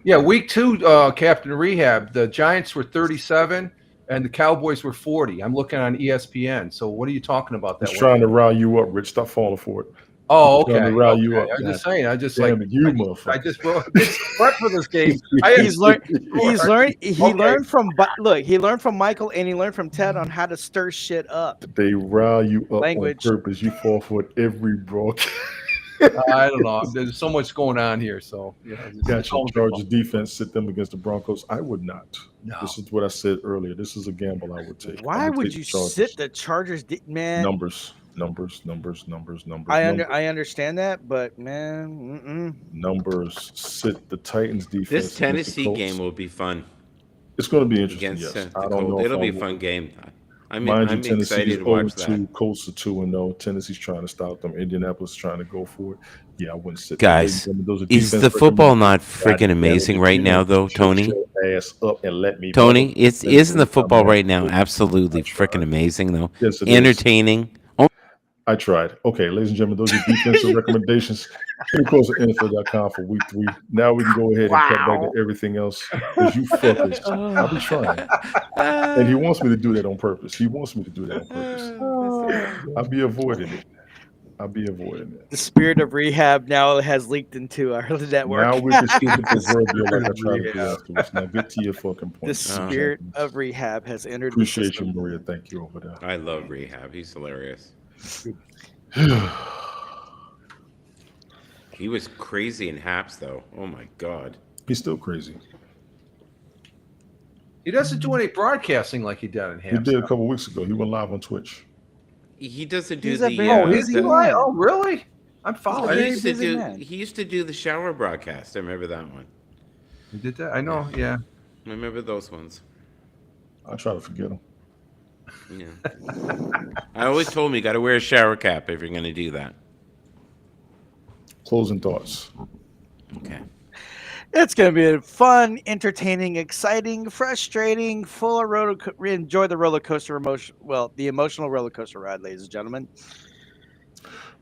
Yeah, week 2, Captain Rehab. The Giants were 37 and the Cowboys were 40. I'm looking on ESPN. So what are you talking about? That He's trying to rile you up, Rich. Stop falling for it. Oh, okay. Trying to rile you up. I'm just saying. I just Damn like it, you I motherfucker. just prep for this game. He's learned. He learned from. Look, he learned from Michael and he learned from Ted on how to stir shit up. They rile you up Language. on purpose. You fall for it every broadcast. I don't know. There's so much going on here. So Got your Chargers defense. Sit them against the Broncos. I would not. No. This is what I said earlier. This is a gamble I would take. Why I would would take you the Chargers. sit the Chargers, man? Numbers. I understand that, but man, numbers. Sit the Titans defense. This against Tennessee the Colts. game will be fun. It's going to be interesting. Against Yes, the I don't know. Colts. It'll if be I a would. fun game. I'm Tennessee's excited to watch that. 0-2, Colts are 2-0. Tennessee's trying to stop them. Indianapolis is trying to go for it. Yeah, I wouldn't sit. Guys, those are is defense the football recommendations. not freaking God damn it, amazing right you now, know, though, shut Tony? your ass up and let me. Tony, isn't the I'm football not right now good. absolutely That's right. freaking amazing, though? Yes, it is. Entertaining. I tried. Okay, ladies and gentlemen, those are defensive recommendations. Pretty close to NFL.com for week 3. Now we can go ahead and cut back to everything else. Because you fuckers, I'll be trying. And he wants me to do that on purpose. I'll be avoiding it. the spirit of rehab now has leaked into our network. Now we can skip the proverbial like I tried to do afterwards. Now get to your fucking point. The spirit of rehab has entered Appreciate the you, system. Maria. Thank you over there. I love Rehab. He's hilarious. He was crazy in Haps, though. Oh, my God. He's still crazy. He doesn't do any broadcasting like he did in He Hampshire. did a couple weeks ago. He went live on Twitch. He doesn't do He's a the... very Is he the- right? Oh, really? I'm following. he Very used to busy do. man. He used to do the shower broadcast. I remember that one. He did that? I know. Yeah. I remember those ones. I try to forget him. Yeah. I always told him you got to wear a shower cap if you're going to do that. Closing thoughts. Okay. It's going to be a fun, entertaining, exciting, frustrating, full of enjoy the roller coaster emotion. Well, the emotional roller coaster ride, ladies and gentlemen.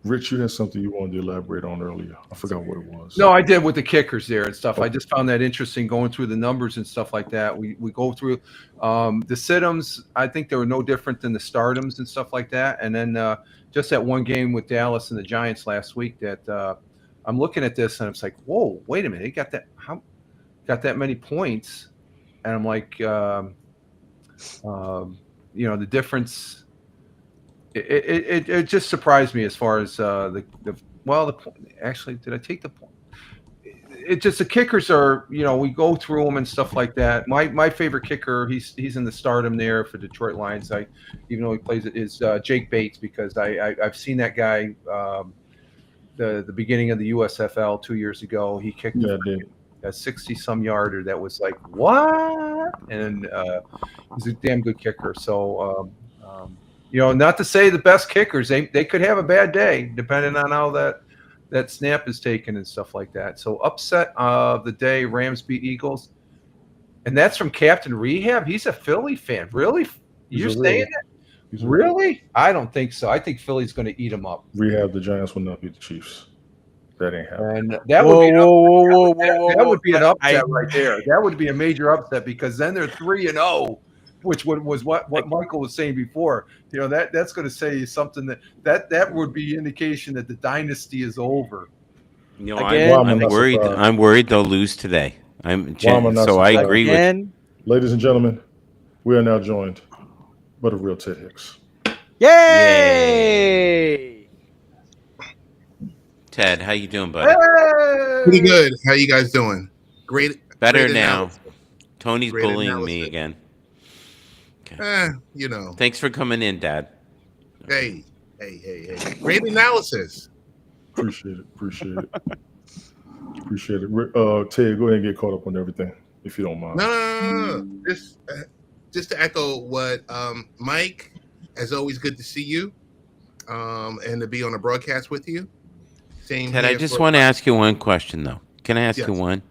Rich, you had something you wanted to elaborate on earlier. I forgot what it was. No, I did with the kickers there and stuff. I just found that interesting going through the numbers and stuff like that. We go through the sit-ems. I think they were no different than the stardoms and stuff like that. And then just that one game with Dallas and the Giants last week that I'm looking at this and it's like, whoa, wait a minute. He got that many points. And I'm like, the difference. It just surprised me as far as actually, did I take the point? It just the kickers are, we go through them and stuff like that. My favorite kicker, he's in the stardom there for Detroit Lions. Even though he plays it, is Jake Bates because I've seen that guy the beginning of the USFL 2 years ago. He kicked Yeah, I did. a 60-some yarder that was like, what? And he's a damn good kicker. So, not to say the best kickers, they could have a bad day depending on how that snap is taken and stuff like that. So upset of the day, Rams beat Eagles. And that's from Captain Rehab. He's a Philly fan. Really? You're saying that? Really? I don't think so. I think Philly's going to eat him up. Rehab, the Giants will not beat the Chiefs. That ain't happening. And that would be an upset right there. That would be a major upset because then they're 3-0, which was what Michael was saying before. That's going to say something that would be indication that the dynasty is over. I'm worried. I'm worried they'll lose today. So I agree with. Ladies and gentlemen, we are now joined by the real Ted Hicks. Yay! Ted, how you doing, buddy? Hey! Pretty good. How you guys doing? Great. Better great now. analysis. Tony's Great bullying analysis. me again. Okay. Thanks for coming in, Dad. Hey. Great analysis. Appreciate it. Ted, go ahead and get caught up on everything, if you don't mind. No. Just to echo what Mike, as always, good to see you, and to be on a broadcast with you. Same. Ted, I just want to ask you one question, though. Can I ask you one?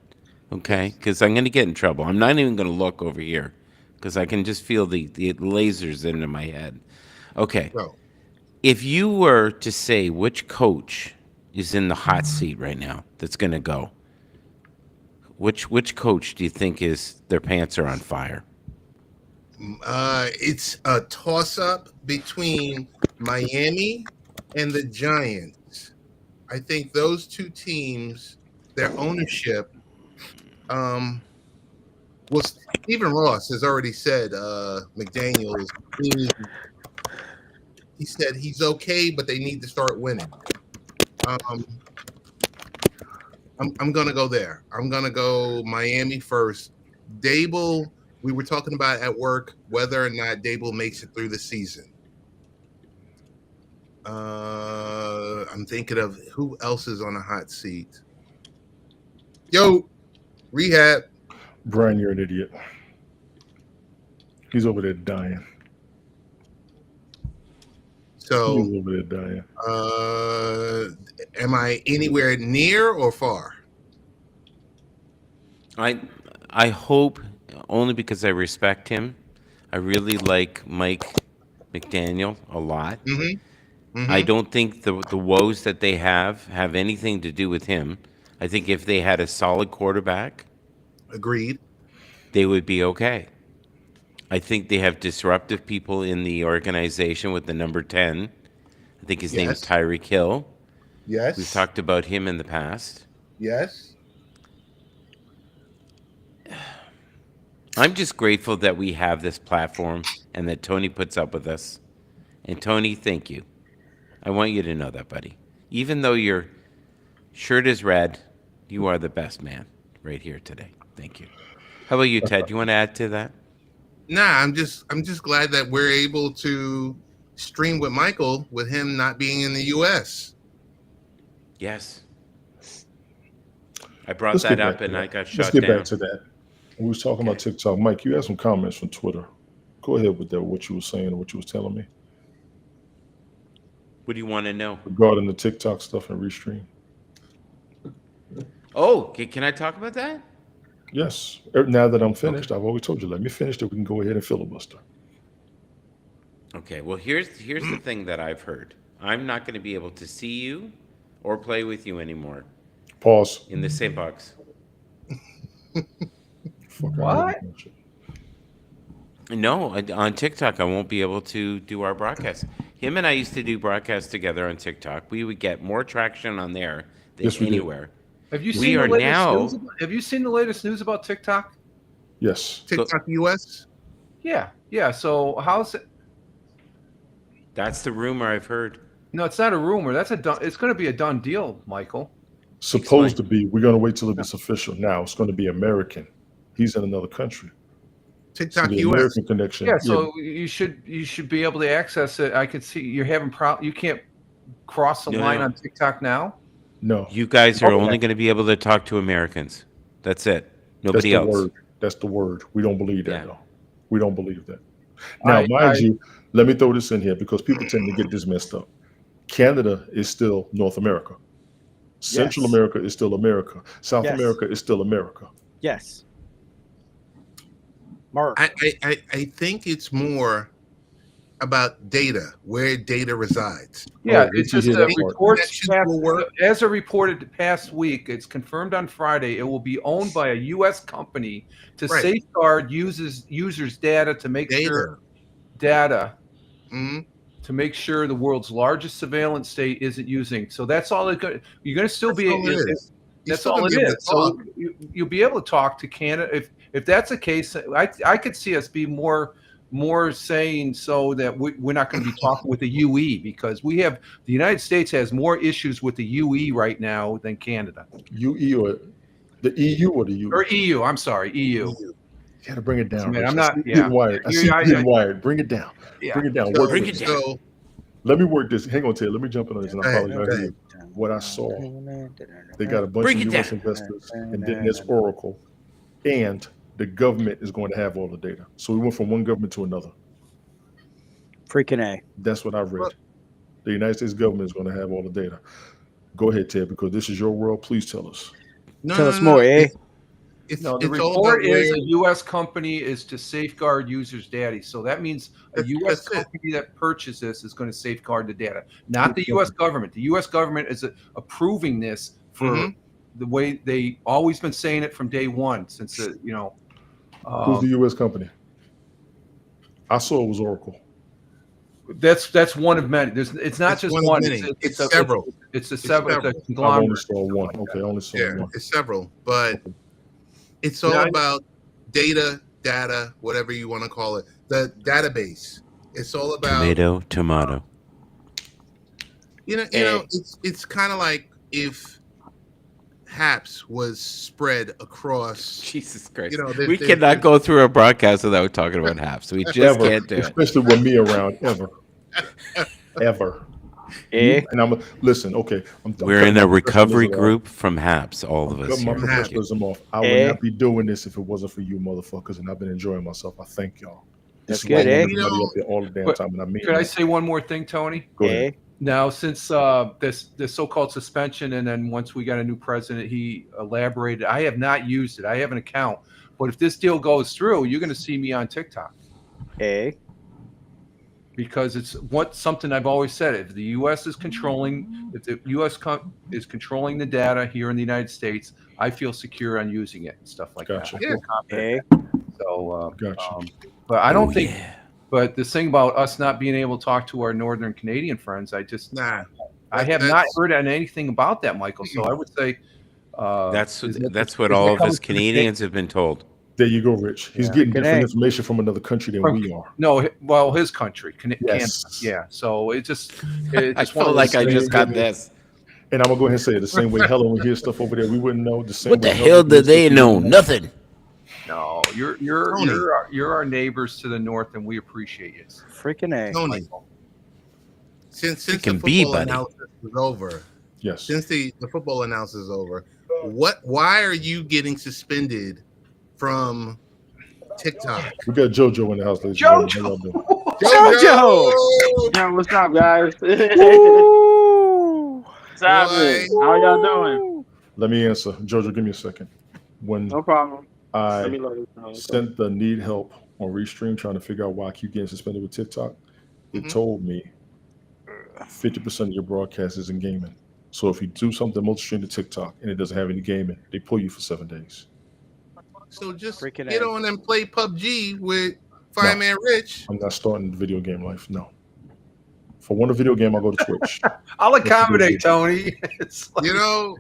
Okay, because I'm going to get in trouble. I'm not even going to look over here because I can just feel the lasers into my head. Okay. Go. If you were to say which coach is in the hot seat right now that's going to go, which coach do you think is their pants are on fire? It's a toss-up between Miami and the Giants. I think those two teams, their ownership, well, Stephen Ross has already said McDaniels. He said he's okay, but they need to start winning. I'm gonna go there. I'm gonna go Miami first. Dable, we were talking about at work whether or not Dable makes it through the season. I'm thinking of who else is on a hot seat. Yo, Rehab. Brian, you're an idiot. He's over there dying. So he's over there dying. Am I anywhere near or far? I hope, only because I respect him. I really like Mike McDaniel a lot. I don't think the woes that they have anything to do with him. I think if they had a solid quarterback, agreed, they would be okay. I think they have disruptive people in the organization with the number 10. I think his name is Tyreek Hill. Yes. We've talked about him in the past. Yes. I'm just grateful that we have this platform and that Tony puts up with us. And Tony, thank you. I want you to know that, buddy. Even though your shirt is red, you are the best man right here today. Thank you. How about you, Ted? Do you want to add to that? Nah, I'm just glad that we're able to stream with Michael with him not being in the U.S. Yes. I brought that up and I got shut down. Let's get back to that. We was talking about TikTok. Mike, you had some comments from Twitter. Go ahead with that, what you were saying and what you was telling me. What do you want to know? Regarding the TikTok stuff and Restream. Oh, can I talk about that? Yes. Now that I'm finished, I've always told you, let me finish it. We can go ahead and filibuster. Okay, well, here's the thing that I've heard. I'm not going to be able to see you or play with you anymore. Pause. In the same box. What? No, on TikTok, I won't be able to do our broadcast. Him and I used to do broadcasts together on TikTok. We would get more traction on there than anywhere. Have you seen Have you seen the latest news about TikTok? Yes. TikTok US? Yeah. So how's it? That's the rumor I've heard. No, it's not a rumor. It's going to be a done deal, Michael. Supposed to be. We're going to wait till it gets official. Now it's going to be American. He's in another country. TikTok US. American connection. Yeah, so you should be able to access it. I could see you're having you can't cross the line on TikTok now. No. You guys are Okay. only going to be able to talk to Americans. That's it. Nobody That's the else. word. That's the word. We don't believe that, Yeah. though. We don't believe that. Now, mind you, let me throw this in here because people tend to get this messed up. Canada is still North America. Central Yes. America is still America. South Yes. America is still America. Yes. Mark. I think it's more about data, where data resides. Yeah, Oh, it's did you just hear a that part? report. Connections will work. As a reported past week, it's confirmed on Friday. It will be owned by a U.S. company to Right. safeguard users' data to make sure Mhm. to make sure the world's largest surveillance state isn't using. So that's all you're going to still That's be. all it is. You're That's still all gonna it be able is. to talk. So you'll be able to talk to Canada if that's the case. I could see us be more saying so that we're not going to be talking with the UE because the United States has more issues with the UE right now than Canada UE or the EU or the UE? or EU. I'm sorry, EU. You got to bring it down. Man, Rich. I'm I not. see you Yeah, getting wired. I see you getting wired. Bring it down. Yeah. Bring it down. So, Work Bring with it me. down. so Let me work this. Hang on, Ted. Let me jump in on this, and I Go ahead, apologize go to you. What I saw, they got a bunch Bring of it U.S. down. investors, and then there's Oracle, and the government is going to have all the data. So we went from one government to another. Freaking A. That's what I've read. The United States government is going to have all the data. Go ahead, Ted, because this is your world. Please tell us. Tell us more, eh? It's No, the it's all report about is where. a U.S. company is to safeguard users' data. So that means a U.S. That's it. company that purchases this is going to safeguard the data, not the U.S. government. The U.S. government is approving this for Mhm. the way they always been saying it from day one. Since Who's the U.S. company? I saw it was Oracle. that's one of many. It's not It's just one of one. many. It's several. It's a several. I only conglomerate. saw one. Okay, I only saw Yeah, one. it's several, but Okay. it's all Yeah, about data, whatever you want to call it. The database. It's all about Tomato. you know. It's kind of like if HAPS was spread across. Jesus Christ. You know, We cannot go through a broadcast without talking about HAPS. We just Ever, can't do it. especially with me around. Ever. Eh? And I'm listen. Okay, I'm We're cutting in a my recovery professionalism off. group from HAPS, all of us Cut my here. professionalism off. I would not be doing this if it wasn't for you motherfuckers, and I've been enjoying myself. I thank y'all. This That's is why I good, want eh? everybody up there all the damn But time, and I mean Could I that. say one more thing, Tony? Go ahead. Now, since this so-called suspension, and then once we got a new president, he elaborated. I have not used it. I have an account, but if this deal goes through, you're going to see me on TikTok because it's something I've always said. If the U.S. is controlling, if the U.S. is controlling the data here in the United States, I feel secure on using it and stuff like Gotcha. that. I feel confident. So, Gotcha. but I don't think. But this thing about us not being able to talk to our Northern Canadian friends, I have not heard anything about that, Michael. So I would say that's what all of us Canadians have been told. There you go, Rich. He's getting different information from another country than we are. No, well, his country, Canada. Yes. Yeah. So it just I feel like I just got this. And I'm gonna go ahead and say it the same way Helen would hear stuff over there. We wouldn't know the same. What way the Helen hell would hear do they stuff, know? Nothing. No, you're our neighbors to the north, and we appreciate you. Freaking A. Tony, since the Freaking B, football buddy. analysis is over, Yes. since the football analysis is over, why are you getting suspended from TikTok? We got JoJo in the house, ladies and gentlemen. JoJo! Yo, what's up, guys? What's happening? How y'all doing? Let me answer. JoJo, give me a second. When No problem. I sent the need help on Restream trying to figure out why I keep getting suspended with TikTok, it told me 50% of your broadcast is in gaming. So if you do something multi-stream to TikTok and it doesn't have any gaming, they pull you for 7 days. So just get on and play PUBG with Fireman Rich. I'm not starting the video game life. No. If I want a video game, I'll go to Twitch. I'll accommodate, Tony. You know,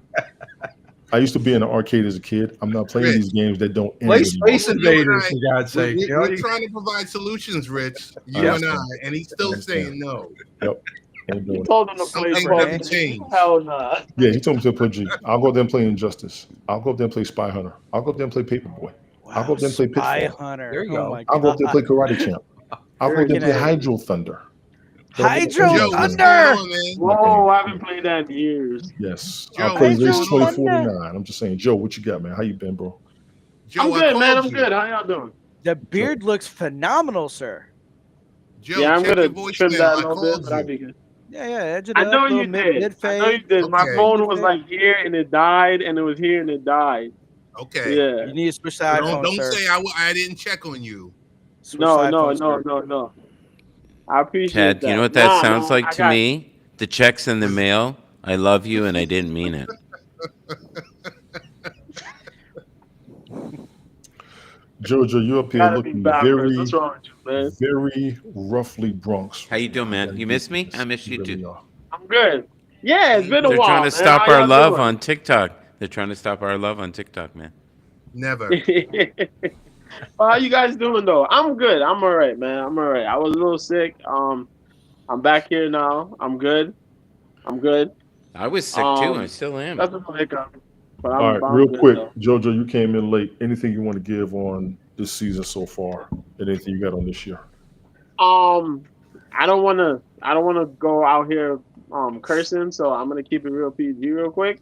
I used to be in an arcade as a kid. I'm not playing these games that don't end Play anymore. Space Invaders, for God's sake. We're trying to provide solutions, Rich. You and I, and he's still saying no. Yep. Ain't doing You it. told him to play PUBG. Hell nah. Yeah, he told me to play PUBG. I'll go up there and play Injustice. I'll go up there and play Spy Hunter. I'll go up there and play Paperboy. I'll go up there and play Pitfall. Hunter. There you go. I'll go up there and play Karate Champ. I'll go up there and play Freaking A. Hydro Thunder. Hydro Joe, what's Thunder. going on, man? Whoa, I haven't played that in years. Yes. Joe, Our plays what's race going on? 2049. I'm just saying, Joe, what you got, man? How you been, bro? Joe, I'm good, man. I'm you. good. How y'all doing? The beard looks phenomenal, sir. Joe, Yeah, I'm check gonna your trim voicemail. that a I little bit, called but I'll you. be good. Yeah, edge it I up. know little you did. Mid I know you fade. did. My Okay. phone was like here and it died, and it was here and it died. Okay. Yeah. You need to switch the So iPhone, don't sir. say I didn't check on you. Switch No. the iPhone, sir. No. I appreciate Ted, that. you know what that sounds like I to got me? The check's in the mail. I love you, and I didn't mean it. Jojo, you up here gotta be looking backwards. What's wrong with you, man? very roughly Bronx. How you doing, man? You miss me? I miss you really too. are. I'm good. Yeah, it's been a They're while. trying to stop How our y'all love doing? on TikTok. They're trying to stop our love on TikTok, man. Never. How you guys doing though? I'm good. I'm all right, man. I'm all right. I was a little sick. I'm back here now. I'm good. I was sick too. I still am. That's a hiccup. But All right, I'm real good, quick, though. Jojo, you came in late. Anything you want to give on this season so far? And anything you got on this year? I don't wanna go out here cursing, so I'm gonna keep it real PG real quick.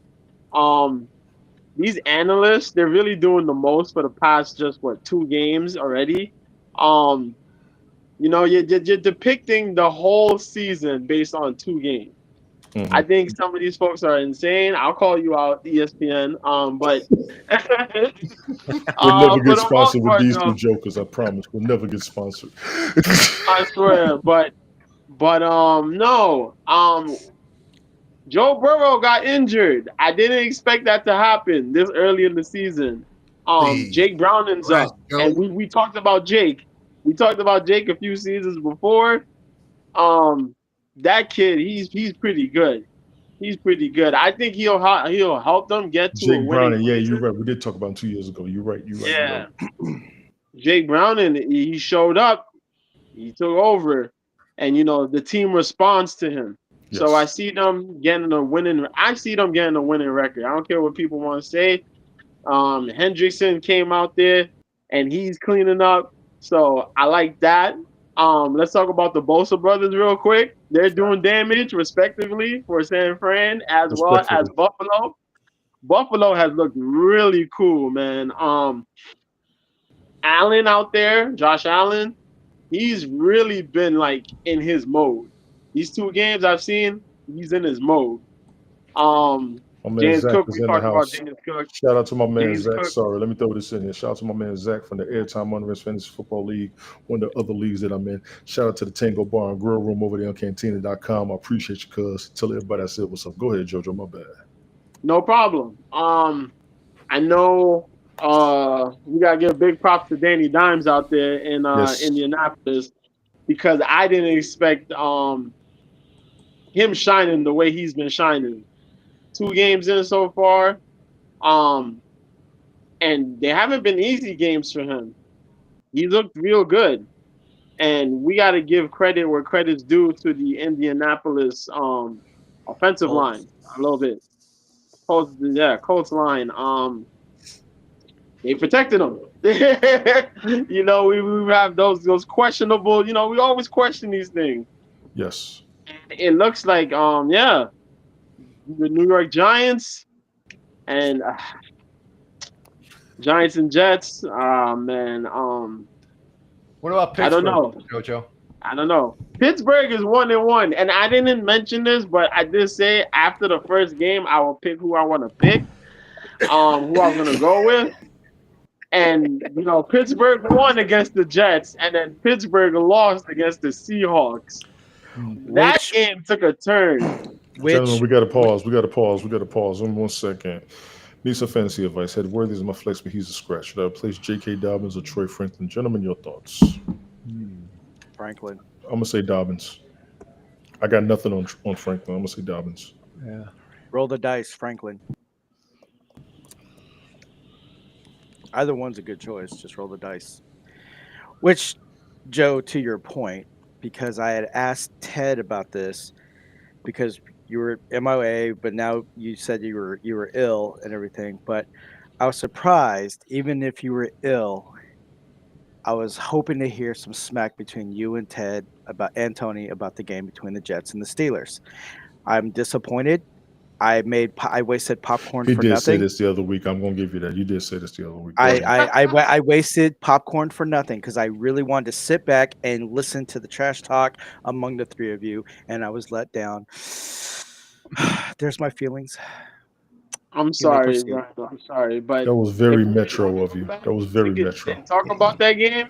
These analysts, they're really doing the most for the past just 2 games already. You're depicting the whole season based on 2 games. Mm-hmm. I think some of these folks are insane. I'll call you out, ESPN. But We'll never for get the most sponsored with part, these though, two jokers. I promise. We'll never get sponsored. I swear. But no. Joe Burrow got injured. I didn't expect that to happen this early in the season. Please. Jake Browning's Relax, up, Joe. and we talked about Jake. We talked about Jake a few seasons before. That kid, he's pretty good. He's pretty good. I think he'll help them get to a Jake winning Browning, yeah, season. you're right. We did talk about him 2 years ago. You're right. Yeah. Jake Browning, he showed up. He took over, and the team responds to him. Yes. So I see them getting a winning record. I don't care what people want to say. Hendrickson came out there and he's cleaning up. So I like that. Let's talk about the Bosa brothers real quick. They're doing damage respectively for San Fran as well as Buffalo. Buffalo has looked really cool, man. Allen out there, Josh Allen, he's really been like in his mode. These 2 games I've seen, he's in his mode. My man James Zach Cook, is we in the talked about house. James Cook. Shout out to my man James Zach. Cook. Sorry, let me throw this in here. Shout out to my man Zach from the Airtime Unrest Fantasy Football League, one of the other leagues that I'm in. Shout out to the Tango Bar and Grill Room over there on Cantina.com. I appreciate you, cuz. Tell everybody I said what's up. Go ahead, Jojo. My bad. No problem. I know we gotta give big props to Danny Dimes out there in Indianapolis, because I didn't expect him shining the way he's been shining. 2 games in so far. And they haven't been easy games for him. He looked real good. And we got to give credit where credit's due to the Indianapolis offensive line a little bit. Colts line. They protected him. We have those questionable. We always question these things. Yes. And it looks like the New York Giants and Giants and Jets. Man. What about Pittsburgh, I don't know. Jojo? I don't know. Pittsburgh is 1-1, and I didn't mention this, but I did say after the first game I will pick who I want to pick, who I'm gonna go with, and Pittsburgh won against the Jets, and then Pittsburgh lost against the Seahawks. That game took a turn. Gentlemen, we got to pause. We got to pause. Only 1 second. Need some fantasy advice. Head Worthy is my flex, but he's a scratch. Should I replace J.K. Dobbins or Troy Franklin? Gentlemen, your thoughts? Franklin. I'm going to say Dobbins. I got nothing on Franklin. I'm going to say Dobbins. Yeah. Roll the dice, Franklin. Either one's a good choice. Just roll the dice. Which, Joe, to your point, because I had asked Ted about this, because you were MIA, but now you said you were ill and everything. But I was surprised, even if you were ill, I was hoping to hear some smack between you and Ted about the game between the Jets and the Steelers. I'm disappointed. I wasted popcorn He for did say nothing. this the other week. I'm gonna give you that. You did say this the other week. Go ahead. I wasted popcorn for nothing because I really wanted to sit back and listen to the trash talk among the three of you, and I was let down. There's my feelings. I'm You may sorry, proceed. Ryan, I'm sorry, but That was very if we metro go of you. back That was very metro. and talk about that game,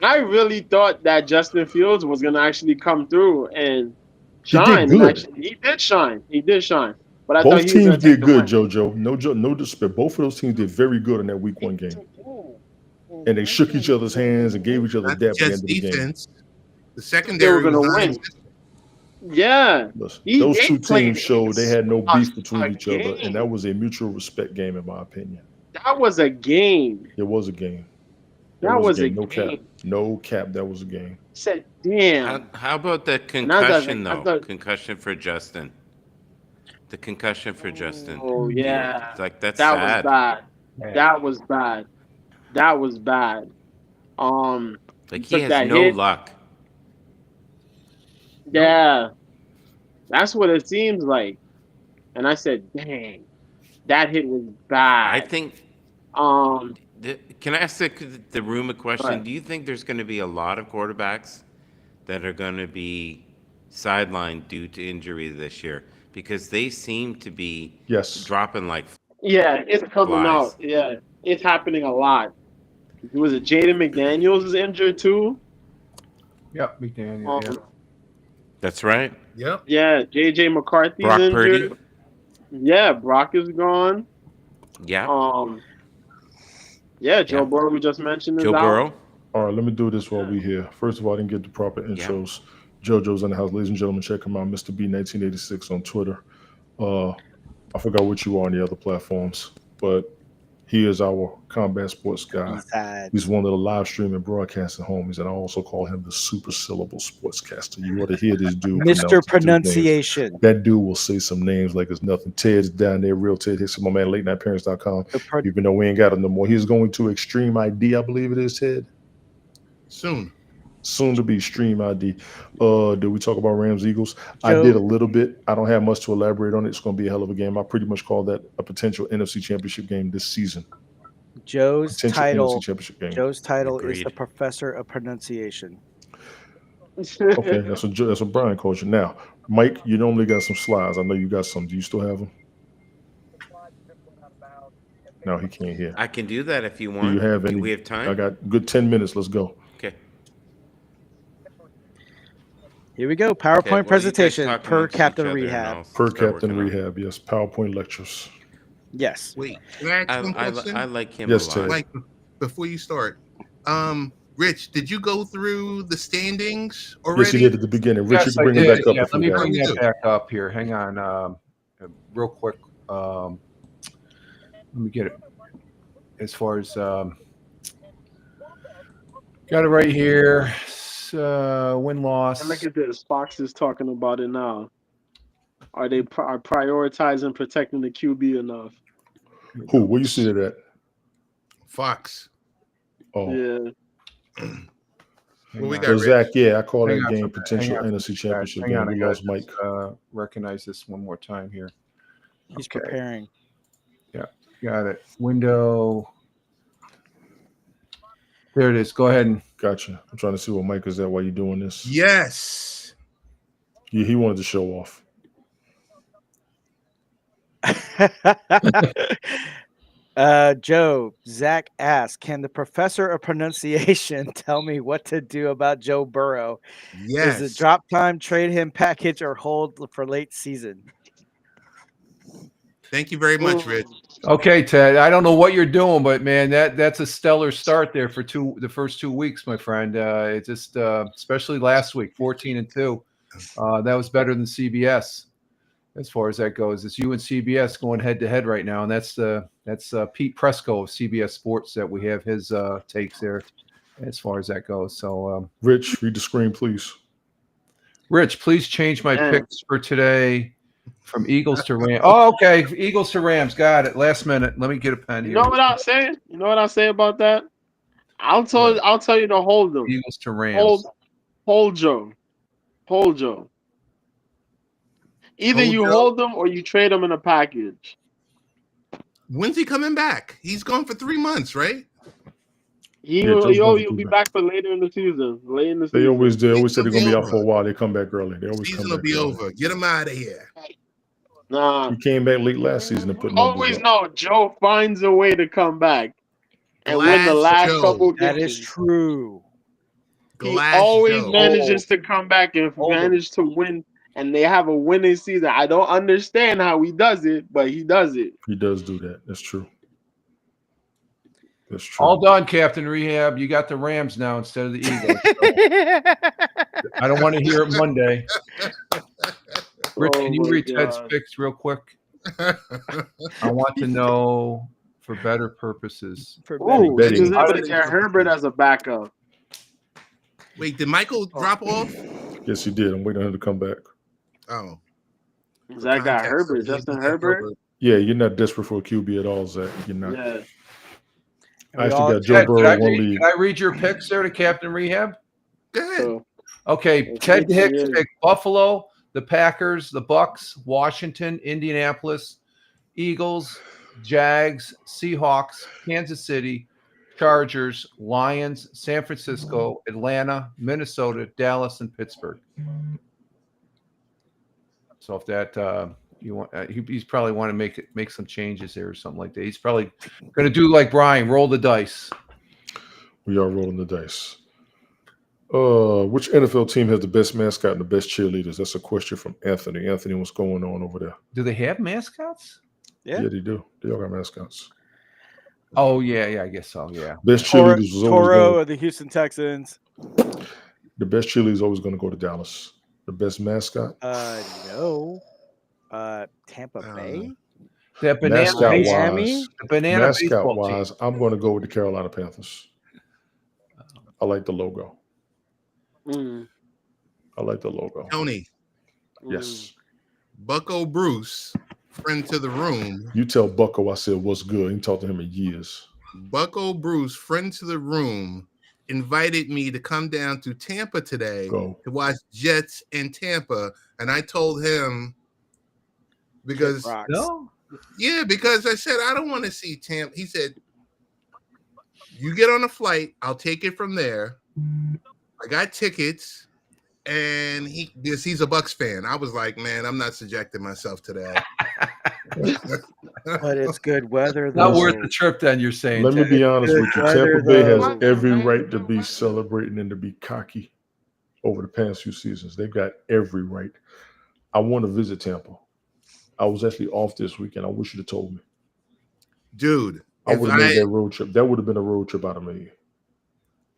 I really thought that Justin Fields was gonna actually come through and He did shine, and good. actually he did shine. He did shine, but I thought Both he was teams gonna take did the good, win. JoJo. No disrespect. Both of those teams did very good in that week 1 game. And they shook each other's hands and gave each other Not dap at the just end of the game. defense. The They were secondary gonna was win. non-existent. Yeah, Listen, they those two played teams showed they had no a beef between each other, and that game. was a mutual respect game, in my opinion. That was a game. It was a game. That was a No cap. game. No cap. That was a game. Said, damn. How about the And I was concussion, like, though? Concussion for Justin. The concussion for Justin. Oh yeah, It's like, that's that sad. was bad. Yeah. That was bad. That was bad. Like, he took has that no hit. luck. Yeah, that's what it seems like. And I said, dang, that hit was bad. I think. Can I ask the room a question? Right. Do you think there's going to be a lot of quarterbacks that are going to be sidelined due to injury this year? Because they seem to be dropping like Yeah, it's coming flies. out. Yeah, it's happening a lot. Was it Jaden McDaniels is injured too? Yep, McDaniel. Yeah. That's right. Yep. Yeah, JJ McCarthy's Brock injured. Purdy. Yeah, Brock is gone. Yeah. Yeah, Joe Burrow we just mentioned is Joe out. Burrow. All right, let me do this while we're here. First of all, I didn't get the proper intros. JoJo's in the house. Ladies and gentlemen, check him out, Mr. B1986 on Twitter. I forgot what you are on the other platforms, but he is our combat sports guy. He's one of the live streaming broadcasting homies, and I also call him the super syllable sportscaster. You ought to hear this dude. Mr. Pronunciation. That dude will say some names like it's nothing. Ted's down there, real Ted Hicks, my man, latenightparents.com. Even though we ain't got him no more. He's going to Extreme ID, I believe it is, Ted. Soon to be Stream ID. Did we talk about Rams Eagles? I did a little bit. I don't have much to elaborate on it. It's going to be a hell of a game. I pretty much call that a potential NFC Championship game this season. Joe's title is Agreed. the Professor of Pronunciation. Okay, that's what Brian calls you. Now, Mike, you normally got some slides. I know you got some. Do you still have them? No, he can't hear. I can do that if you want. Do you have any? Do we have time? I got good 10 minutes. Let's go. Okay. Here we go. PowerPoint presentation per Captain other and Rehab. I'll Per start Captain working on it. Rehab, yes. PowerPoint lectures. Yes. Wait, can I ask one question? I like him Yes, a lot. Ted. Like, before you start, Rich, did you go through the standings already? Yes, he did at the beginning. Rich, Yes, you can bring I it did. back up. Yeah, if let you me got bring it. that back up here. Hang on, real quick. Let me get it. As far as got it right here. Win loss. And look at this. Fox is talking about it now. Are they prioritizing protecting the QB enough? Who? Where you see it at? Fox. Oh. Yeah. What we So got, Zach, Rich? yeah, I call Hang that on game for a minute, potential hang on NFC Championship Hang game. on, We I gotta lost Mike. just, recognize this one more time here. He's preparing. Yeah, got it. Window. There it is. Go ahead and. Gotcha. I'm trying to see what Mike is at while you're doing this. Yes. Yeah, he wanted to show off. Joe, Zach asked, can the Professor of Pronunciation tell me what to do about Joe Burrow? Yes. Is it drop time, trade him, package, or hold for late season? Thank you very much, Rich. Okay, Ted. I don't know what you're doing, but man, that's a stellar start there for the first 2 weeks, my friend. It just, especially last week, 14-2. That was better than CBS as far as that goes. It's you and CBS going head to head right now, and that's Pete Presco of CBS Sports that we have his takes there as far as that goes. So, Rich, read the screen, please. Rich, please change my picks for today. From Eagles to Rams. Oh, okay. Eagles to Rams. Got it. Last minute. Let me get a pen here. You know what I'll say? You know what I'll say about that? I'll tell you to hold them. Eagles to Rams. Hold Joe. Hold Joe. Either Hold you Joe? hold him or you trade him in a package. When's he coming back? He's gone for 3 months, right? He'll be back for later in the season. Late in the They season. always said Season they're will gonna be be out for a over. while. They come back early. They always Season come will back be early. over. Get him out of here. Nah. He came back late last season and put numbers Always up. know Joe finds a way to come back and win the Glass last Joe. couple That games. is true. He Glass always Joe. manages to come back and Hold him. manage to win, and they have a winning season. I don't understand how he does it, but he does it. He does do that. That's true. That's true. All done, Captain Rehab. You got the Rams now instead of the Eagles. So I don't want to hear it Monday. Rich, Oh can you my read Ted's God. picks real quick? I want to know for better purposes. For better. Ooh, he betting. was able to get Herbert as a backup. Wait, did Michael drop off? Yes, he did. I'm waiting on him to come back. Oh. Zach got Context, Herbert. he Justin had Herbert. Yeah, you're not desperate for a QB at all, Zach. You're not. Yeah. I actually got Joe Ted, Burrow in one league. can I read your picks there to Captain Rehab? Go ahead. So Okay, Yes, Ted yes, Hicks yes. picked Buffalo, the Packers, the Bucks, Washington, Indianapolis, Eagles, Jags, Seahawks, Kansas City, Chargers, Lions, San Francisco, Atlanta, Minnesota, Dallas, and Pittsburgh. So if that you want, he's probably want to make some changes there or something like that. He's probably going to do like Brian, roll the dice. We are rolling the dice. Which NFL team has the best mascot and the best cheerleaders? That's a question from Anthony. Anthony, what's going on over there? Do they have mascots? Yeah. Yeah, they do. They all got mascots. Oh yeah, I guess so. Yeah. Best Toro, cheerleaders was always Toro going. of the Houston Texans. The best cheerleaders always going to go to Dallas. The best mascot. No. Tampa Bay. That banana Mascot baseball, wise, the banana mascot baseball wise, team. I'm going to go with the Carolina Panthers. I like the logo. mm, I like the logo. Tony, Yes. Bucko Bruce, friend to the room. You tell Bucko I said what's good. I ain't talked to him in years. Bucko Bruce, friend to the room, invited me to come down to Tampa today Go. to watch Jets and Tampa. And I told him because Rocks. because I said I don't want to see Tampa. He said, you get on a flight, I'll take it from there. I got tickets, and he's a Bucks fan. I was like, man, I'm not subjecting myself to that. But it's good weather, though. Not worth the trip, then you're saying. Let me Ted. be honest Good with you. weather, Tampa Bay has though. every right to be celebrating and to be cocky over the past few seasons. They've got every right. I want to visit Tampa. I was actually off this weekend. I wish you'd have told me. Dude, I would have made that road trip. That would have been a road trip out of me.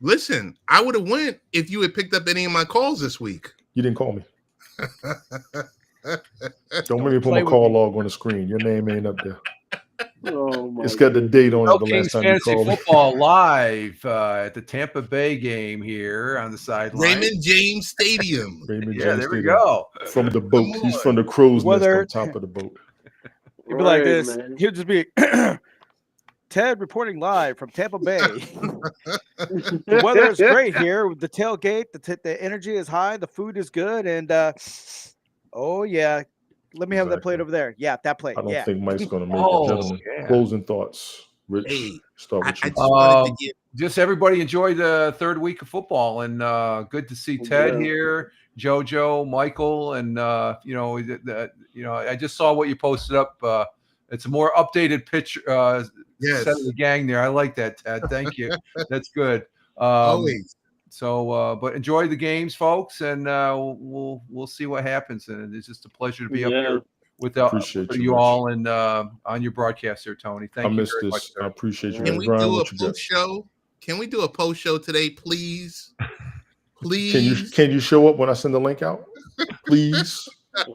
Listen, I would have went if you had picked up any of my calls this week. You didn't call me. Don't make me put my call log on the screen. Your name ain't up there. oh my It's got the date on it. No The Kings last time you Fantasy called me. Football live at the Tampa Bay game here on the sideline. Raymond James Stadium. Raymond Yeah, James there we Stadium. go. From the boat. He's from the crow's nest Whether- on top of the boat. He'd be like Right, this. man. He'll just be Ted reporting live from Tampa Bay. The weather is great here. The tailgate, the energy is high. The food is good, and oh yeah, let me have that plate Exactly. over there. Yeah, that plate. I don't Yeah. think Mike's going to make Oh, it, gentlemen. yeah. Closing thoughts. Rich, Hey, start I with you. just wanted to get Just everybody enjoy the third week of football, and good to see Ted Yeah. here, JoJo, Michael, and I just saw what you posted up. It's a more updated picture yes, set of the gang there. I like that, Ted. Thank you. That's good. always. So, but enjoy the games, folks, and we'll see what happens. And it's just a pleasure to be up Yeah. here with Appreciate you you, Rich. all and on your broadcast there, Tony. Thank I you missed very this. much, I sir. appreciate you Can guys. we Brian, do a what you got? post show? Can we do a post show today, please? Please. Can you show up when I send the link out? Please.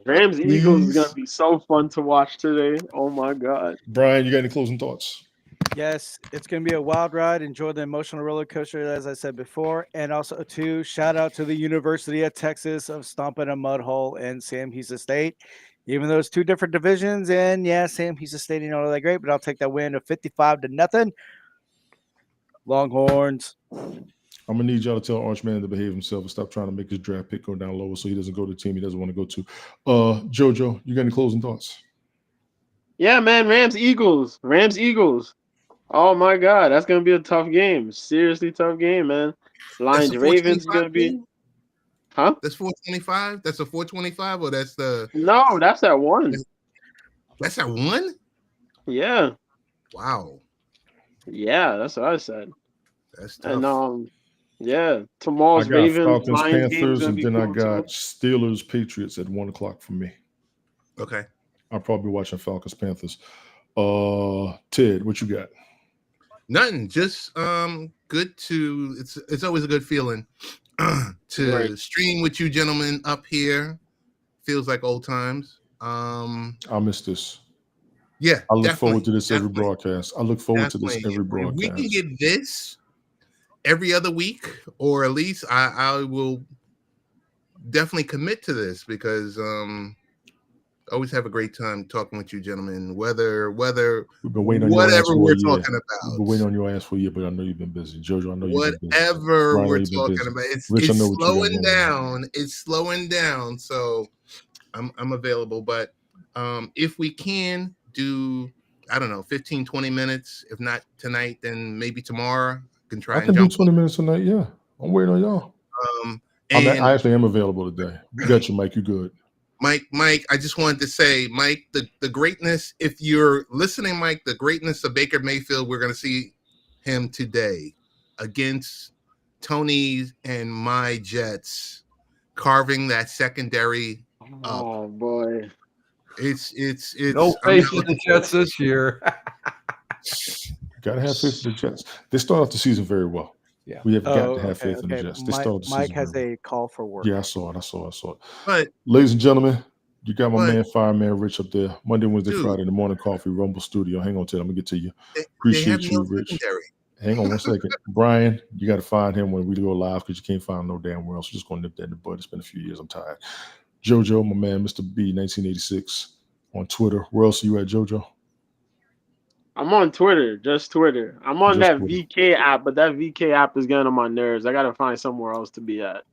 Rams Eagles is Please. gonna be so fun to watch today. Oh my god. Brian, you got any closing thoughts? Yes, it's going to be a wild ride. Enjoy the emotional roller coaster, as I said before. And also, too, shout out to the University of Texas of stomping a mud hole in Sam Houston State. Even though it's two different divisions, and yeah, Sam Houston State ain't all that great, but I'll take that win of 55-0. Longhorns. I'm gonna need y'all to tell Archman to behave himself and stop trying to make his draft pick go down lower so he doesn't go to the team he doesn't want to go to. Jojo, you got any closing thoughts? Yeah, man. Rams Eagles. Oh my God, that's gonna be a tough game. Seriously tough game, man. That's Lions a Ravens is 425 gonna be, game? huh? That's 425. That's a 425, or that's the No, that's at 1. that's at 1. Yeah, Wow, yeah, that's what I said. that's tough. And yeah, I tomorrow's got Ravens Falcons, Lions game is Panthers, gonna and be then I cool got too. Steelers, Patriots at 1:00 for me. Okay. I'll probably be watching Falcons, Panthers. Ted, what you got? Nothing. Just good to. It's always a good feeling to Right. stream with you gentlemen up here. Feels like old times. I miss this. Yeah, I look definitely, forward to this every definitely, broadcast. I look forward to this definitely. every If we can broadcast. get this every other week, or at least I will definitely commit to this, because always have a great time talking with you gentlemen, whether We've been waiting on your ass whatever for we're a year. talking We've been waiting about, on your ass for a year, but I know you've been busy. Jojo, I know you've been busy. whatever Brian, I know we're you've been talking busy. about, Rich, I it's know what you got slowing going on. down. It's slowing down, so I'm available. But if we can do, I don't know, 15, 20 minutes, if not tonight, then maybe tomorrow. I can try I and can do jump 20 minutes tonight. Yeah, I'm waiting on y'all. I and actually am available today. We got you, Mike. You good? Mike, I just wanted to say, Mike, the greatness, if you're listening, Mike, the greatness of Baker Mayfield, we're going to see him today against Tony's and my Jets, carving that secondary up. Oh boy. No I'm not faith in looking the Jets this year. Gotta have faith in the Jets. They start off the season very well. Yeah. We have got Oh, to have okay, faith in the okay. Jets. They started the Mike season has very well. a call for work. Yeah, I saw it. But Ladies and gentlemen, you got my But- man Fireman Rich up there. Monday, Wednesday, Dude. Friday, the morning coffee, Rumble Studio. Hang on, Ted. I'm gonna get to you. they have Appreciate no you, Rich. secondary. Hang on one second. Brian, you got to find him when we go live because you can't find him no damn where else. We're just going to nip that in the bud. It's been a few years. I'm tired. JoJo, my man, Mr. B, 1986 on Twitter. Where else are you at, JoJo? I'm on Twitter, just Twitter. I'm on Just that Twitter. VK app, but that VK app is getting on my nerves. I gotta find somewhere else to be at.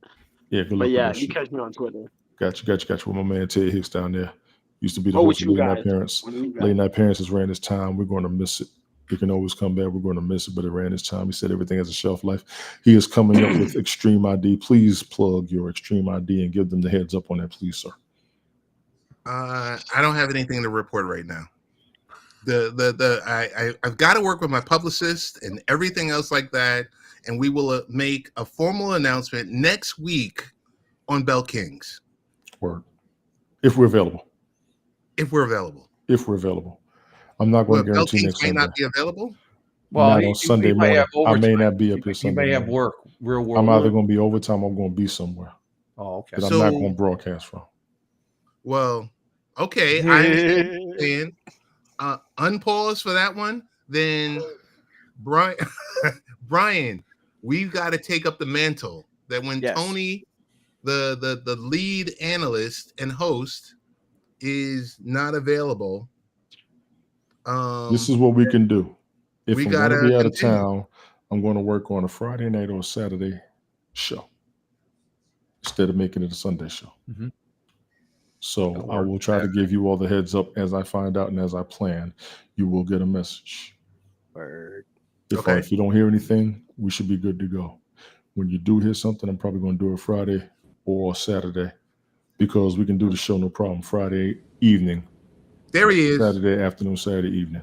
Yeah, good luck But with yeah, that you shit. catch me on Twitter. Got you. With my man Ted Hicks down there. Used to be the Oh, host with of you Late Night guys. Parents. With you guys. Late Night Parents has ran its time. We're going to miss it. We can always come back. We're going to miss it, but it ran its time. He said everything has a shelf life. He is coming up with Extreme ID. Please plug your Extreme ID and give them the heads up on that, please, sir. I don't have anything to report right now. I've got to work with my publicist and everything else like that, and we will make a formal announcement next week on Bell Kings. Word. If we're available. If we're available. I'm not going to Bell guarantee Kings next might Sunday. not be available. Well, Not on Sunday may morning. have I may overtime. not be up here He Sunday may have morning. work, real world. I'm either work. going to be overtime or I'm going to be somewhere Oh, okay. that I'm not going to broadcast from. Well, okay, I understand. Unpause for that one. Then Brian, we've got to take up the mantle that when Yes. Tony, the lead analyst and host, is not available. This is what we can do. If we I'm going to gotta be out of continue. town, I'm going to work on a Friday night or a Saturday show instead of making it a Sunday show. Mhm. So That'll I work. will try to give you all the heads up as I find out and as I plan. You will get a message. Word. Okay. If you don't hear anything, we should be good to go. When you do hear something, I'm probably going to do it Friday or Saturday because we can do the show no problem. Friday evening. There he is. Saturday afternoon, Saturday evening.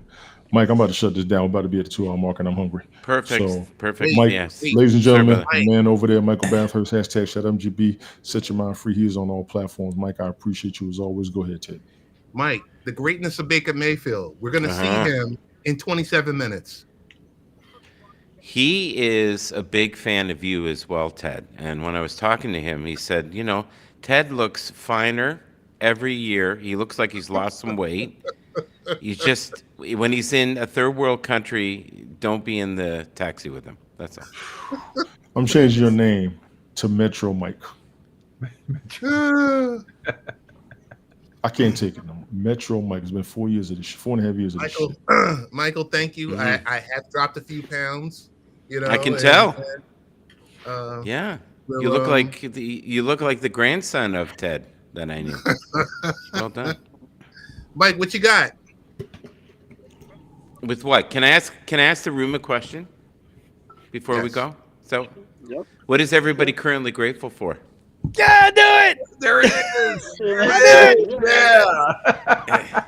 Mike, I'm about to shut this down. We're about to be at the 2-hour mark and I'm hungry. Perfect. So, Perfect. Mike, Yes. ladies and gentlemen, Sorry, the man over there, Michael Bathurst, hashtag ShutMGB, set your mind free. He is on all platforms. Mike, I appreciate you as always. Go ahead, Ted. Mike, the greatness of Baker Mayfield. We're going to see him in 27 minutes. He is a big fan of you as well, Ted. And when I was talking to him, he said, you know, Ted looks finer every year. He looks like he's lost some weight. You just, when he's in a third world country, don't be in the taxi with him. That's all. I'm changing your name to Metro Mike. I can't take it no more. Metro Mike. It's been 4 years of this, 4.5 years of this shit. Michael, thank you. Mhm. I have dropped a few pounds. You know, I can tell. Yeah, we'll, you look like the grandson of Ted that I knew. Well done. Mike, what you got? With what? Can I ask the room a question before we Yes. go? So, Yep. what is everybody currently grateful for? Yeah, do it. There it is. I did it. Yeah.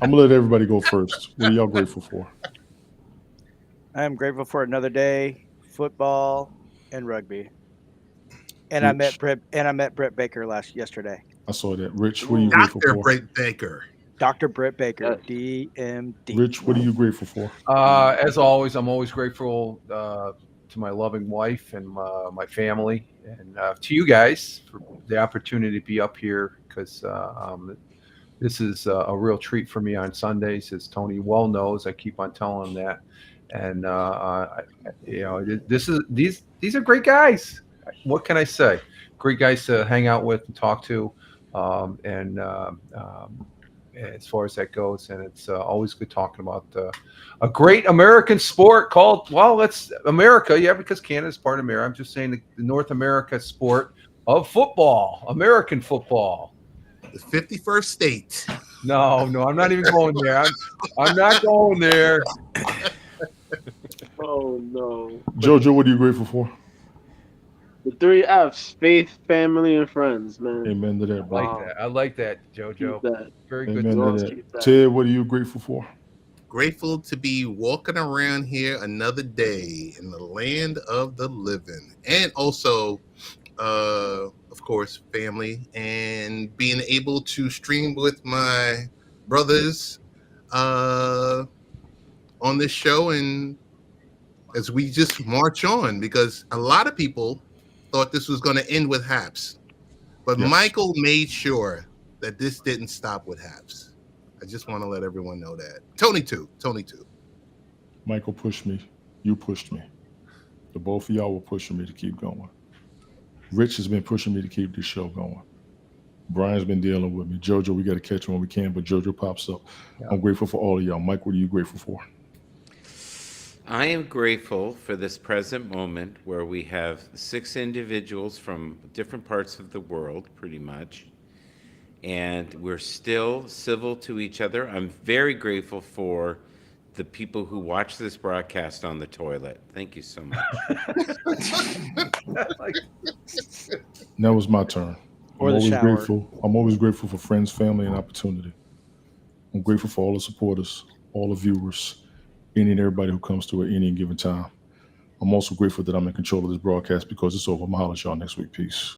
I'm gonna let everybody go first. What are y'all grateful for? I am grateful for another day, football and rugby. And I met Rich, Brett Baker yesterday. I saw that. Rich, what are you grateful Dr. for? Brett Baker. Dr. Brett Baker, Yes. DMD. Rich, what are you grateful for? As always, I'm always grateful to my loving wife and my family, and to you guys for the opportunity to be up here because this is a real treat for me on Sundays, as Tony well knows. I keep on telling him that, and these are great guys. What can I say? Great guys to hang out with and talk to, and as far as that goes, and it's always good talking about a great American sport called it's America, yeah, because Canada's part of America. I'm just saying the North America sport of football, American football. The 51st state. No, I'm not even going there. I'm not going there. Oh no. Jojo, what are you grateful for? The 3 F's: faith, family, and friends, man. Amen to that, brother. I like that, JoJo. Keep that. Very good. Amen Lord, to keep that. that. Ted, what are you grateful for? Grateful to be walking around here another day in the land of the living. And also, of course, family and being able to stream with my brothers on this show, and as we just march on, because a lot of people thought this was going to end with Haps, but Yes. Michael made sure that this didn't stop with Haps. I just want to let everyone know that. Tony too. Michael pushed me. You pushed me. The both of y'all were pushing me to keep going. Rich has been pushing me to keep this show going. Brian's been dealing with me. Jojo, we got to catch him when we can, but Jojo pops up. Yeah. I'm grateful for all of y'all. Mike, what are you grateful for? I am grateful for this present moment where we have 6 individuals from different parts of the world, pretty much, and we're still civil to each other. I'm very grateful for the people who watch this broadcast on the toilet. Thank you so much. Now was my turn. Or the shower. Grateful. I'm always grateful for friends, family, and opportunity. I'm grateful for all the supporters, all the viewers, any and everybody who comes through at any given time. I'm also grateful that I'm in control of this broadcast because it's over. I'm going to holler at y'all next week. Peace.